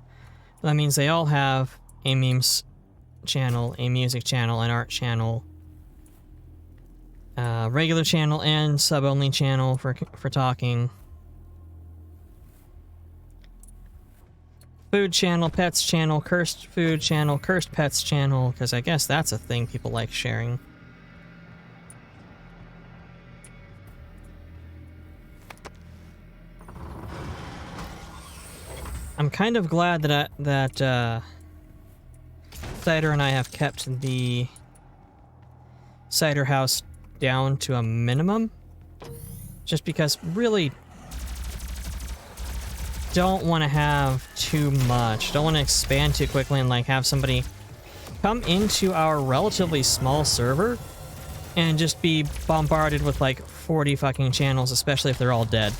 Speaker 1: That means they all have a memes channel, a music channel, an art channel, regular channel, and sub-only channel for talking. Food channel, pets channel, cursed food channel, cursed pets channel, because I guess that's a thing people like sharing. I'm kind of glad that Cider and I have kept the Cider House down to a minimum, just because really don't want to have too much, don't want to expand too quickly and like have somebody come into our relatively small server and just be bombarded with like 40 fucking channels, especially if they're all dead.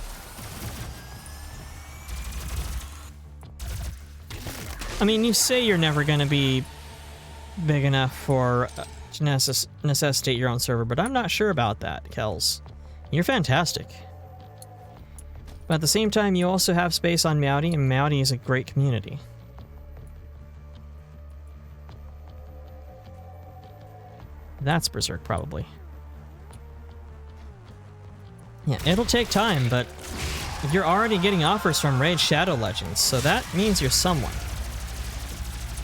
Speaker 1: I mean, you say you're never gonna be big enough for to necessitate your own server, but I'm not sure about that, Kells. You're fantastic. But at the same time, you also have space on Meowdy, and Meowdy is a great community. That's Berserk, probably. Yeah, it'll take time, but you're already getting offers from Raid Shadow Legends, so that means you're someone.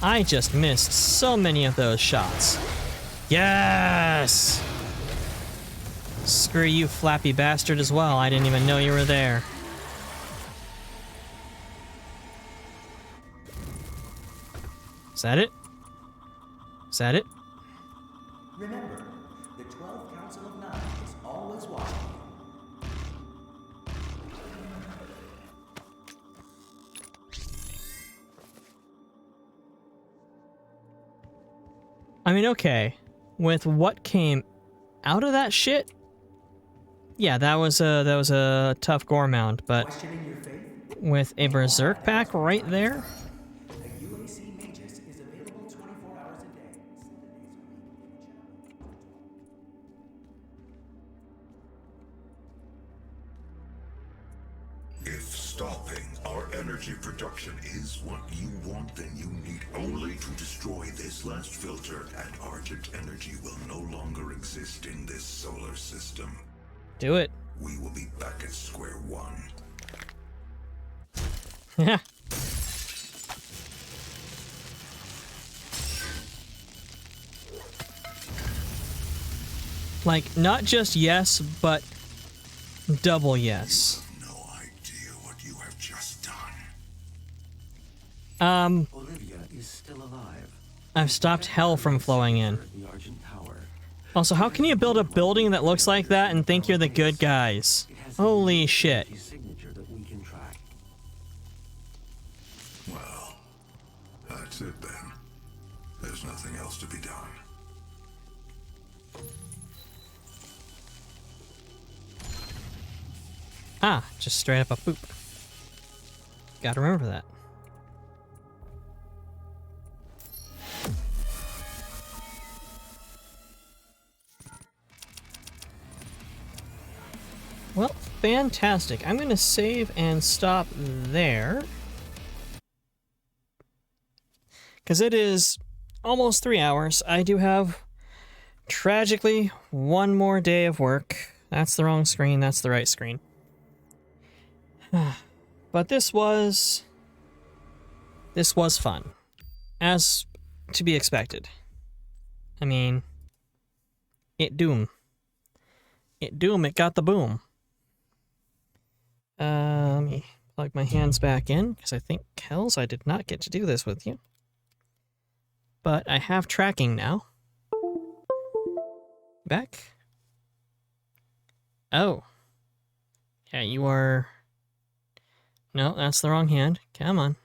Speaker 1: I just missed so many of those shots. Yes! Screw you, flappy bastard, as well. I didn't even know you were there. Is that it? Is that it?
Speaker 7: Remember, the 12 Council of Nine is always watching you.
Speaker 1: I mean, okay. With what came out of that shit? Yeah, that was a tough gore mound, but
Speaker 7: Questioning your faith?
Speaker 1: with a berserk pack right there?
Speaker 7: The UAC Magus is available 24 hours a day, 7 days a week.
Speaker 4: If stopping our energy production is what you want, then you need only to destroy this last filter, and Argent energy will no longer exist in this solar system.
Speaker 1: Do it.
Speaker 4: We will be back at square one.
Speaker 1: Yeah. Like, not just yes, but double yes.
Speaker 4: No idea what you have just done.
Speaker 6: Olivia is still alive.
Speaker 1: I've stopped hell from flowing in.
Speaker 6: The Argent Power.
Speaker 1: Also, how can you build a building that looks like that and think you're the good guys? Holy shit.
Speaker 6: Signature that we can track.
Speaker 4: Well, that's it then. There's nothing else to be done.
Speaker 1: Ah, just straight up a poop. Gotta remember that. Well, fantastic. I'm gonna save and stop there. Because it is almost 3 hours. I do have, tragically, one more day of work. That's the wrong screen, that's the right screen. But this was fun, as to be expected. I mean, it got the boom. Let me plug my hands back in, because I think, Kells, I did not get to do this with you. But I have tracking now. Back. Oh. Yeah, you are... No, that's the wrong hand. Come on.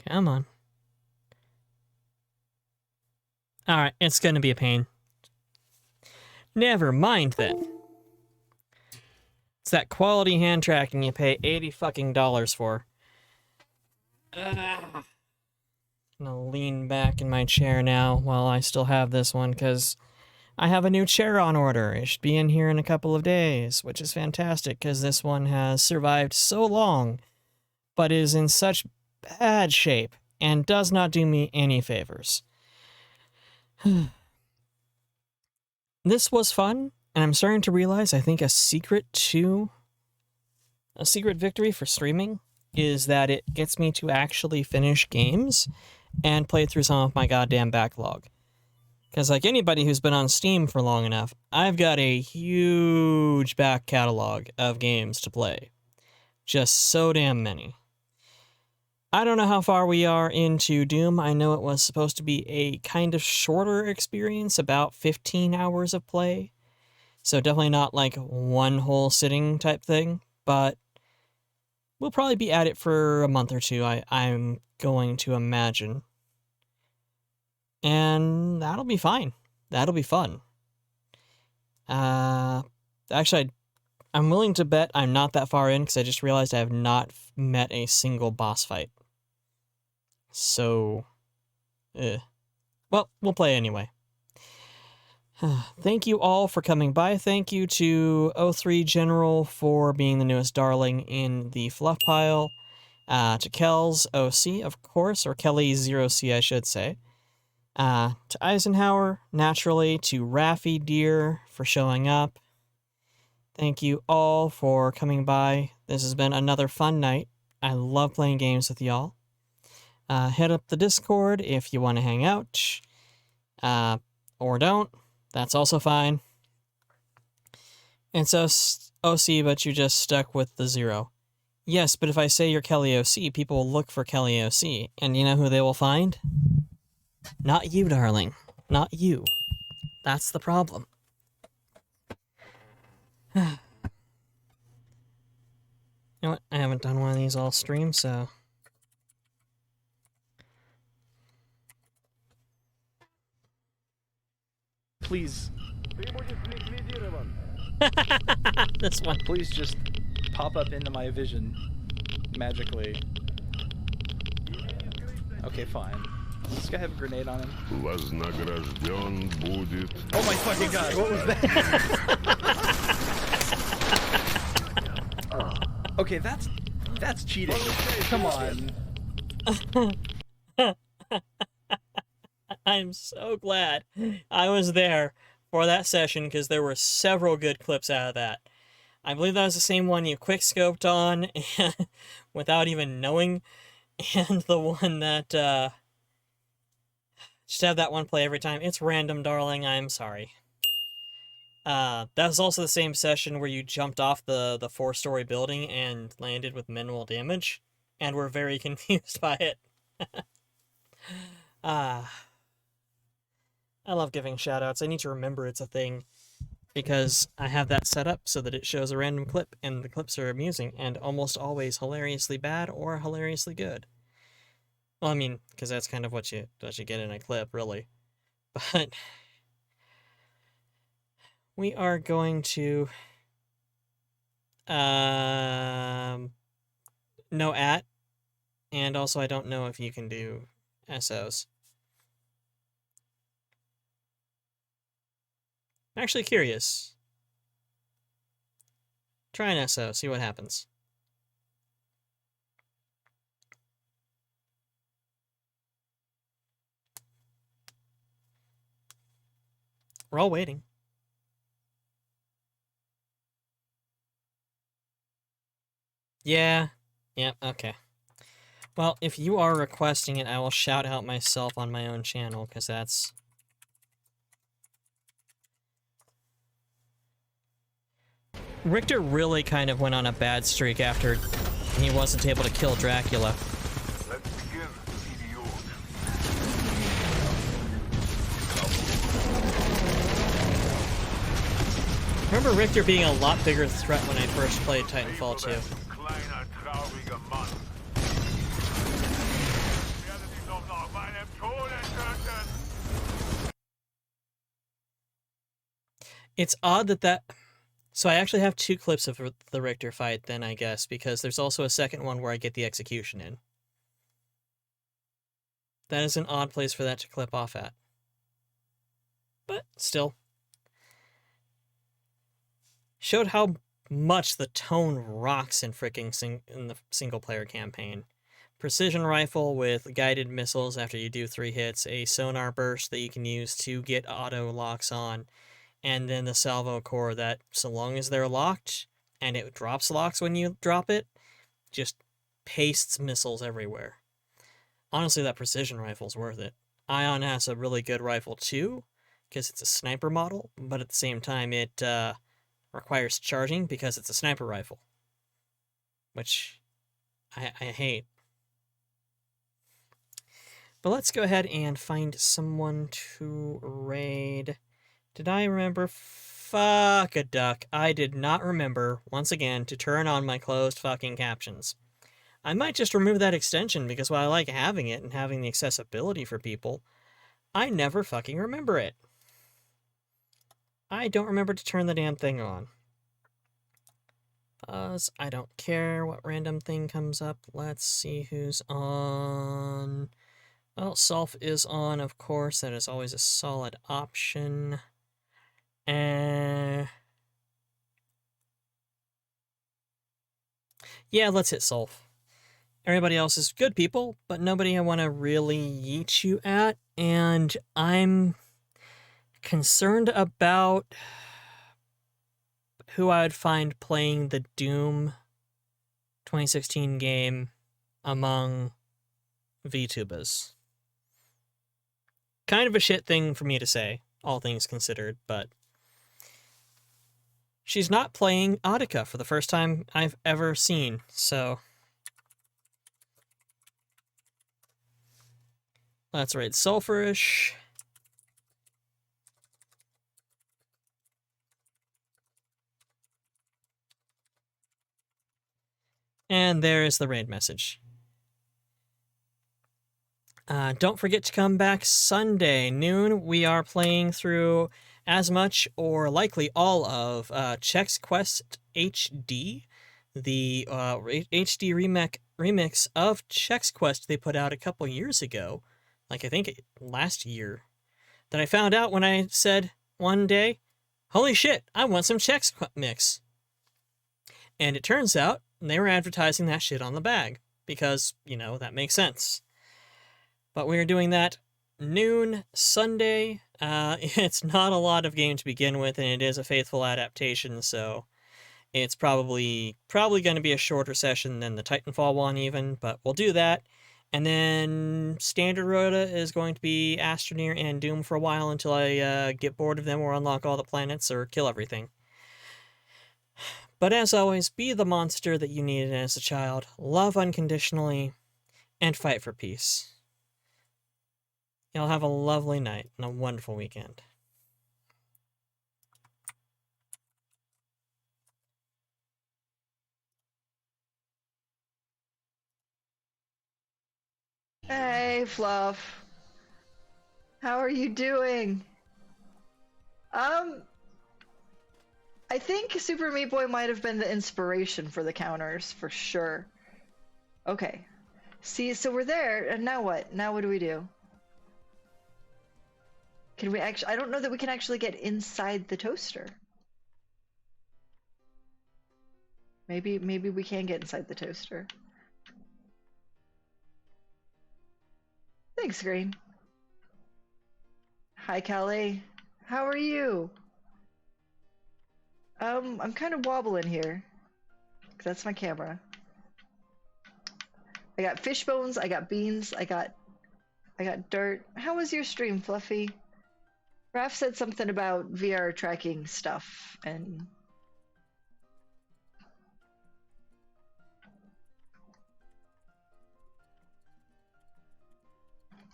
Speaker 1: Come on. Alright, it's gonna be a pain. Never mind then. It's that quality hand tracking you pay $80 fucking for. I'm gonna lean back in my chair now while I still have this one, because I have a new chair on order. It should be in here in a couple of days, which is fantastic because this one has survived so long, but is in such bad shape and does not do me any favors. This was fun, and I'm starting to realize I think a secret victory for streaming is that it gets me to actually finish games and play through some of my goddamn backlog. Because like anybody who's been on Steam for long enough, I've got a huge back catalog of games to play. Just so damn many. I don't know how far we are into Doom. I know it was supposed to be a kind of shorter experience, about 15 hours of play. So definitely not like one whole sitting type thing, but we'll probably be at it for a month or two, I'm going to imagine. And that'll be fine. That'll be fun. Actually, I'm willing to bet I'm not that far in because I just realized I have not met a single boss fight. So, well, we'll play anyway. Thank you all for coming by. Thank you to O3 General for being the newest darling in the fluff pile. To Kells OC, of course, or Kelly 0C, I should say. To Eisenhower, naturally, to Raffy Deer for showing up, Thank you all for coming by. This has been another fun night. I love playing games with y'all. Hit up the Discord if you want to hang out. Or don't. That's also fine. And so, OC, but you just stuck with the 0. Yes, but if I say you're Kelly OC, people will look for Kelly OC. And you know who they will find? Not you, darling. Not you. That's the problem. You know what? I haven't done one of these all stream, so...
Speaker 12: Please.
Speaker 1: This one.
Speaker 12: Please just pop up into my vision magically. Okay, fine. This guy have a grenade on him.
Speaker 13: Вознагражден будет.
Speaker 12: Oh my fucking god, what was that? Okay, that's cheating. Come on.
Speaker 1: I'm so glad I was there for that session because there were several good clips out of that. I believe that was the same one you quick-scoped on without even knowing, and the one that, just have that one play every time. It's random, darling, I'm sorry. That was also the same session where you jumped off the 4-story building and landed with minimal damage, and were very confused by it. I love giving shoutouts. I need to remember it's a thing, because I have that set up so that it shows a random clip, and the clips are amusing, and almost always hilariously bad or hilariously good. Well, I mean, because that's kind of what you get in a clip, really. But we are going to no at, and also I don't know if you can do SOs. I'm actually curious. Try an SO, see what happens. We're all waiting. Yeah. Yeah, okay. Well, if you are requesting it, I will shout out myself on my own channel, because that's... Richter really kind of went on a bad streak after he wasn't able to kill Dracula.
Speaker 11: Let's begin, idiot.
Speaker 1: I remember Richter being a lot bigger threat when I first played Titanfall 2.
Speaker 11: Kleiner, trauriger Mann. Werde dich noch nach meinem Tode töten.
Speaker 1: It's odd that... So I actually have 2 clips of the Richter fight then, I guess, because there's also a second one where I get the execution in. That is an odd place for that to clip off at. But still. Showed how much the tone rocks in fricking in the single-player campaign. Precision rifle with guided missiles after you do 3 hits, a sonar burst that you can use to get auto locks on, and then the salvo core that, so long as they're locked, and it drops locks when you drop it, just pastes missiles everywhere. Honestly, that precision rifle's worth it. Ion has a really good rifle too, because it's a sniper model, but at the same time it requires charging because it's a sniper rifle. Which I hate. But let's go ahead and find someone to raid. Did I remember? Fuck a duck. I did not remember, once again, to turn on my closed fucking captions. I might just remove that extension because while I like having it and having the accessibility for people, I never fucking remember it. I don't remember to turn the damn thing on. I don't care what random thing comes up. Let's see who's on. Well, Solf is on, of course. That is always a solid option. Yeah, let's hit Solf. Everybody else is good people, but nobody I want to really yeet you at, and I'm concerned about who I would find playing the Doom 2016 game among VTubers. Kind of a shit thing for me to say, all things considered, but she's not playing Audica for the first time I've ever seen, so let's rate Sulfurish. And there is the raid message. Don't forget to come back Sunday, noon. We are playing through as much or likely all of Chex Quest HD, the HD remix of Chex Quest they put out a couple years ago, like I think last year, that I found out when I said one day, holy shit, I want some Chex Mix. And it turns out they were advertising that shit on the bag, because, you know, that makes sense. But we are doing that noon Sunday. It's not a lot of game to begin with, and it is a faithful adaptation, so it's probably going to be a shorter session than the Titanfall one even, but we'll do that. And then Standard Rota is going to be Astroneer and Doom for a while until I get bored of them or unlock all the planets or kill everything. But as always, be the monster that you needed as a child, love unconditionally, and fight for peace. Y'all have a lovely night and a wonderful weekend.
Speaker 14: Hey, Fluff. How are you doing? I think Super Meat Boy might have been the inspiration for the counters, for sure. Okay. See, so we're there, and now what? Now what do we do? Can we actually... I don't know that we can actually get inside the toaster. Maybe we can get inside the toaster. Thanks, Green. Hi, Callie. How are you? I'm kind of wobbling here. That's my camera. I got fish bones, I got beans, I got dirt. How was your stream, Fluffy? Raph said something about VR tracking stuff, and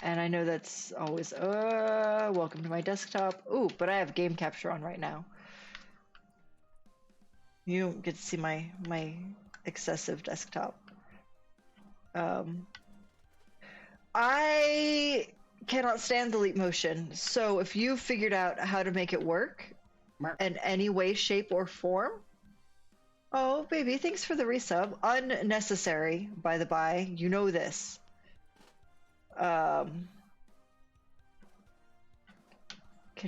Speaker 14: I know that's always, welcome to my desktop. Ooh, but I have game capture on right now. You don't get to see my excessive desktop. I cannot stand the leap motion, so if you figured out how to make it work in any way, shape, or form. Oh, baby, thanks for the resub. Unnecessary, by the by. You know this. Can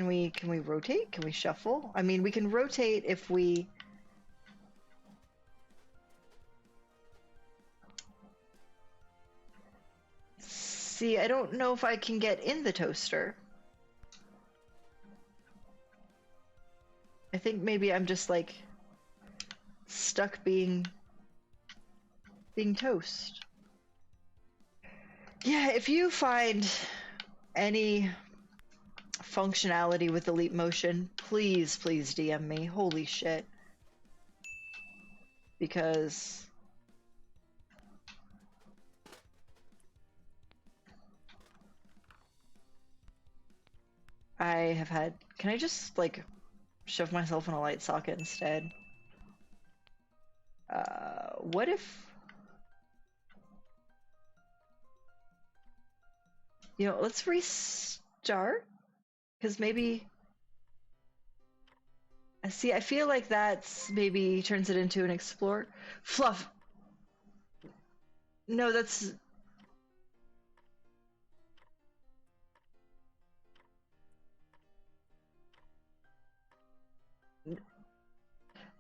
Speaker 14: we rotate? Can we shuffle? I mean, we can rotate if we... See, I don't know if I can get in the toaster. I think maybe I'm just like stuck being toast. Yeah, if you find any functionality with the leap motion, please DM me. Holy shit. Because I have had... Can I just, like, shove myself in a light socket instead? What if... You know, let's restart? Because maybe... See, I feel like that's maybe turns it into an explore. Fluff! No, that's...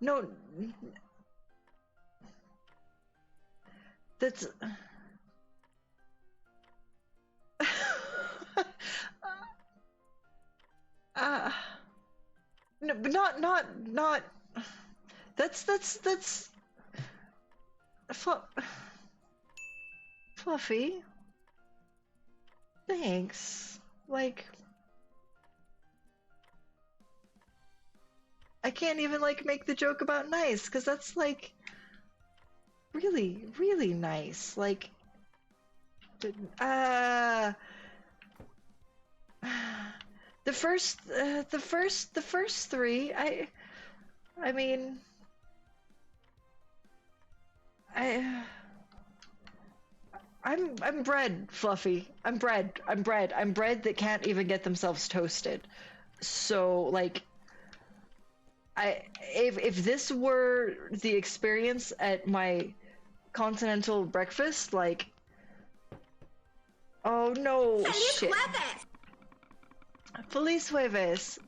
Speaker 14: No, that's... no, but not... That's Fluffy. Thanks. Like, I can't even like make the joke about nice, because that's like really, really nice. Like, the first three, I mean, I'm bread, Fluffy. I'm bread that can't even get themselves toasted. So like, if this were the experience at my continental breakfast, like, oh no, shit. Feliz Jueves.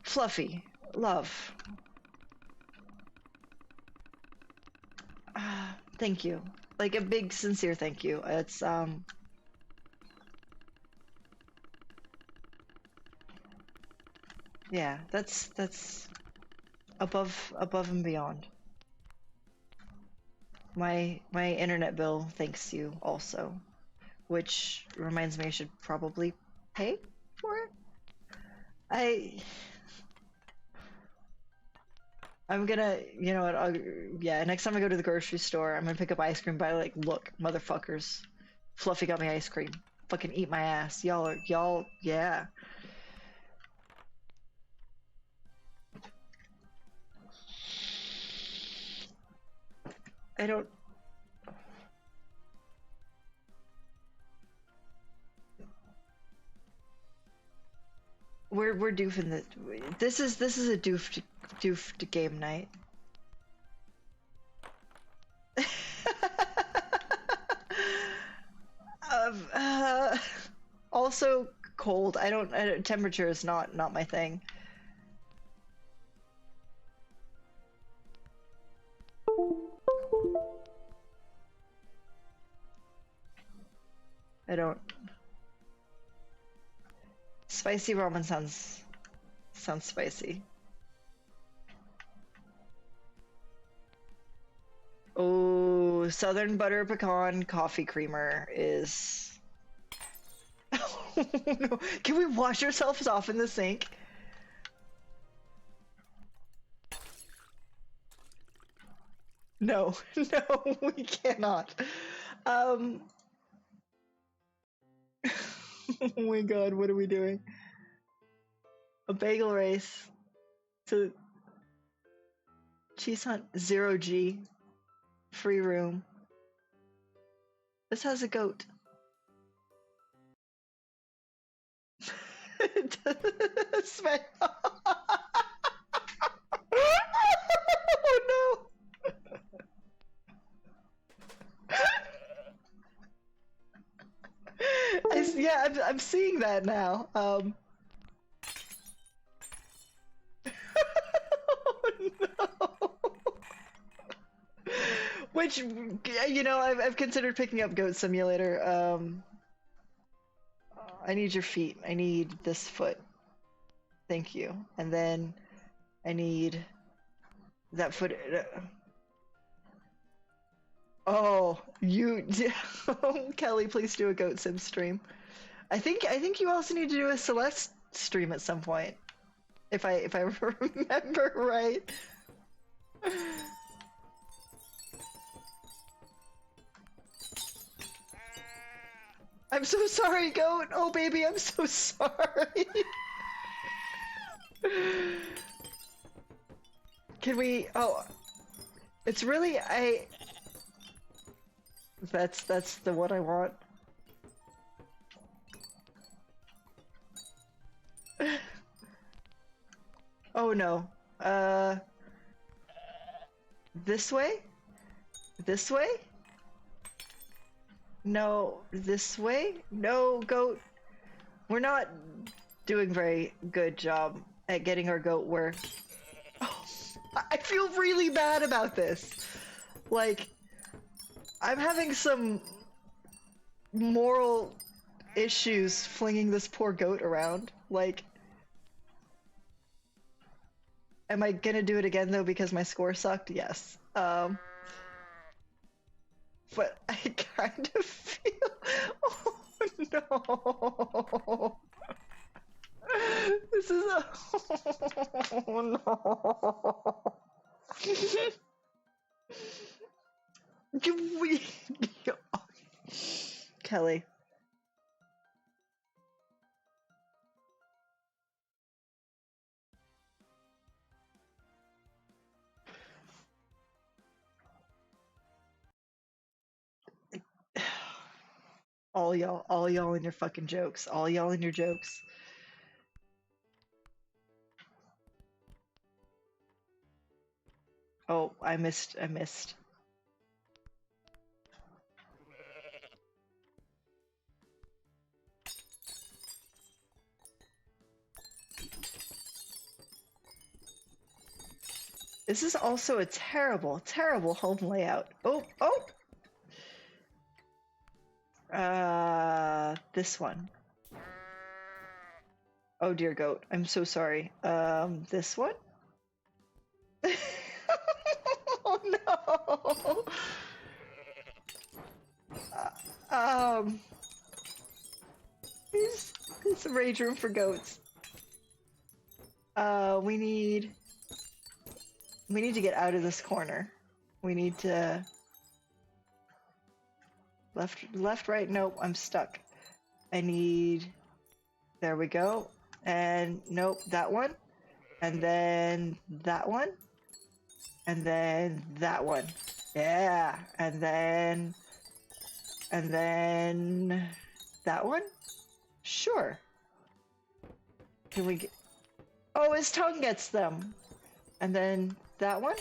Speaker 14: Fluffy. Love. Thank you. Like a big sincere thank you. It's yeah, that's above and beyond. My internet bill thanks you also, which reminds me I should probably pay for it. I'm gonna, you know what, yeah, next time I go to the grocery store, I'm gonna pick up ice cream by like, look, motherfuckers, Fluffy got me ice cream. Fucking eat my ass. Y'all, yeah. I don't... We're doofing the... This is a doofed game night. Also cold. I don't temperature is not my thing. I don't. Spicy ramen sounds spicy. Oh, Southern Butter Pecan Coffee Creamer is... Oh, no. Can we wash ourselves off in the sink? No, no, we cannot. Oh my god, what are we doing? A bagel race to Cheese Hunt 0G. Free room. This has a goat. Smell. Oh no. Yeah, I'm seeing that now. Oh no. Which, you know, I've considered picking up Goat Simulator. I need your feet. I need this foot. Thank you. And then I need that foot. Oh, you, Kelly, please do a Goat Sim stream. I think you also need to do a Celeste stream at some point, if I remember right. I'm so sorry, Goat. Oh, baby, I'm so sorry. Can we? Oh, it's really That's the one I want. Oh no. This way? This way? No, this way? No, Goat. We're not doing very good job at getting our goat where... Oh, I feel really bad about this. Like, I'm having some moral issues flinging this poor goat around. Like... Am I gonna do it again though because my score sucked? Yes. But I kind of feel. Oh no. This is a. Oh no. Kelly. All y'all and your fucking jokes. All y'all and your jokes. Oh, I missed. This is also a terrible, terrible home layout. Oh. This one. Oh dear goat, I'm so sorry. This one? Oh no! It's a rage room for goats. We need to get out of this corner. We need to... Left, right, nope, I'm stuck. I need... There we go. And nope, that one. And then that one. And then that one. Yeah. And then that one? Sure. Can we get... Oh, his tongue gets them. And then that one.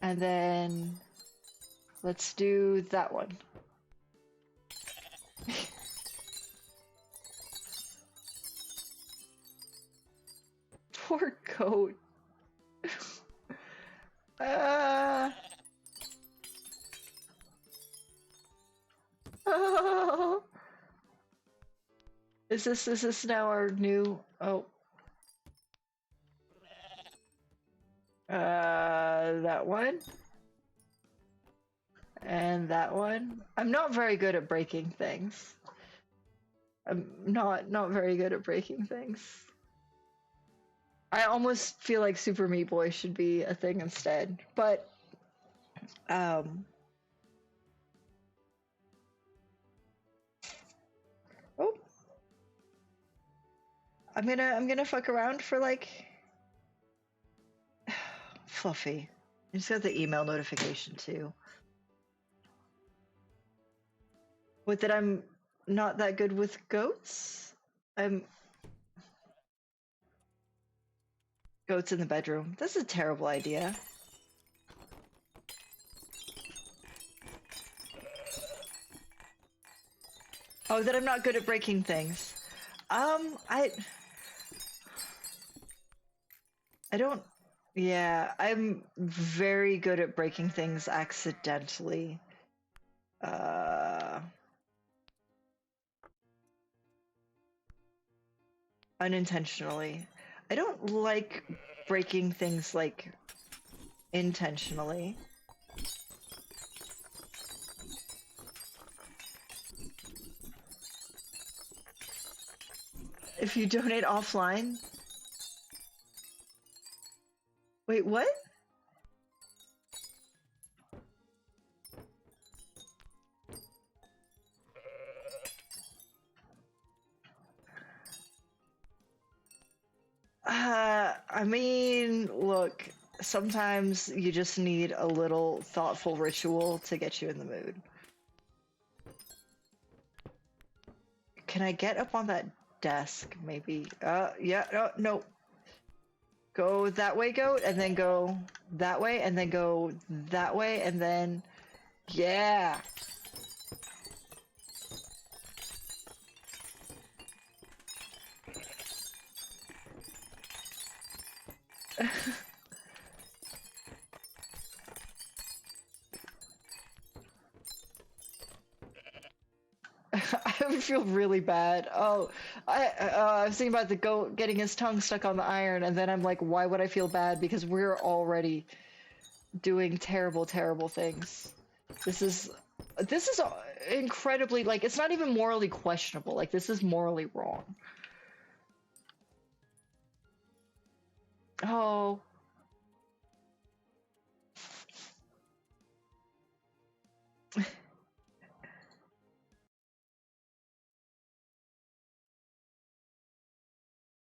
Speaker 14: And then let's do that one. Poor goat. Oh. Is this now our new... Oh. That one. And that one. I'm not very good at breaking things. I'm not very good at breaking things. I almost feel like Super Meat Boy should be a thing instead, but oh, I'm gonna fuck around for like Fluffy. I just got the email notification too. With that, I'm not that good with goats. Goats in the bedroom. That's a terrible idea. Oh, that I'm not good at breaking things. I don't... Yeah, I'm very good at breaking things accidentally. Unintentionally. I don't like breaking things, like, intentionally. If you donate offline... Wait, what? I mean, look, sometimes you just need a little thoughtful ritual to get you in the mood. Can I get up on that desk, maybe? Yeah, no. Go that way, goat, and then go that way, and then go that way, and then... Yeah! I would feel really bad. Oh, I was thinking about the goat getting his tongue stuck on the iron, and then I'm like, why would I feel bad? Because we're already doing terrible, terrible things. This is incredibly, like, it's not even morally questionable. Like, this is morally wrong. Oh,